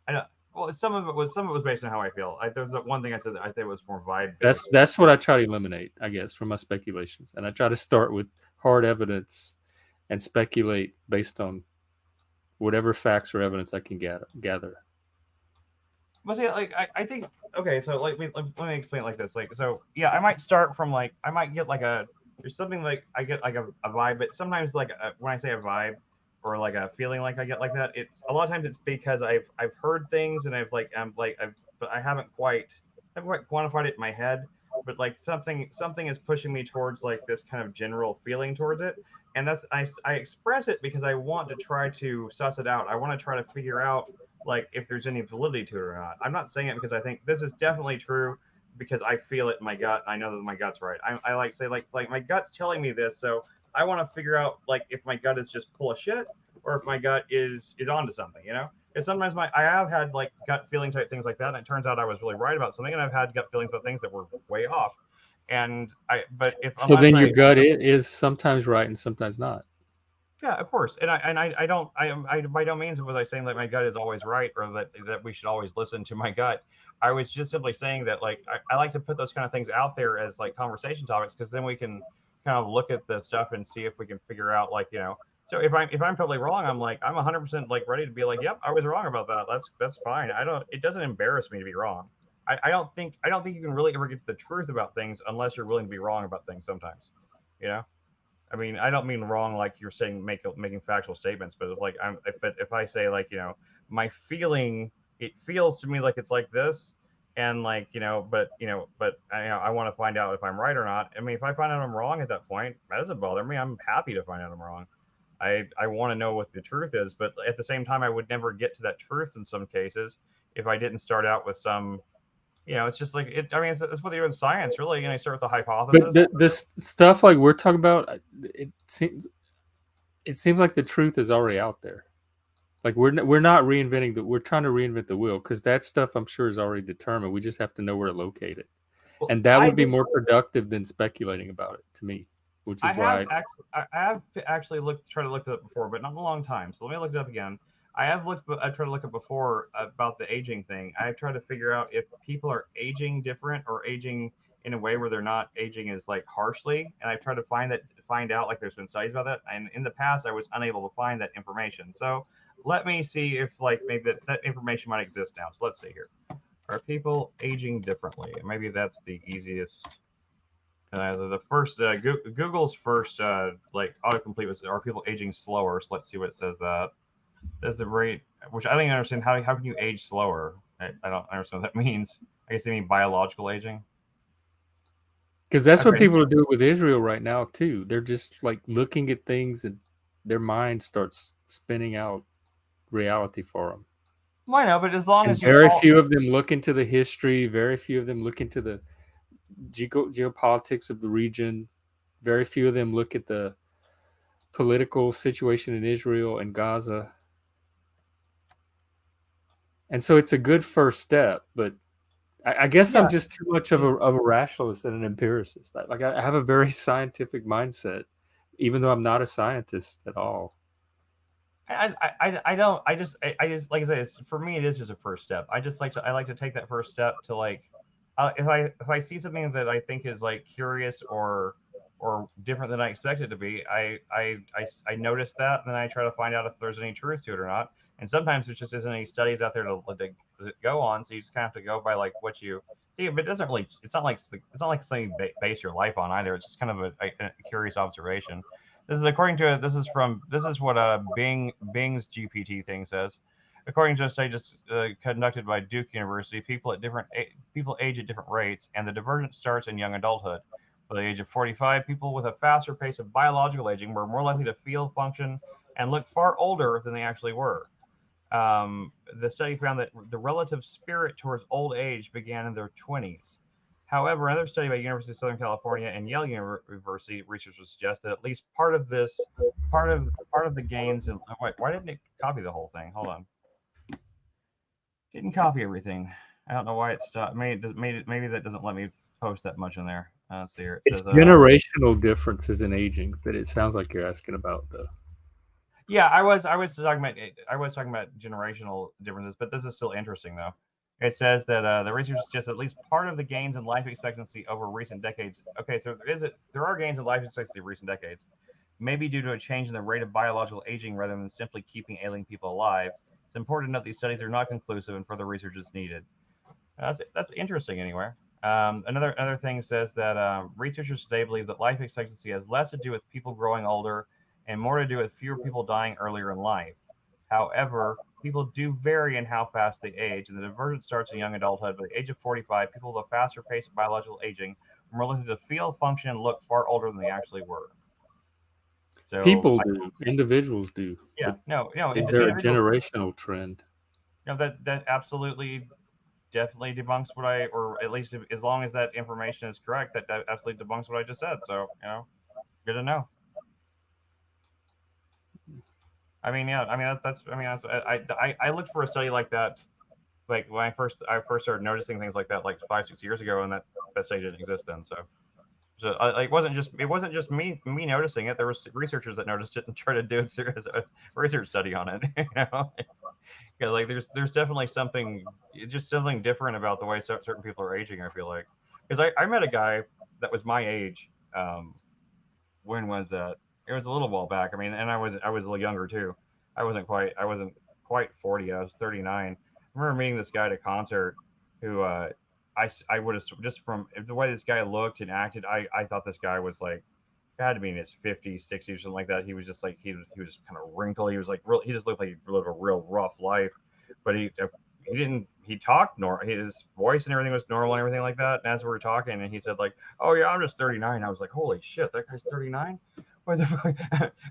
I know. Well, some of it was based on how I feel. There's one thing I said that I think was more vibe. That's what I try to eliminate, I guess, from my speculations, and I try to start with hard evidence and speculate based on whatever facts or evidence I can gather. But see, I think okay, so let me explain it like this. So yeah, I might start from I might get there's something I get a vibe, but sometimes when I say a vibe or a feeling I get like that, it's a lot of times it's because I've heard things and but I haven't quite quantified it in my head, but something is pushing me towards this kind of general feeling towards it, and that's I express it because I want to try to suss it out. I want to try to figure out if there's any validity to it or not. I'm not saying it because I think this is definitely true because I feel it in my gut. I know that my gut's right. I say my gut's telling me this, so I want to figure out if my gut is just full of shit or if my gut is onto something, you know. Because sometimes I have had like gut feeling type things like that, and it turns out I was really right about something, and I've had gut feelings about things that were way off. And but if so then your gut is sometimes right and sometimes not. Yeah, of course, and I don't I by no means was I saying that my gut is always right or that we should always listen to my gut. I was just simply saying that like I like to put those kind of things out there as like conversation topics because then we can kind of look at the stuff and see if we can figure out like you know. So if I'm totally wrong, I'm 100% like ready to be like, yep, I was wrong about that. That's fine. It doesn't embarrass me to be wrong. I don't think you can really ever get to the truth about things unless you're willing to be wrong about things sometimes. You know. I mean, I don't mean wrong like you're saying making factual statements, but if I say like you know my feeling, it feels to me like it's like this, and like but I want to find out if I'm right or not. I mean, if I find out I'm wrong at that point, that doesn't bother me. I'm happy to find out I'm wrong. I want to know what the truth is, but at the same time, I would never get to that truth in some cases if I didn't start out with some it's just like it. I mean, it's what they do in science, really. You start with the hypothesis. But this stuff like we're talking about, it seems like the truth is already out there. Like we're not reinventing we're trying to reinvent the wheel because that stuff I'm sure is already determined. We just have to know where to locate it, and that would be more productive than speculating about it to me. Which is why I have actually tried to look it up before, but not in a long time. So let me look it up again. I tried to look up before about the aging thing. I've tried to figure out if people are aging different or aging in a way where they're not aging as like harshly. And I've tried to find out like there's been studies about that. And in the past, I was unable to find that information. So let me see if like maybe that information might exist now. So let's see here. Are people aging differently? Maybe that's the easiest. The first Google's first like autocomplete was are people aging slower? So let's see what it says that. There's the rate, which I don't even understand. How can you age slower? I don't understand what that means. I guess they mean biological aging. Because that's what people are doing with Israel right now too. They're just like looking at things and their mind starts spinning out reality for them. Well, I know, but as long as very few of them look into the history, very few of them look into the geopolitics of the region. Very few of them look at the political situation in Israel and Gaza. And so it's a good first step, but I guess I'm just too much of a rationalist and an empiricist. Like I have a very scientific mindset, even though I'm not a scientist at all. I just like I said, for me it is just a first step. I like to take that first step to like if I see something that I think is like curious or different than I expect it to be, I notice that, and then I try to find out if there's any truth to it or not. And sometimes there just isn't any studies out there to go on, so you just kind of have to go by like what you see. But it doesn't really. It's not like something you base your life on either. It's just kind of a curious observation. This is what Bing's GPT thing says. According to a study just conducted by Duke University, people age at different rates, and the divergence starts in young adulthood. By the age of 45, people with a faster pace of biological aging were more likely to feel, function, and look far older than they actually were. The study found that the relative spirit towards old age began in their 20s. However, another study by University of Southern California and Yale University researchers suggest that at least part of the gains in why didn't it copy the whole thing? Hold on. Didn't copy everything. I don't know why it stopped. Maybe that doesn't let me post that much in there. Let's see here. It's generational differences in aging that it sounds like you're asking about, though. Yeah, I was talking about generational differences, but this is still interesting though. It says that the research suggests at least part of the gains in life expectancy over recent decades. Okay, so there are gains in life expectancy in recent decades, maybe due to a change in the rate of biological aging rather than simply keeping ailing people alive. It's important to note these studies are not conclusive and further research is needed. That's interesting anyway. Another thing says that researchers today believe that life expectancy has less to do with people growing older and more to do with fewer people dying earlier in life. However, people do vary in how fast they age, and the divergence starts in young adulthood. By the age of 45, people with a faster pace of biological aging are more likely to feel, function, and look far older than they actually were. So people do, individuals do. Yeah, no. Is there a generational trend? No, that absolutely, definitely debunks what or at least as long as that information is correct, that absolutely debunks what I just said. So good to know. I mean, yeah, I mean I looked for a study like that, like when I first started noticing things like that, like 5-6 years ago, and that study didn't exist then. So it wasn't just me noticing it. There was researchers that noticed it and tried to do a research study on it. You know, because like there's definitely something different about the way certain people are aging. I feel like because I met a guy that was my age. When was that? It was a little while back. I mean, and I was a little younger too. I wasn't quite 40. I was 39. I remember meeting this guy at a concert who I would have just from the way this guy looked and acted, I thought this guy was like had to be in his 50s, 60s, or something like that. He was just like he was kind of wrinkled. He was like he just looked like he lived a real rough life, but he didn't. He talked normal. His voice and everything was normal and everything like that. And as we were talking, and he said like, "Oh yeah, I'm just 39." I was like, "Holy shit, that guy's 39." What the fuck?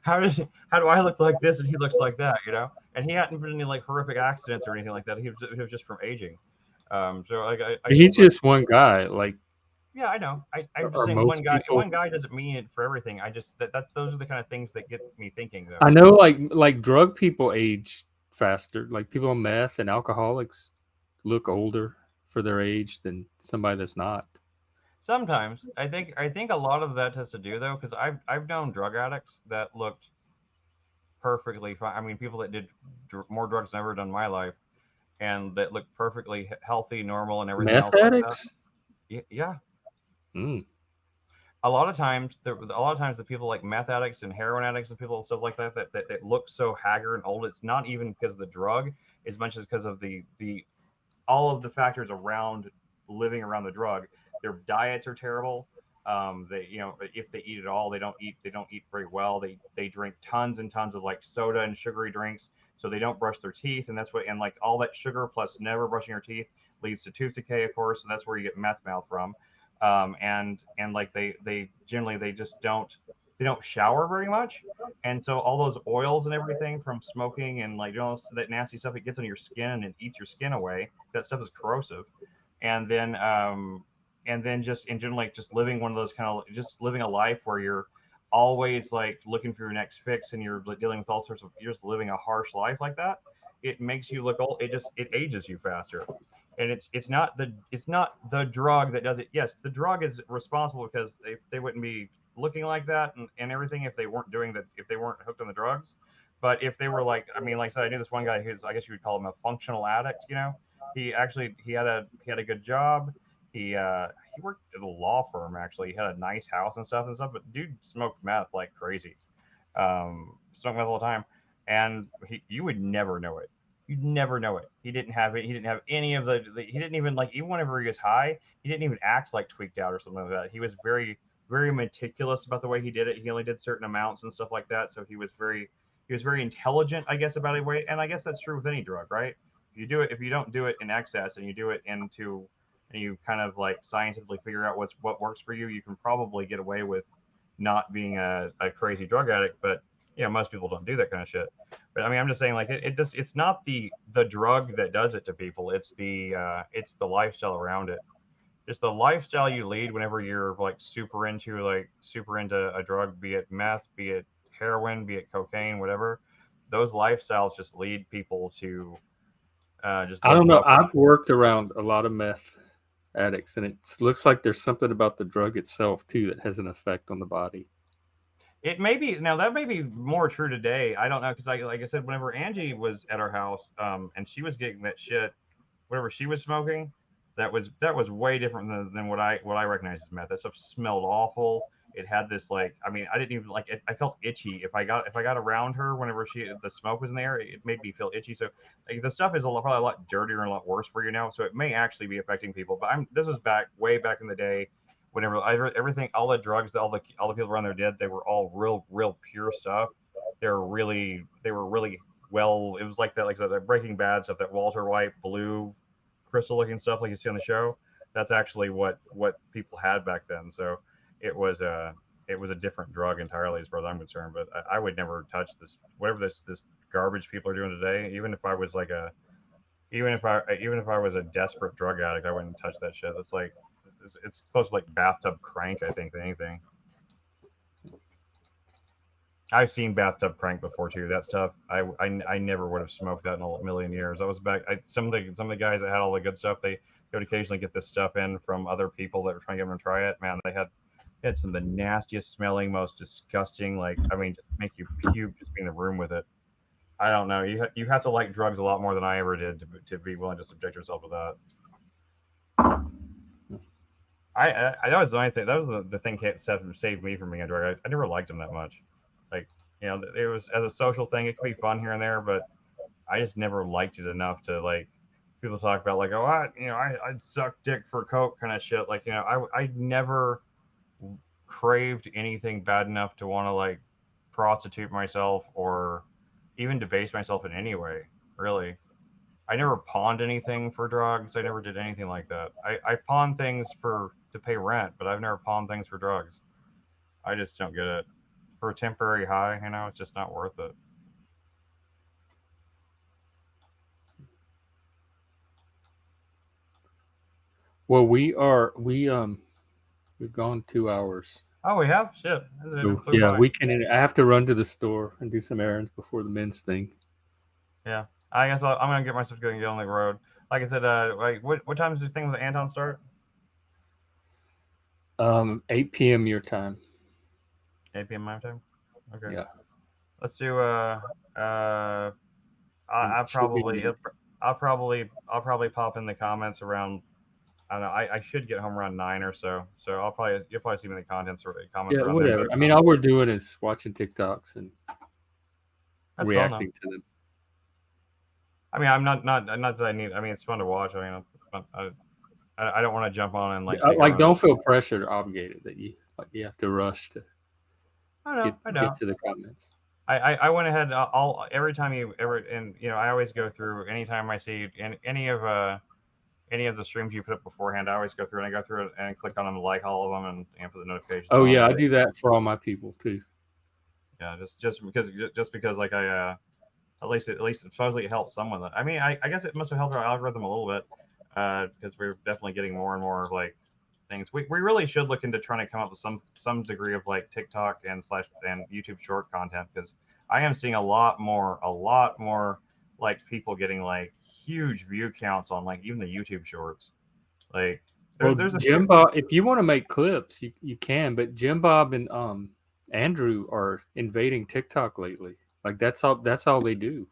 How do I look like this and he looks like that? You know? And he hadn't been in any like horrific accidents or anything like that. He was just from aging. So like he's just one guy. Like, yeah, I know. I'm just saying one guy doesn't mean it for everything. I just those are the kind of things that get me thinking though. I know like drug people age faster. Like people on meth and alcoholics look older for their age than somebody that's not. Sometimes I think a lot of that has to do though, because I've known drug addicts that looked perfectly fine. I mean, people that did more drugs than I've ever done in my life, and that looked perfectly healthy, normal, and everything meth else. Addicts? Like that. Yeah. Mm. A lot of times the people like meth addicts and heroin addicts and people and stuff like that look so haggard and old. It's not even because of the drug as much as because of the all of the factors around living around the drug. Their diets are terrible. They if they eat at all, they don't eat very well. They drink tons and tons of like soda and sugary drinks, so they don't brush their teeth, and like all that sugar plus never brushing your teeth leads to tooth decay, of course, and that's where you get meth mouth from. And like they generally they don't shower very much, and so all those oils and everything from smoking and like that nasty stuff, it gets on your skin and it eats your skin away. That stuff is corrosive, and then just in general, like just living one of those kind of just living a life where you're always like looking for your next fix and you're dealing with all sorts of you're just living a harsh life like that. It makes you look old. It ages you faster, and it's not the drug that does it. Yes, the drug is responsible because they wouldn't be looking like that and everything if they weren't hooked on the drugs. But if they were like, I mean, like I said, I knew this one guy who's, I guess you would call him a functional addict. You know, he had a good job. He worked at a law firm actually. He had a nice house and stuff. But dude smoked meth like crazy. Smoked meth all the time, and you would never know it. You'd never know it. He didn't have it. He didn't have any of he didn't even like, even whenever he was high, he didn't even act like tweaked out or something like that. He was very, very meticulous about the way he did it. He only did certain amounts and stuff like that. So he was very intelligent, I guess, about it. And I guess that's true with any drug, right? If you don't do it in excess and you do it and you kind of like scientifically figure out what works for you, you can probably get away with not being a crazy drug addict. But most people don't do that kind of shit. But I mean, I'm just saying, like, it's not the drug that does it to people. It's the lifestyle around it. Just the lifestyle you lead whenever you're like super into a drug, be it meth, be it heroin, be it cocaine, whatever. Those lifestyles just lead people to just. I don't know. I've worked around a lot of meth addicts, and it looks like there's something about the drug itself too that has an effect on the body. It may be now that may be more true today. I don't know, because like I said, whenever Angie was at our house, and she was getting that shit, whatever she was smoking, that was way different than what I recognize as meth. That stuff smelled awful. It had this like, I mean, I didn't even like it. I felt itchy if I got around her whenever the smoke was in there. It made me feel itchy. So like the stuff is probably a lot dirtier and a lot worse for you now. So it may actually be affecting people. But this was way back in the day. Whenever everything, all the drugs that all the people around there did, they were all real pure stuff. They were really well. It was like that, like the Breaking Bad stuff, that Walter White blue crystal looking stuff like you see on the show. That's actually what people had back then. So it was a different drug entirely as far as I'm concerned. But I would never touch this, whatever this garbage people are doing today. Even if I was a desperate drug addict, I wouldn't touch that shit. That's like, it's close to like bathtub crank, I think, than anything. I've seen bathtub crank before too. That stuff, I never would have smoked that in a million years. I was back. Some of the guys that had all the good stuff, they would occasionally get this stuff in from other people that were trying to get them to try it. Man, they had some of the nastiest smelling, most disgusting. Like, I mean, just make you puke just being in the room with it. I don't know. You have to like drugs a lot more than I ever did to be willing to subject yourself to that. I know it's the only thing. That was the thing that saved me from being a drug. I never liked them that much. Like, you know, it was as a social thing. It could be fun here and there, but I just never liked it enough to like. People talk about like, oh, I'd suck dick for coke kind of shit. Like, you know, I never craved anything bad enough to want to like prostitute myself or even debase myself in any way. Really, I never pawned anything for drugs. I never did anything like that. I pawned things to pay rent, but I've never pawned things for drugs. I just don't get it. For a temporary high, you know, it's just not worth it. Well, we've gone 2 hours. Oh, we have shit. So, yeah, we can. I have to run to the store and do some errands before the men's thing. Yeah, I guess I'm gonna get myself going and get on the road. Like I said, like what time does the thing with Anton start? 8 p.m. your time. 8 p.m. my time. Okay. Yeah. Let's do I'll probably pop in the comments around. I don't know. I should get home around 9 or so. So you'll probably see me in the comments. Yeah, whatever. There. I mean, all we're doing is watching TikToks and That's reacting to them. I mean, I'm not that I need. I mean, it's fun to watch. I mean, I don't want to jump on and like. Don't feel pressured or obligated that you have to rush to. I know. Get to the comments. I went ahead every time I always go through anytime I see any of the streams you put up beforehand. I always go through it and click on them, like all of them, and put the notifications. Oh yeah, I do that for all my people too. Yeah, just because like I at least supposedly it helps someone. I mean, I guess it must have helped our algorithm a little bit because we're definitely getting more and more like things. We really should look into trying to come up with some degree of like TikTok and YouTube short content, because I am seeing a lot more like people getting like huge view counts on like even the YouTube shorts. Like there's a Jim Bob, if you want to make clips, you can, but Jim Bob and Andrew are invading TikTok lately. Like that's all they do.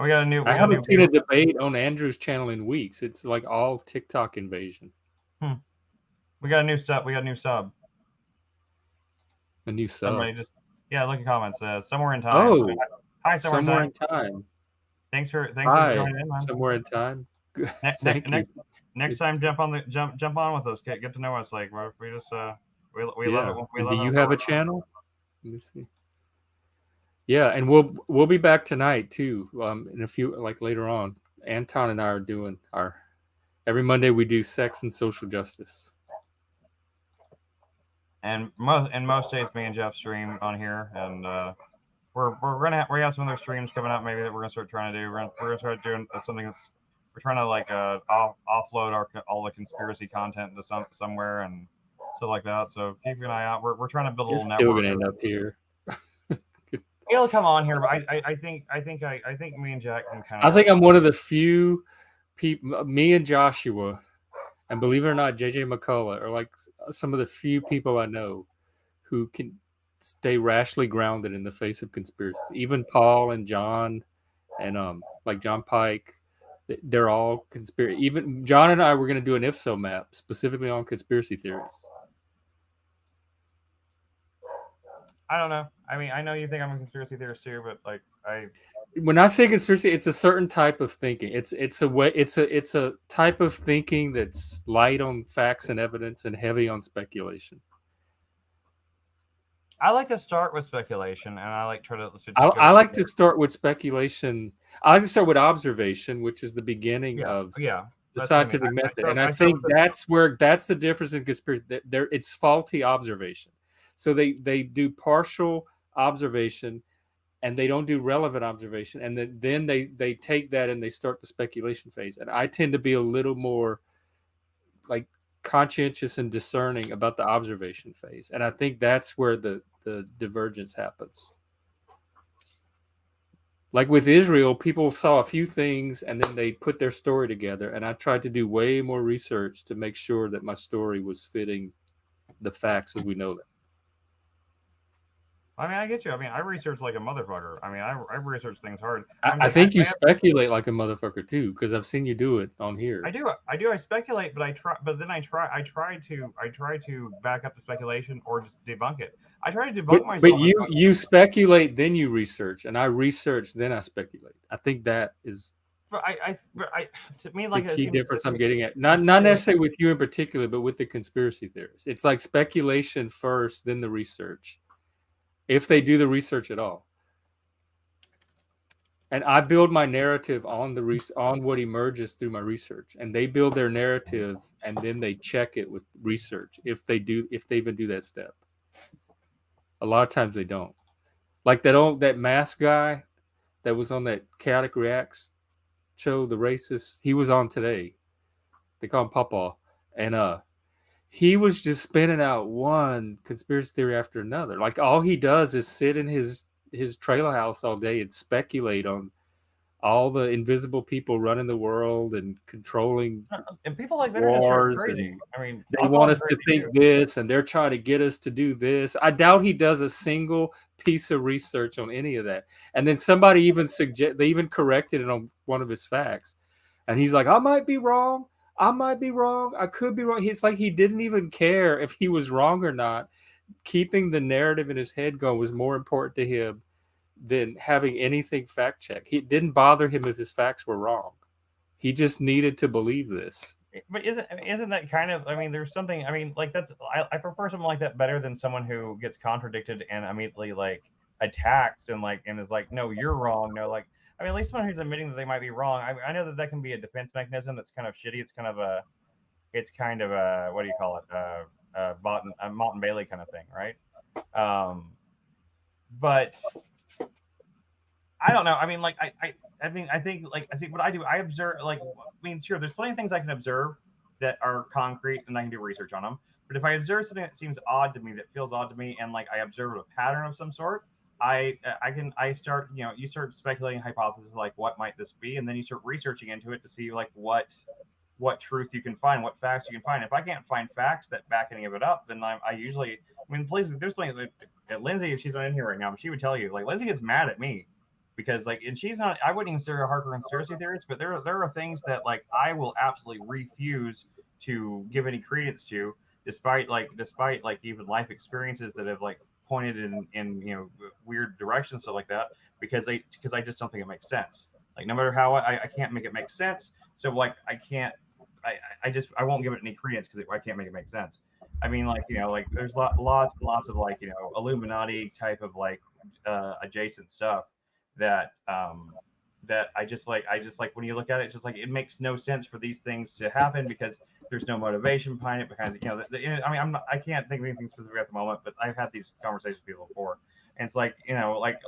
We got a new. I haven't seen a debate on Andrew's channel in weeks. It's like all TikTok invasion. We got a new sub. A new sub. Somebody just look at comments. Somewhere in time. Oh, hi, somewhere in time. Thanks for joining in, man. Somewhere in time. Next time, jump on with us. Get to know us. Like we just we love it. We love Do you have a channel? Let me see. Yeah, and we'll be back tonight too. In a few, like later on. Anton and I are doing every Monday we do sex and social justice. And most days, me and Jeff stream on here, and we have some other streams coming up. Maybe that we're gonna start trying to do. We're gonna start doing something that's we're trying to like offload all the conspiracy content into somewhere and stuff like that. So keep an eye out. We're trying to build a little network. Still gonna end up here. It'll come on here, but I think me and Jack can kind of. I think I'm one of the few people. Me and Joshua, and believe it or not, JJ McCullough are like some of the few people I know who can stay rationally grounded in the face of conspiracy. Even Paul and John, and like John Pike, they're all conspiracy. Even John and I were going to do an IFSO map specifically on conspiracy theories. I don't know. I mean, I know you think I'm a conspiracy theorist too, but like when I say conspiracy, it's a certain type of thinking. It's a type of thinking that's light on facts and evidence and heavy on speculation. I like to start with speculation, and I like I like to start with speculation. I like to start with observation, which is the beginning of the scientific method. And I think that's the difference in conspiracy. It's faulty observation. So they do partial observation, and they don't do relevant observation, and then they take that and they start the speculation phase. And I tend to be a little more like conscientious and discerning about the observation phase, and I think that's where the the divergence happens. Like with Israel, people saw a few things and then they put their story together. And I tried to do way more research to make sure that my story was fitting the facts as we know them. I mean, I get you. I mean, I research like a motherfucker. I mean, I research things hard. I think you speculate like a motherfucker too, because I've seen you do it on here. I do. I speculate, but I try to back up the speculation or just debunk it. I try to debunk myself. But you speculate, then you research, and I research, then I speculate. I think that is to me, like the key difference I'm getting at. Not necessarily with you in particular, but with the conspiracy theorists. It's like speculation first, then the research. If they do the research at all. And I build my narrative on on what emerges through my research, and they build their narrative and then they check it with research if they even do that step. A lot of times they don't. Like that mask guy that was on that Chaotic Reacts show, the racist, he was on today. They call him Papa. And he was just spinning out one conspiracy theory after another. Like all he does is sit in his trailer house all day and speculate on all the invisible people running the world and controlling and people like that wars. Are crazy. I mean, they want us to think this, and they're trying to get us to do this. I doubt he does a single piece of research on any of that. And then somebody even they even corrected it on one of his facts, and he's like, "I might be wrong. I might be wrong. I could be wrong." It's like he didn't even care if he was wrong or not. Keeping the narrative in his head going was more important to him than having anything fact checked. It didn't bother him if his facts were wrong. He just needed to believe this. But isn't that kind of? I mean, there's something. I mean, like I prefer someone like that better than someone who gets contradicted and immediately like attacks and is like, no, you're wrong. No, like. I mean, at least someone who's admitting that they might be wrong. I know that can be a defense mechanism that's kind of shitty. It's kind of a what do you call it? A Mott and Bailey kind of thing, right? But I don't know. I mean, like I think what I do. I observe. Like, I mean, sure, there's plenty of things I can observe that are concrete, and I can do research on them. But if I observe something that seems odd to me, that feels odd to me, and like I observe a pattern of some sort, I start, you start speculating hypotheses like what might this be, and then you start researching into it to see like what truth you can find, what facts you can find. If I can't find facts that back any of it up, then I mean, please, there's plenty of Lindsay, if she's not in here right now, she would tell you, like, Lindsay gets mad at me because like, and she's not, I wouldn't even consider her hardcore conspiracy theorist, but there are things that like I will absolutely refuse to give any credence to, despite even life experiences that have like pointed in weird directions, stuff like that, because I just don't think it makes sense. Like no matter how I can't make it make sense. So like I won't give it any credence because I can't make it make sense. I mean, like, like there's lots and lots of like, Illuminati type of like adjacent stuff that I just like when you look at it, it's just like it makes no sense for these things to happen because there's no motivation behind it. Because I mean, I can't think of anything specific at the moment, but I've had these conversations with people before, and it's like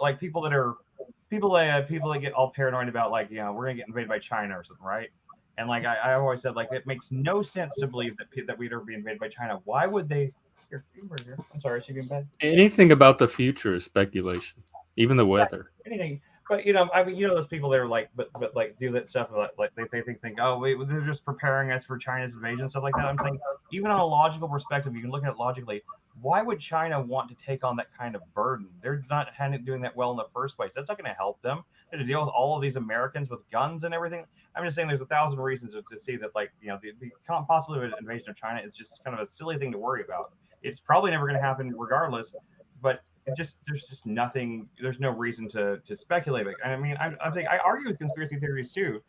like people that get all paranoid about like we're gonna get invaded by China or something, right? And like I always said, like it makes no sense to believe that we'd ever be invaded by China. Why would they? Here. I'm sorry, is she being bad? Anything about the future is speculation, even the weather. Anything. But I mean, those people that are like, but like do that stuff like they think, oh wait, they're just preparing us for China's invasion, stuff like that. I'm thinking, even on a logical perspective, you can look at it logically. Why would China want to take on that kind of burden? They're not doing that well in the first place. That's not going to help them. They have to deal with all of these Americans with guns and everything. I'm just saying, there's 1,000 reasons to see that, like, the possibility of an invasion of China is just kind of a silly thing to worry about. It's probably never going to happen regardless, but there's just nothing. There's no reason to speculate. I mean, I'm saying I argue with conspiracy theories too.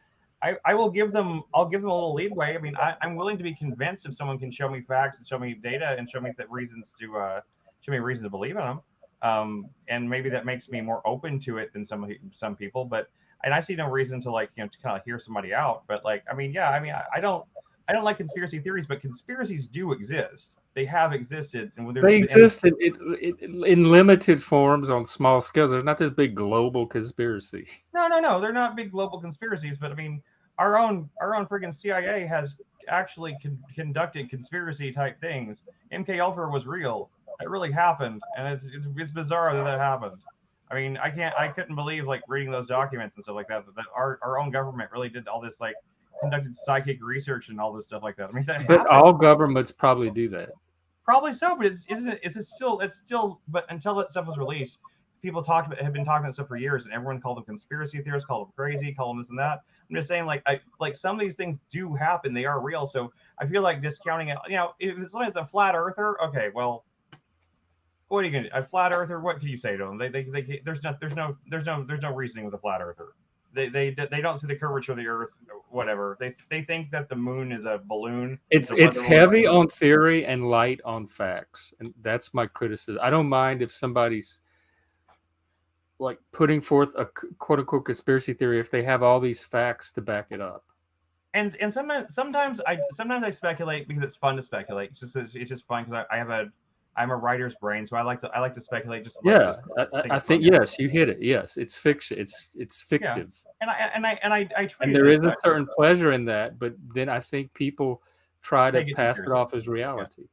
I'll give them a little leadway. I mean, I'm willing to be convinced if someone can show me facts and show me data and show me reasons to believe in them. And maybe that makes me more open to it than some people. But I see no reason to to kind of hear somebody out. But like, I mean, yeah, I mean, I don't like conspiracy theories, but conspiracies do exist. They have existed, and they exist in limited forms on small scales. There's not this big global conspiracy. No, they're not big global conspiracies. But I mean, our own friggin' CIA has actually conducted conspiracy type things. MK Ultra was real. It really happened, and it's bizarre that happened. I mean, I couldn't believe like reading those documents and stuff like that. That our own government really did all this, like conducted psychic research and all this stuff like that. I mean, that But happened. all governments probably do that. Probably so, but it's still. But until that stuff was released, people have been talking about stuff for years, and everyone called them conspiracy theorists, called them crazy, called them this and that. I'm just saying, like some of these things do happen; they are real. So I feel like discounting it. You know, if it's a flat earther, okay, well, what are you gonna do? A flat earther? What can you say to them? There's no reasoning with a flat earther. They don't see the curvature of the earth, whatever. They think that the moon is a balloon. It's heavy on theory and light on facts, and that's my criticism. I don't mind if somebody's like putting forth a quote unquote conspiracy theory if they have all these facts to back it up. And sometimes I speculate because it's fun to speculate. It's just fun because I'm a writer's brain, so I like to speculate. I think yes, you hit it. Yes, it's fiction. It's fictive. Yeah. And there is a certain pleasure in that, but then I think people try to pass it off as reality.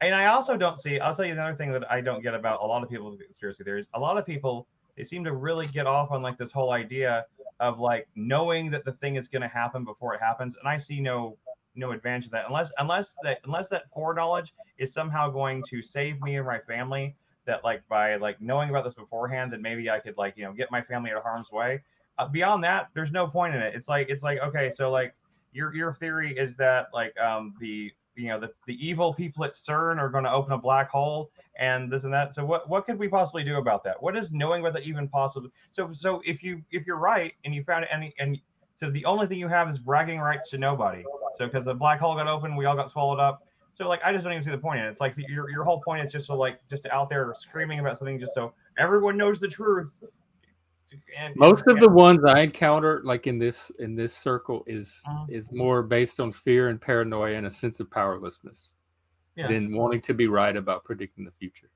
Yeah. And I also don't see. I'll tell you another thing that I don't get about a lot of people with conspiracy theories. A lot of people, they seem to really get off on like this whole idea of like knowing that the thing is going to happen before it happens, and I see no advantage of that unless that foreknowledge is somehow going to save me and my family, that like by like knowing about this beforehand, then maybe I could like, you know, get my family out of harm's way. Beyond that, there's no point in it. It's like okay, so like your theory is that like the evil people at CERN are going to open a black hole and this and that. So what could we possibly do about that? What is knowing whether even possible? So if you're right and you found it and so the only thing you have is bragging rights to nobody. So because the black hole got open, we all got swallowed up. So like I just don't even see the point in it. It's like your whole point is just just out there screaming about something just so everyone knows the truth. Most of the ones I encounter like in this circle is more based on fear and paranoia and a sense of powerlessness than wanting to be right about predicting the future.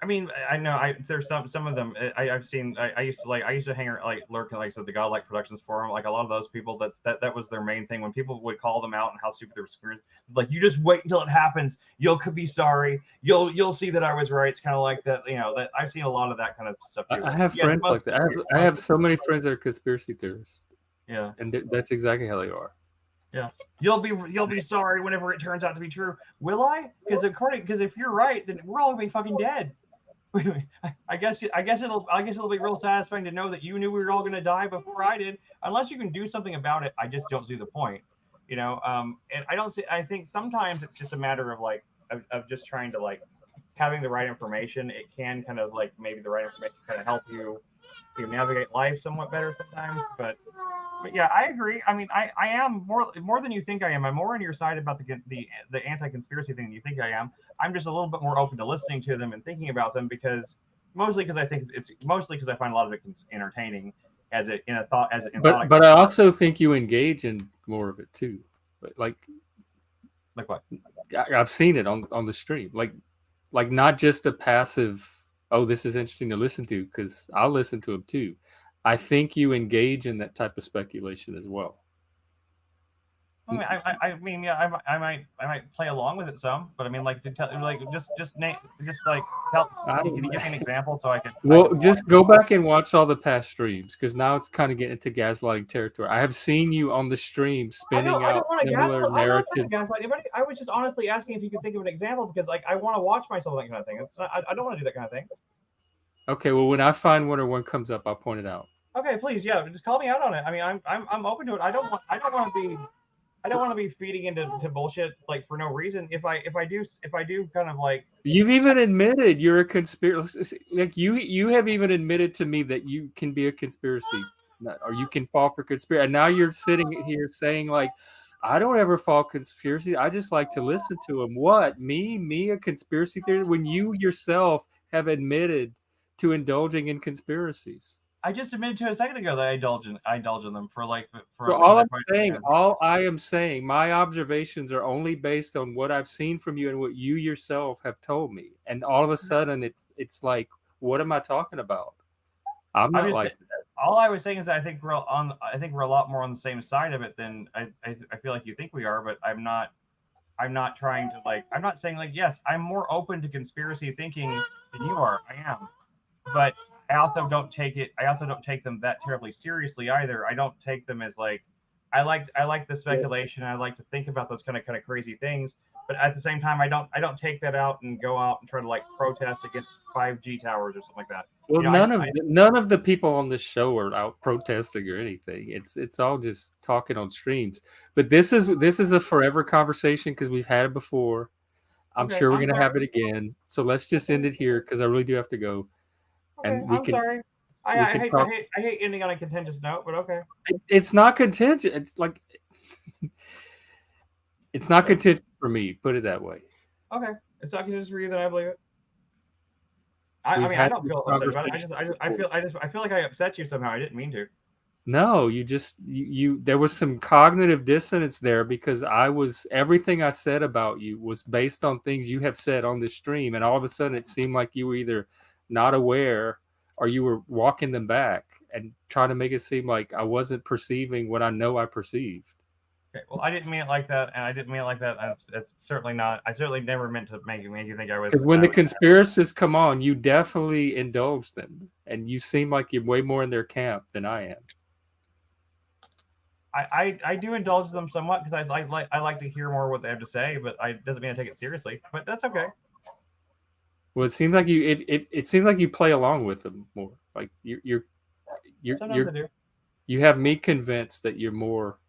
I mean, I know there's some of them I've seen. I used to hang around, like lurk, like I said, the Godlike Productions forum. Like a lot of those people, that was their main thing. When people would call them out and how stupid they were screwed, like you just wait until it happens. You'll could be sorry. You'll see that I was right. It's kind of like that. You know, that I've seen a lot of that kind of stuff too. I have friends like that. I have so many friends that are conspiracy theorists. Yeah, and that's exactly how they are. Yeah, you'll be sorry whenever it turns out to be true. Will I? Because if you're right, then we're all gonna be fucking dead. I guess it'll be real satisfying to know that you knew we were all going to die before I did. Unless you can do something about it, I just don't see the point, you know. And I think sometimes it's just a matter of like of just trying to like having the right information. It can kind of like maybe the right information kind of help you navigate life somewhat better sometimes. But yeah, I agree. I mean, I am more than you think I am. I'm more on your side about the anti-conspiracy thing than you think I am. I'm just a little bit more open to listening to them and thinking about them mostly because I find a lot of it entertaining But I also think you engage in more of it too. Like what? I've seen it on the stream. Like not just a passive, oh, this is interesting to listen to, because I'll listen to them too. I think you engage in that type of speculation as well. I mean, yeah, I might play along with it some, but I mean, like, can you give me an example so I can? Just go back and watch all the past streams, because now it's kind of getting into gaslighting territory. I have seen you on the stream spinning out similar narratives. Gaslight anybody. I was just honestly asking if you could think of an example, because like I want to watch myself that kind of thing. I don't want to do that kind of thing. Okay, well, when I find one or one comes up, I'll point it out. Okay, please, yeah, just call me out on it. I mean, I'm open to it. I don't want to be feeding into bullshit like for no reason. If I do kind of like, you've even admitted you're a conspiracy. Like you have even admitted to me that you can be a conspiracy, or you can fall for conspiracy. And now you're sitting here saying like, I don't ever fall conspiracy. I just like to listen to them. What, me a conspiracy theory, when you yourself have admitted to indulging in conspiracies? I just admitted to a second ago that I indulge in them for. So all I am saying, my observations are only based on what I've seen from you and what you yourself have told me. And all of a sudden, it's like, what am I talking about? I'm not like that. All I was saying is that I think we're a lot more on the same side of it than I feel like you think we are, but I'm not. I'm not trying to I'm not saying yes, I'm more open to conspiracy thinking than you are. I am, but I also don't take them that terribly seriously either. I don't take them as I like the speculation. I like to think about those kind of crazy things, but at the same time, I don't take that out and go out and try to protest against 5G towers or something like that. Well, none of the people on this show are out protesting or anything. It's all just talking on streams. But this is a forever conversation because we've had it before. I'm sure we're gonna have it again. So let's just end it here because I really do have to go. Okay, and I'm sorry. I hate ending on a contentious note, but okay. It's not contentious. It's it's not contentious for me. Put it that way. Okay, it's not contentious for you, then I believe it. I mean, I don't feel upset about it. I feel like I upset you somehow. I didn't mean to. No, you just there was some cognitive dissonance there because everything I said about you was based on things you have said on this stream, and all of a sudden it seemed like you were either not aware or you were walking them back and trying to make it seem like I wasn't perceiving what I know I perceived. Okay, well, I didn't mean it like that, and I didn't mean it like that. It's certainly not. I certainly never meant to make you think I was. Because when the conspiracists come on, you definitely indulge them, and you seem like you're way more in their camp than I am. I do indulge them somewhat because I like to hear more what they have to say, but it doesn't mean I take it seriously. But that's okay. Well, it seems like it seems like you play along with them more. Like you have me convinced that you're more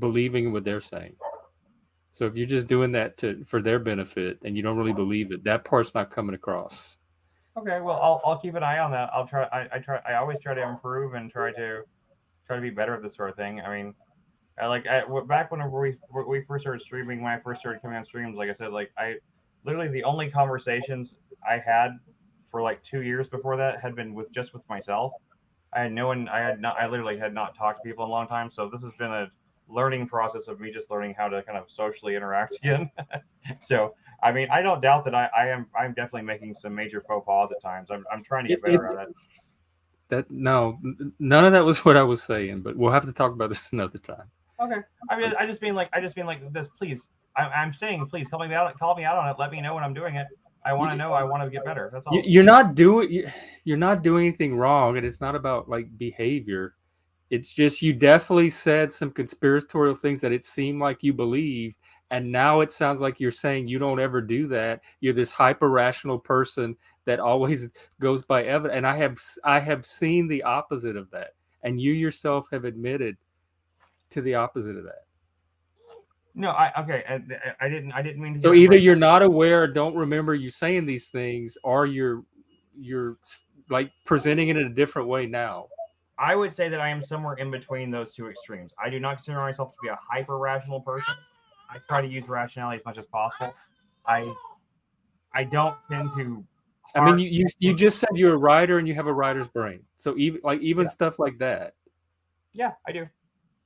believing what they're saying. So if you're just doing that for their benefit and you don't really believe it, that part's not coming across. Okay, well I'll keep an eye on that. I'll try. I always try to improve and try to be better at this sort of thing. I mean, back whenever we first started streaming, when I first started coming on streams, like I said, I literally the only conversations I had for 2 years before that had been with myself. I literally had not talked to people in a long time. So this has been a learning process of me just learning how to kind of socially interact again. So, I mean, I don't doubt that I'm definitely making some major faux pas at times. I'm trying to get better at it. No, none of that was what I was saying, but we'll have to talk about this another time. Okay. I mean, I just mean like this, please. I'm saying, please call me out on it. Let me know when I'm doing it. I want to know. I want to get better. That's all. You're not doing anything wrong, and it's not about behavior. It's just you definitely said some conspiratorial things that it seemed like you believe, and now it sounds like you're saying you don't ever do that. You're this hyper rational person that always goes by evidence, and I have seen the opposite of that, and you yourself have admitted to the opposite of that. No, I didn't mean to. So either you're not aware or don't remember you saying these things, or you're presenting it in a different way now. I would say that I am somewhere in between those two extremes. I do not consider myself to be a hyper rational person. I try to use rationality as much as possible. I don't tend to. I mean, you just said you're a writer and you have a writer's brain. So even stuff like that. Yeah, I do.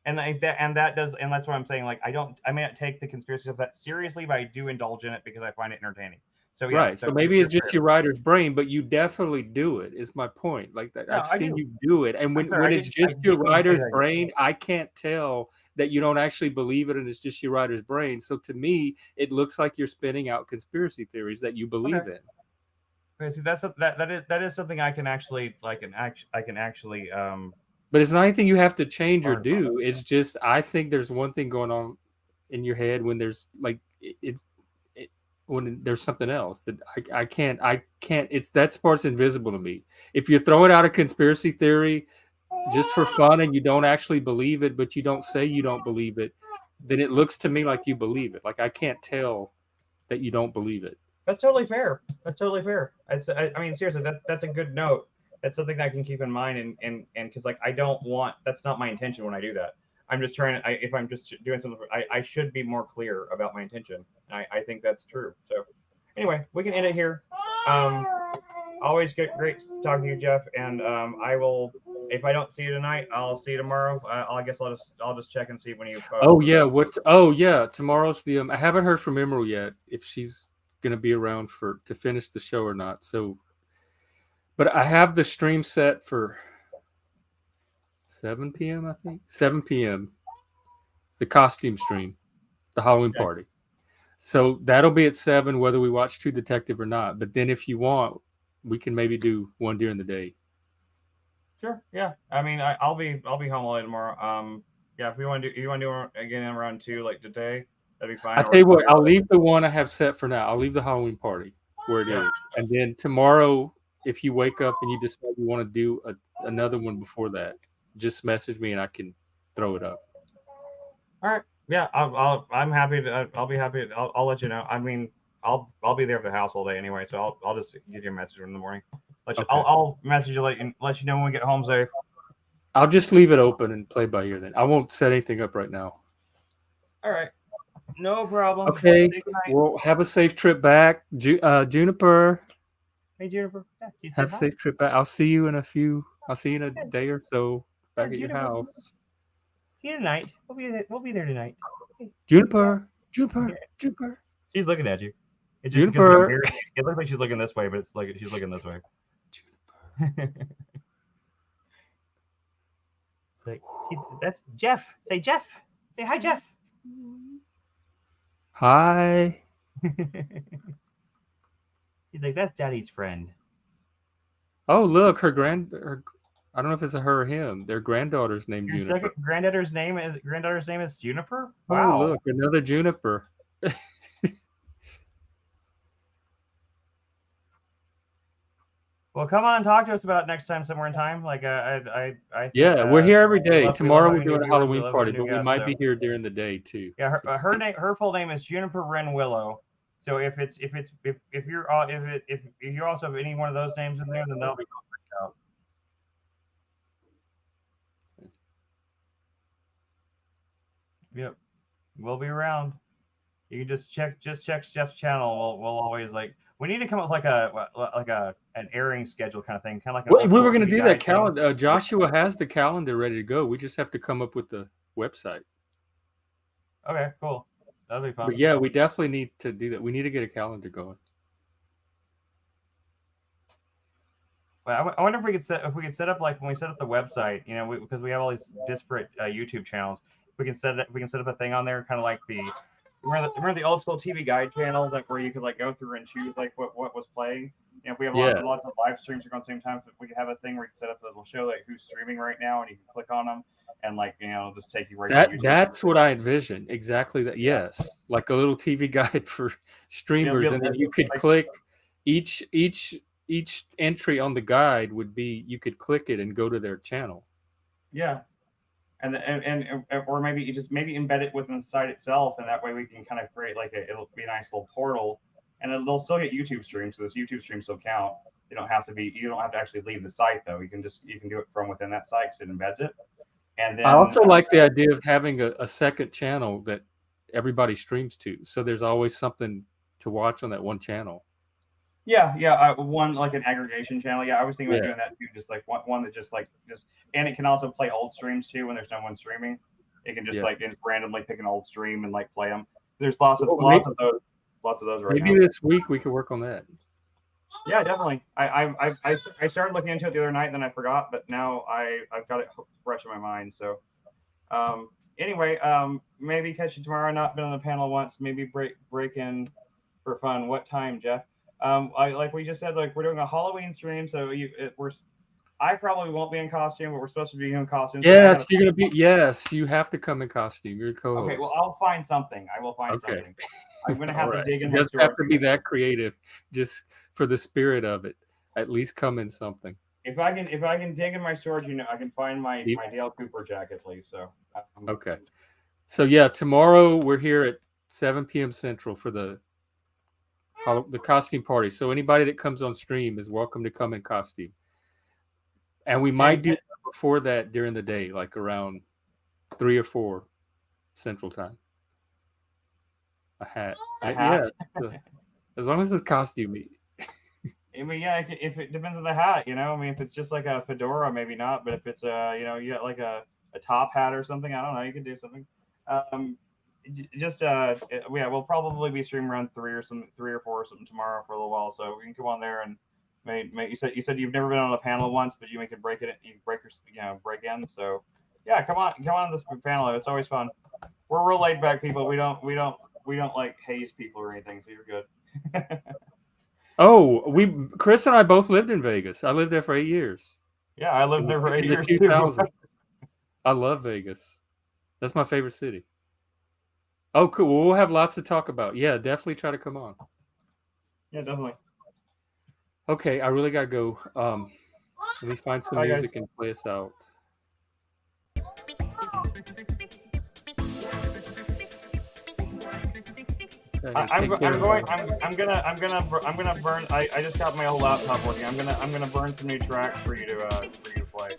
And that's what I'm saying. I may not take the conspiracy stuff that seriously, but I do indulge in it because I find it entertaining. So yeah, right. So maybe it's just your writer's brain, but you definitely do it. Is my point. I've seen you do it, and when it's just your writer's brain, I can't tell that you don't actually believe it, and it's just your writer's brain. So to me, it looks like you're spinning out conspiracy theories that you believe in. Okay, see, that is something I can actually But it's not anything you have to change or do. It's just I think there's one thing going on in your head when there's when there's something else that I can't. It's that part's invisible to me. If you're throwing out a conspiracy theory just for fun and you don't actually believe it, but you don't say you don't believe it, then it looks to me like you believe it. I can't tell that you don't believe it. That's totally fair. I mean, seriously, that's a good note. That's something I can keep in mind, and because I don't want. That's not my intention when I do that. I'm just trying to. If I'm just doing something, I should be more clear about my intention. I think that's true. So, anyway, we can end it here. Always great talking to you, Jeff. And I will. If I don't see you tonight, I'll see you tomorrow. I guess I'll just check and see when you. Oh yeah, tomorrow's the. I haven't heard from Emerald yet if she's gonna be around to finish the show or not. So. But I have the stream set for 7 p.m., I think. 7 p.m. The costume stream. the Halloween party. So that'll be at 7, whether we watch True Detective or not. But then if you want, we can maybe do one during the day. Sure. Yeah. I mean, I'll be home all day tomorrow. Yeah. If you want to do again around 2 like today, that'd be fine. I tell you what, I'll leave the one I have set for now. I'll leave the Halloween party where it is, and then tomorrow, if you wake up and you decide you want to do another one before that, just message me and I can throw it up. All right. Yeah. I'm happy to. I'll be happy. I'll let you know. I mean, I'll be there at the house all day anyway, so I'll just give you a message in the morning. I'll message you let you know when we get home safe. I'll just leave it open and play by ear then. I won't set anything up right now. All right. No problem. Okay. Well, have a safe trip back. Juniper. Hey, Juniper. Yeah, have a safe trip back. I'll see you in a day or so back at your house. See you tonight. We'll be there tonight. Juniper. She's looking at you. It's just Juniper. It looks like she's looking this way, but it's like she's looking this way. That's Jeff. Say Jeff. Say hi, Jeff. Hi. He's like, that's Daddy's friend. Oh, look, I don't know if it's a her or him. Their granddaughter's named Juniper. Granddaughter's name is Juniper? Wow. Oh, look, another Juniper. Well, come on and talk to us about it next time somewhere in time. Like, we're here every day. Tomorrow we're doing a Halloween party, but we might be here during the day too. Yeah, her full name is Juniper Wren Willow. So if you also have any one of those names in there, then that'll be out. Yep, we'll be around. You can just check Jeff's channel. We'll always we need to come up with an airing schedule kind of thing, kind of like we were going to do that calendar. Joshua has the calendar ready to go. We just have to come up with the website. Okay, cool. That'll be fun. But yeah, we definitely need to do that. We need to get a calendar going. Well, I wonder if we could set up like when we set up the website, because we have all these disparate YouTube channels. We can set up a thing on there, kind of like remember the old school TV guide channel where you could go through and choose what was playing. If we have lots of live streams going at the same time, so we could have a thing where you can set up that will show who's streaming right now, and you can click on them and just take you right to YouTube. That's what I envisioned. Exactly that. Yes, like a little TV guide for streamers, and then you could click each entry on the guide would be you could click it and go to their channel. Yeah. And or maybe you just embed it within the site itself, and that way we can kind of create it'll be a nice little portal, and they'll still get YouTube streams, so this YouTube stream still count. You don't have to actually leave the site though. You can do it from within that site because it embeds it. And then I also like the idea of having a second channel that everybody streams to, so there's always something to watch on that one channel. Yeah. One an aggregation channel. Yeah, I was thinking about doing that too. Just one that just and it can also play old streams too when there's no one streaming. It can just just randomly pick an old stream and play them. There's lots of those right now. Maybe this week we could work on that. Yeah, definitely. I started looking into it the other night, and then I forgot, but now I've got it fresh in my mind. So, anyway, maybe catch you tomorrow. Not been on the panel once. Maybe break in for fun. What time, Jeff? Like we just said, we're doing a Halloween stream, so I probably won't be in costume, but we're supposed to be in costume. Yes, you're gonna be. Yes, you have to come in costume. You're co-host. Okay, well, I'll find something. I will find something. I'm gonna have to dig in. You just have to be that creative, just for the spirit of it. At least come in something. If I can dig in my storage, I can find my Dale Cooper jacket, please. So. Okay. So yeah, tomorrow we're here at 7 p.m. Central for the costume party. So anybody that comes on stream is welcome to come in costume. And we might do before that during the day, around 3 or 4 Central Time. A hat. Yeah. As long as it's costume. I mean, yeah, if it depends on the hat, I mean, if it's just a fedora, maybe not. But if it's you got a top hat or something, I don't know, you can do something. We'll probably be streaming around 3 or 4 or something tomorrow for a little while, so we can come on there and you said you've never been on a panel once, but you break in. So yeah, come on this panel. It's always fun. We're real laid back people. We don't like haze people or anything. So you're good. Oh, Chris and I both lived in Vegas. I lived there for 8 years. Yeah, I lived there for 8 In the years 2000s. too. I love Vegas. That's my favorite city. Oh, cool. Well, we'll have lots to talk about. Yeah, definitely try to come on. Yeah, definitely. Okay, I really gotta go. Let me find some Bye, guys. music and play us out. Okay, I'm take care, gonna everyone. burn. I just got my old laptop working. I'm gonna burn some new tracks for you to play.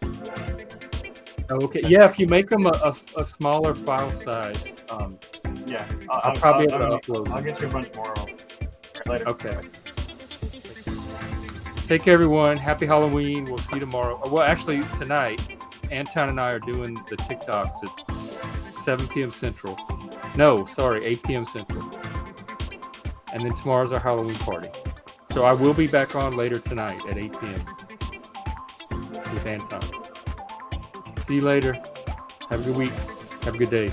Okay, yeah. If you make them a smaller file size, Yeah, I'll probably be able to upload I'll them. get you a bunch more of them. All right, later. Okay. Take care, everyone. Happy Halloween. We'll see you tomorrow. Well, actually, tonight, Anton and I are doing the TikToks at 7 p.m. Central. No, sorry, 8 p.m. Central. And then tomorrow's our Halloween party. So I will be back on later tonight at 8 p.m. with Anton. See you later. Have a good week. Have a good day.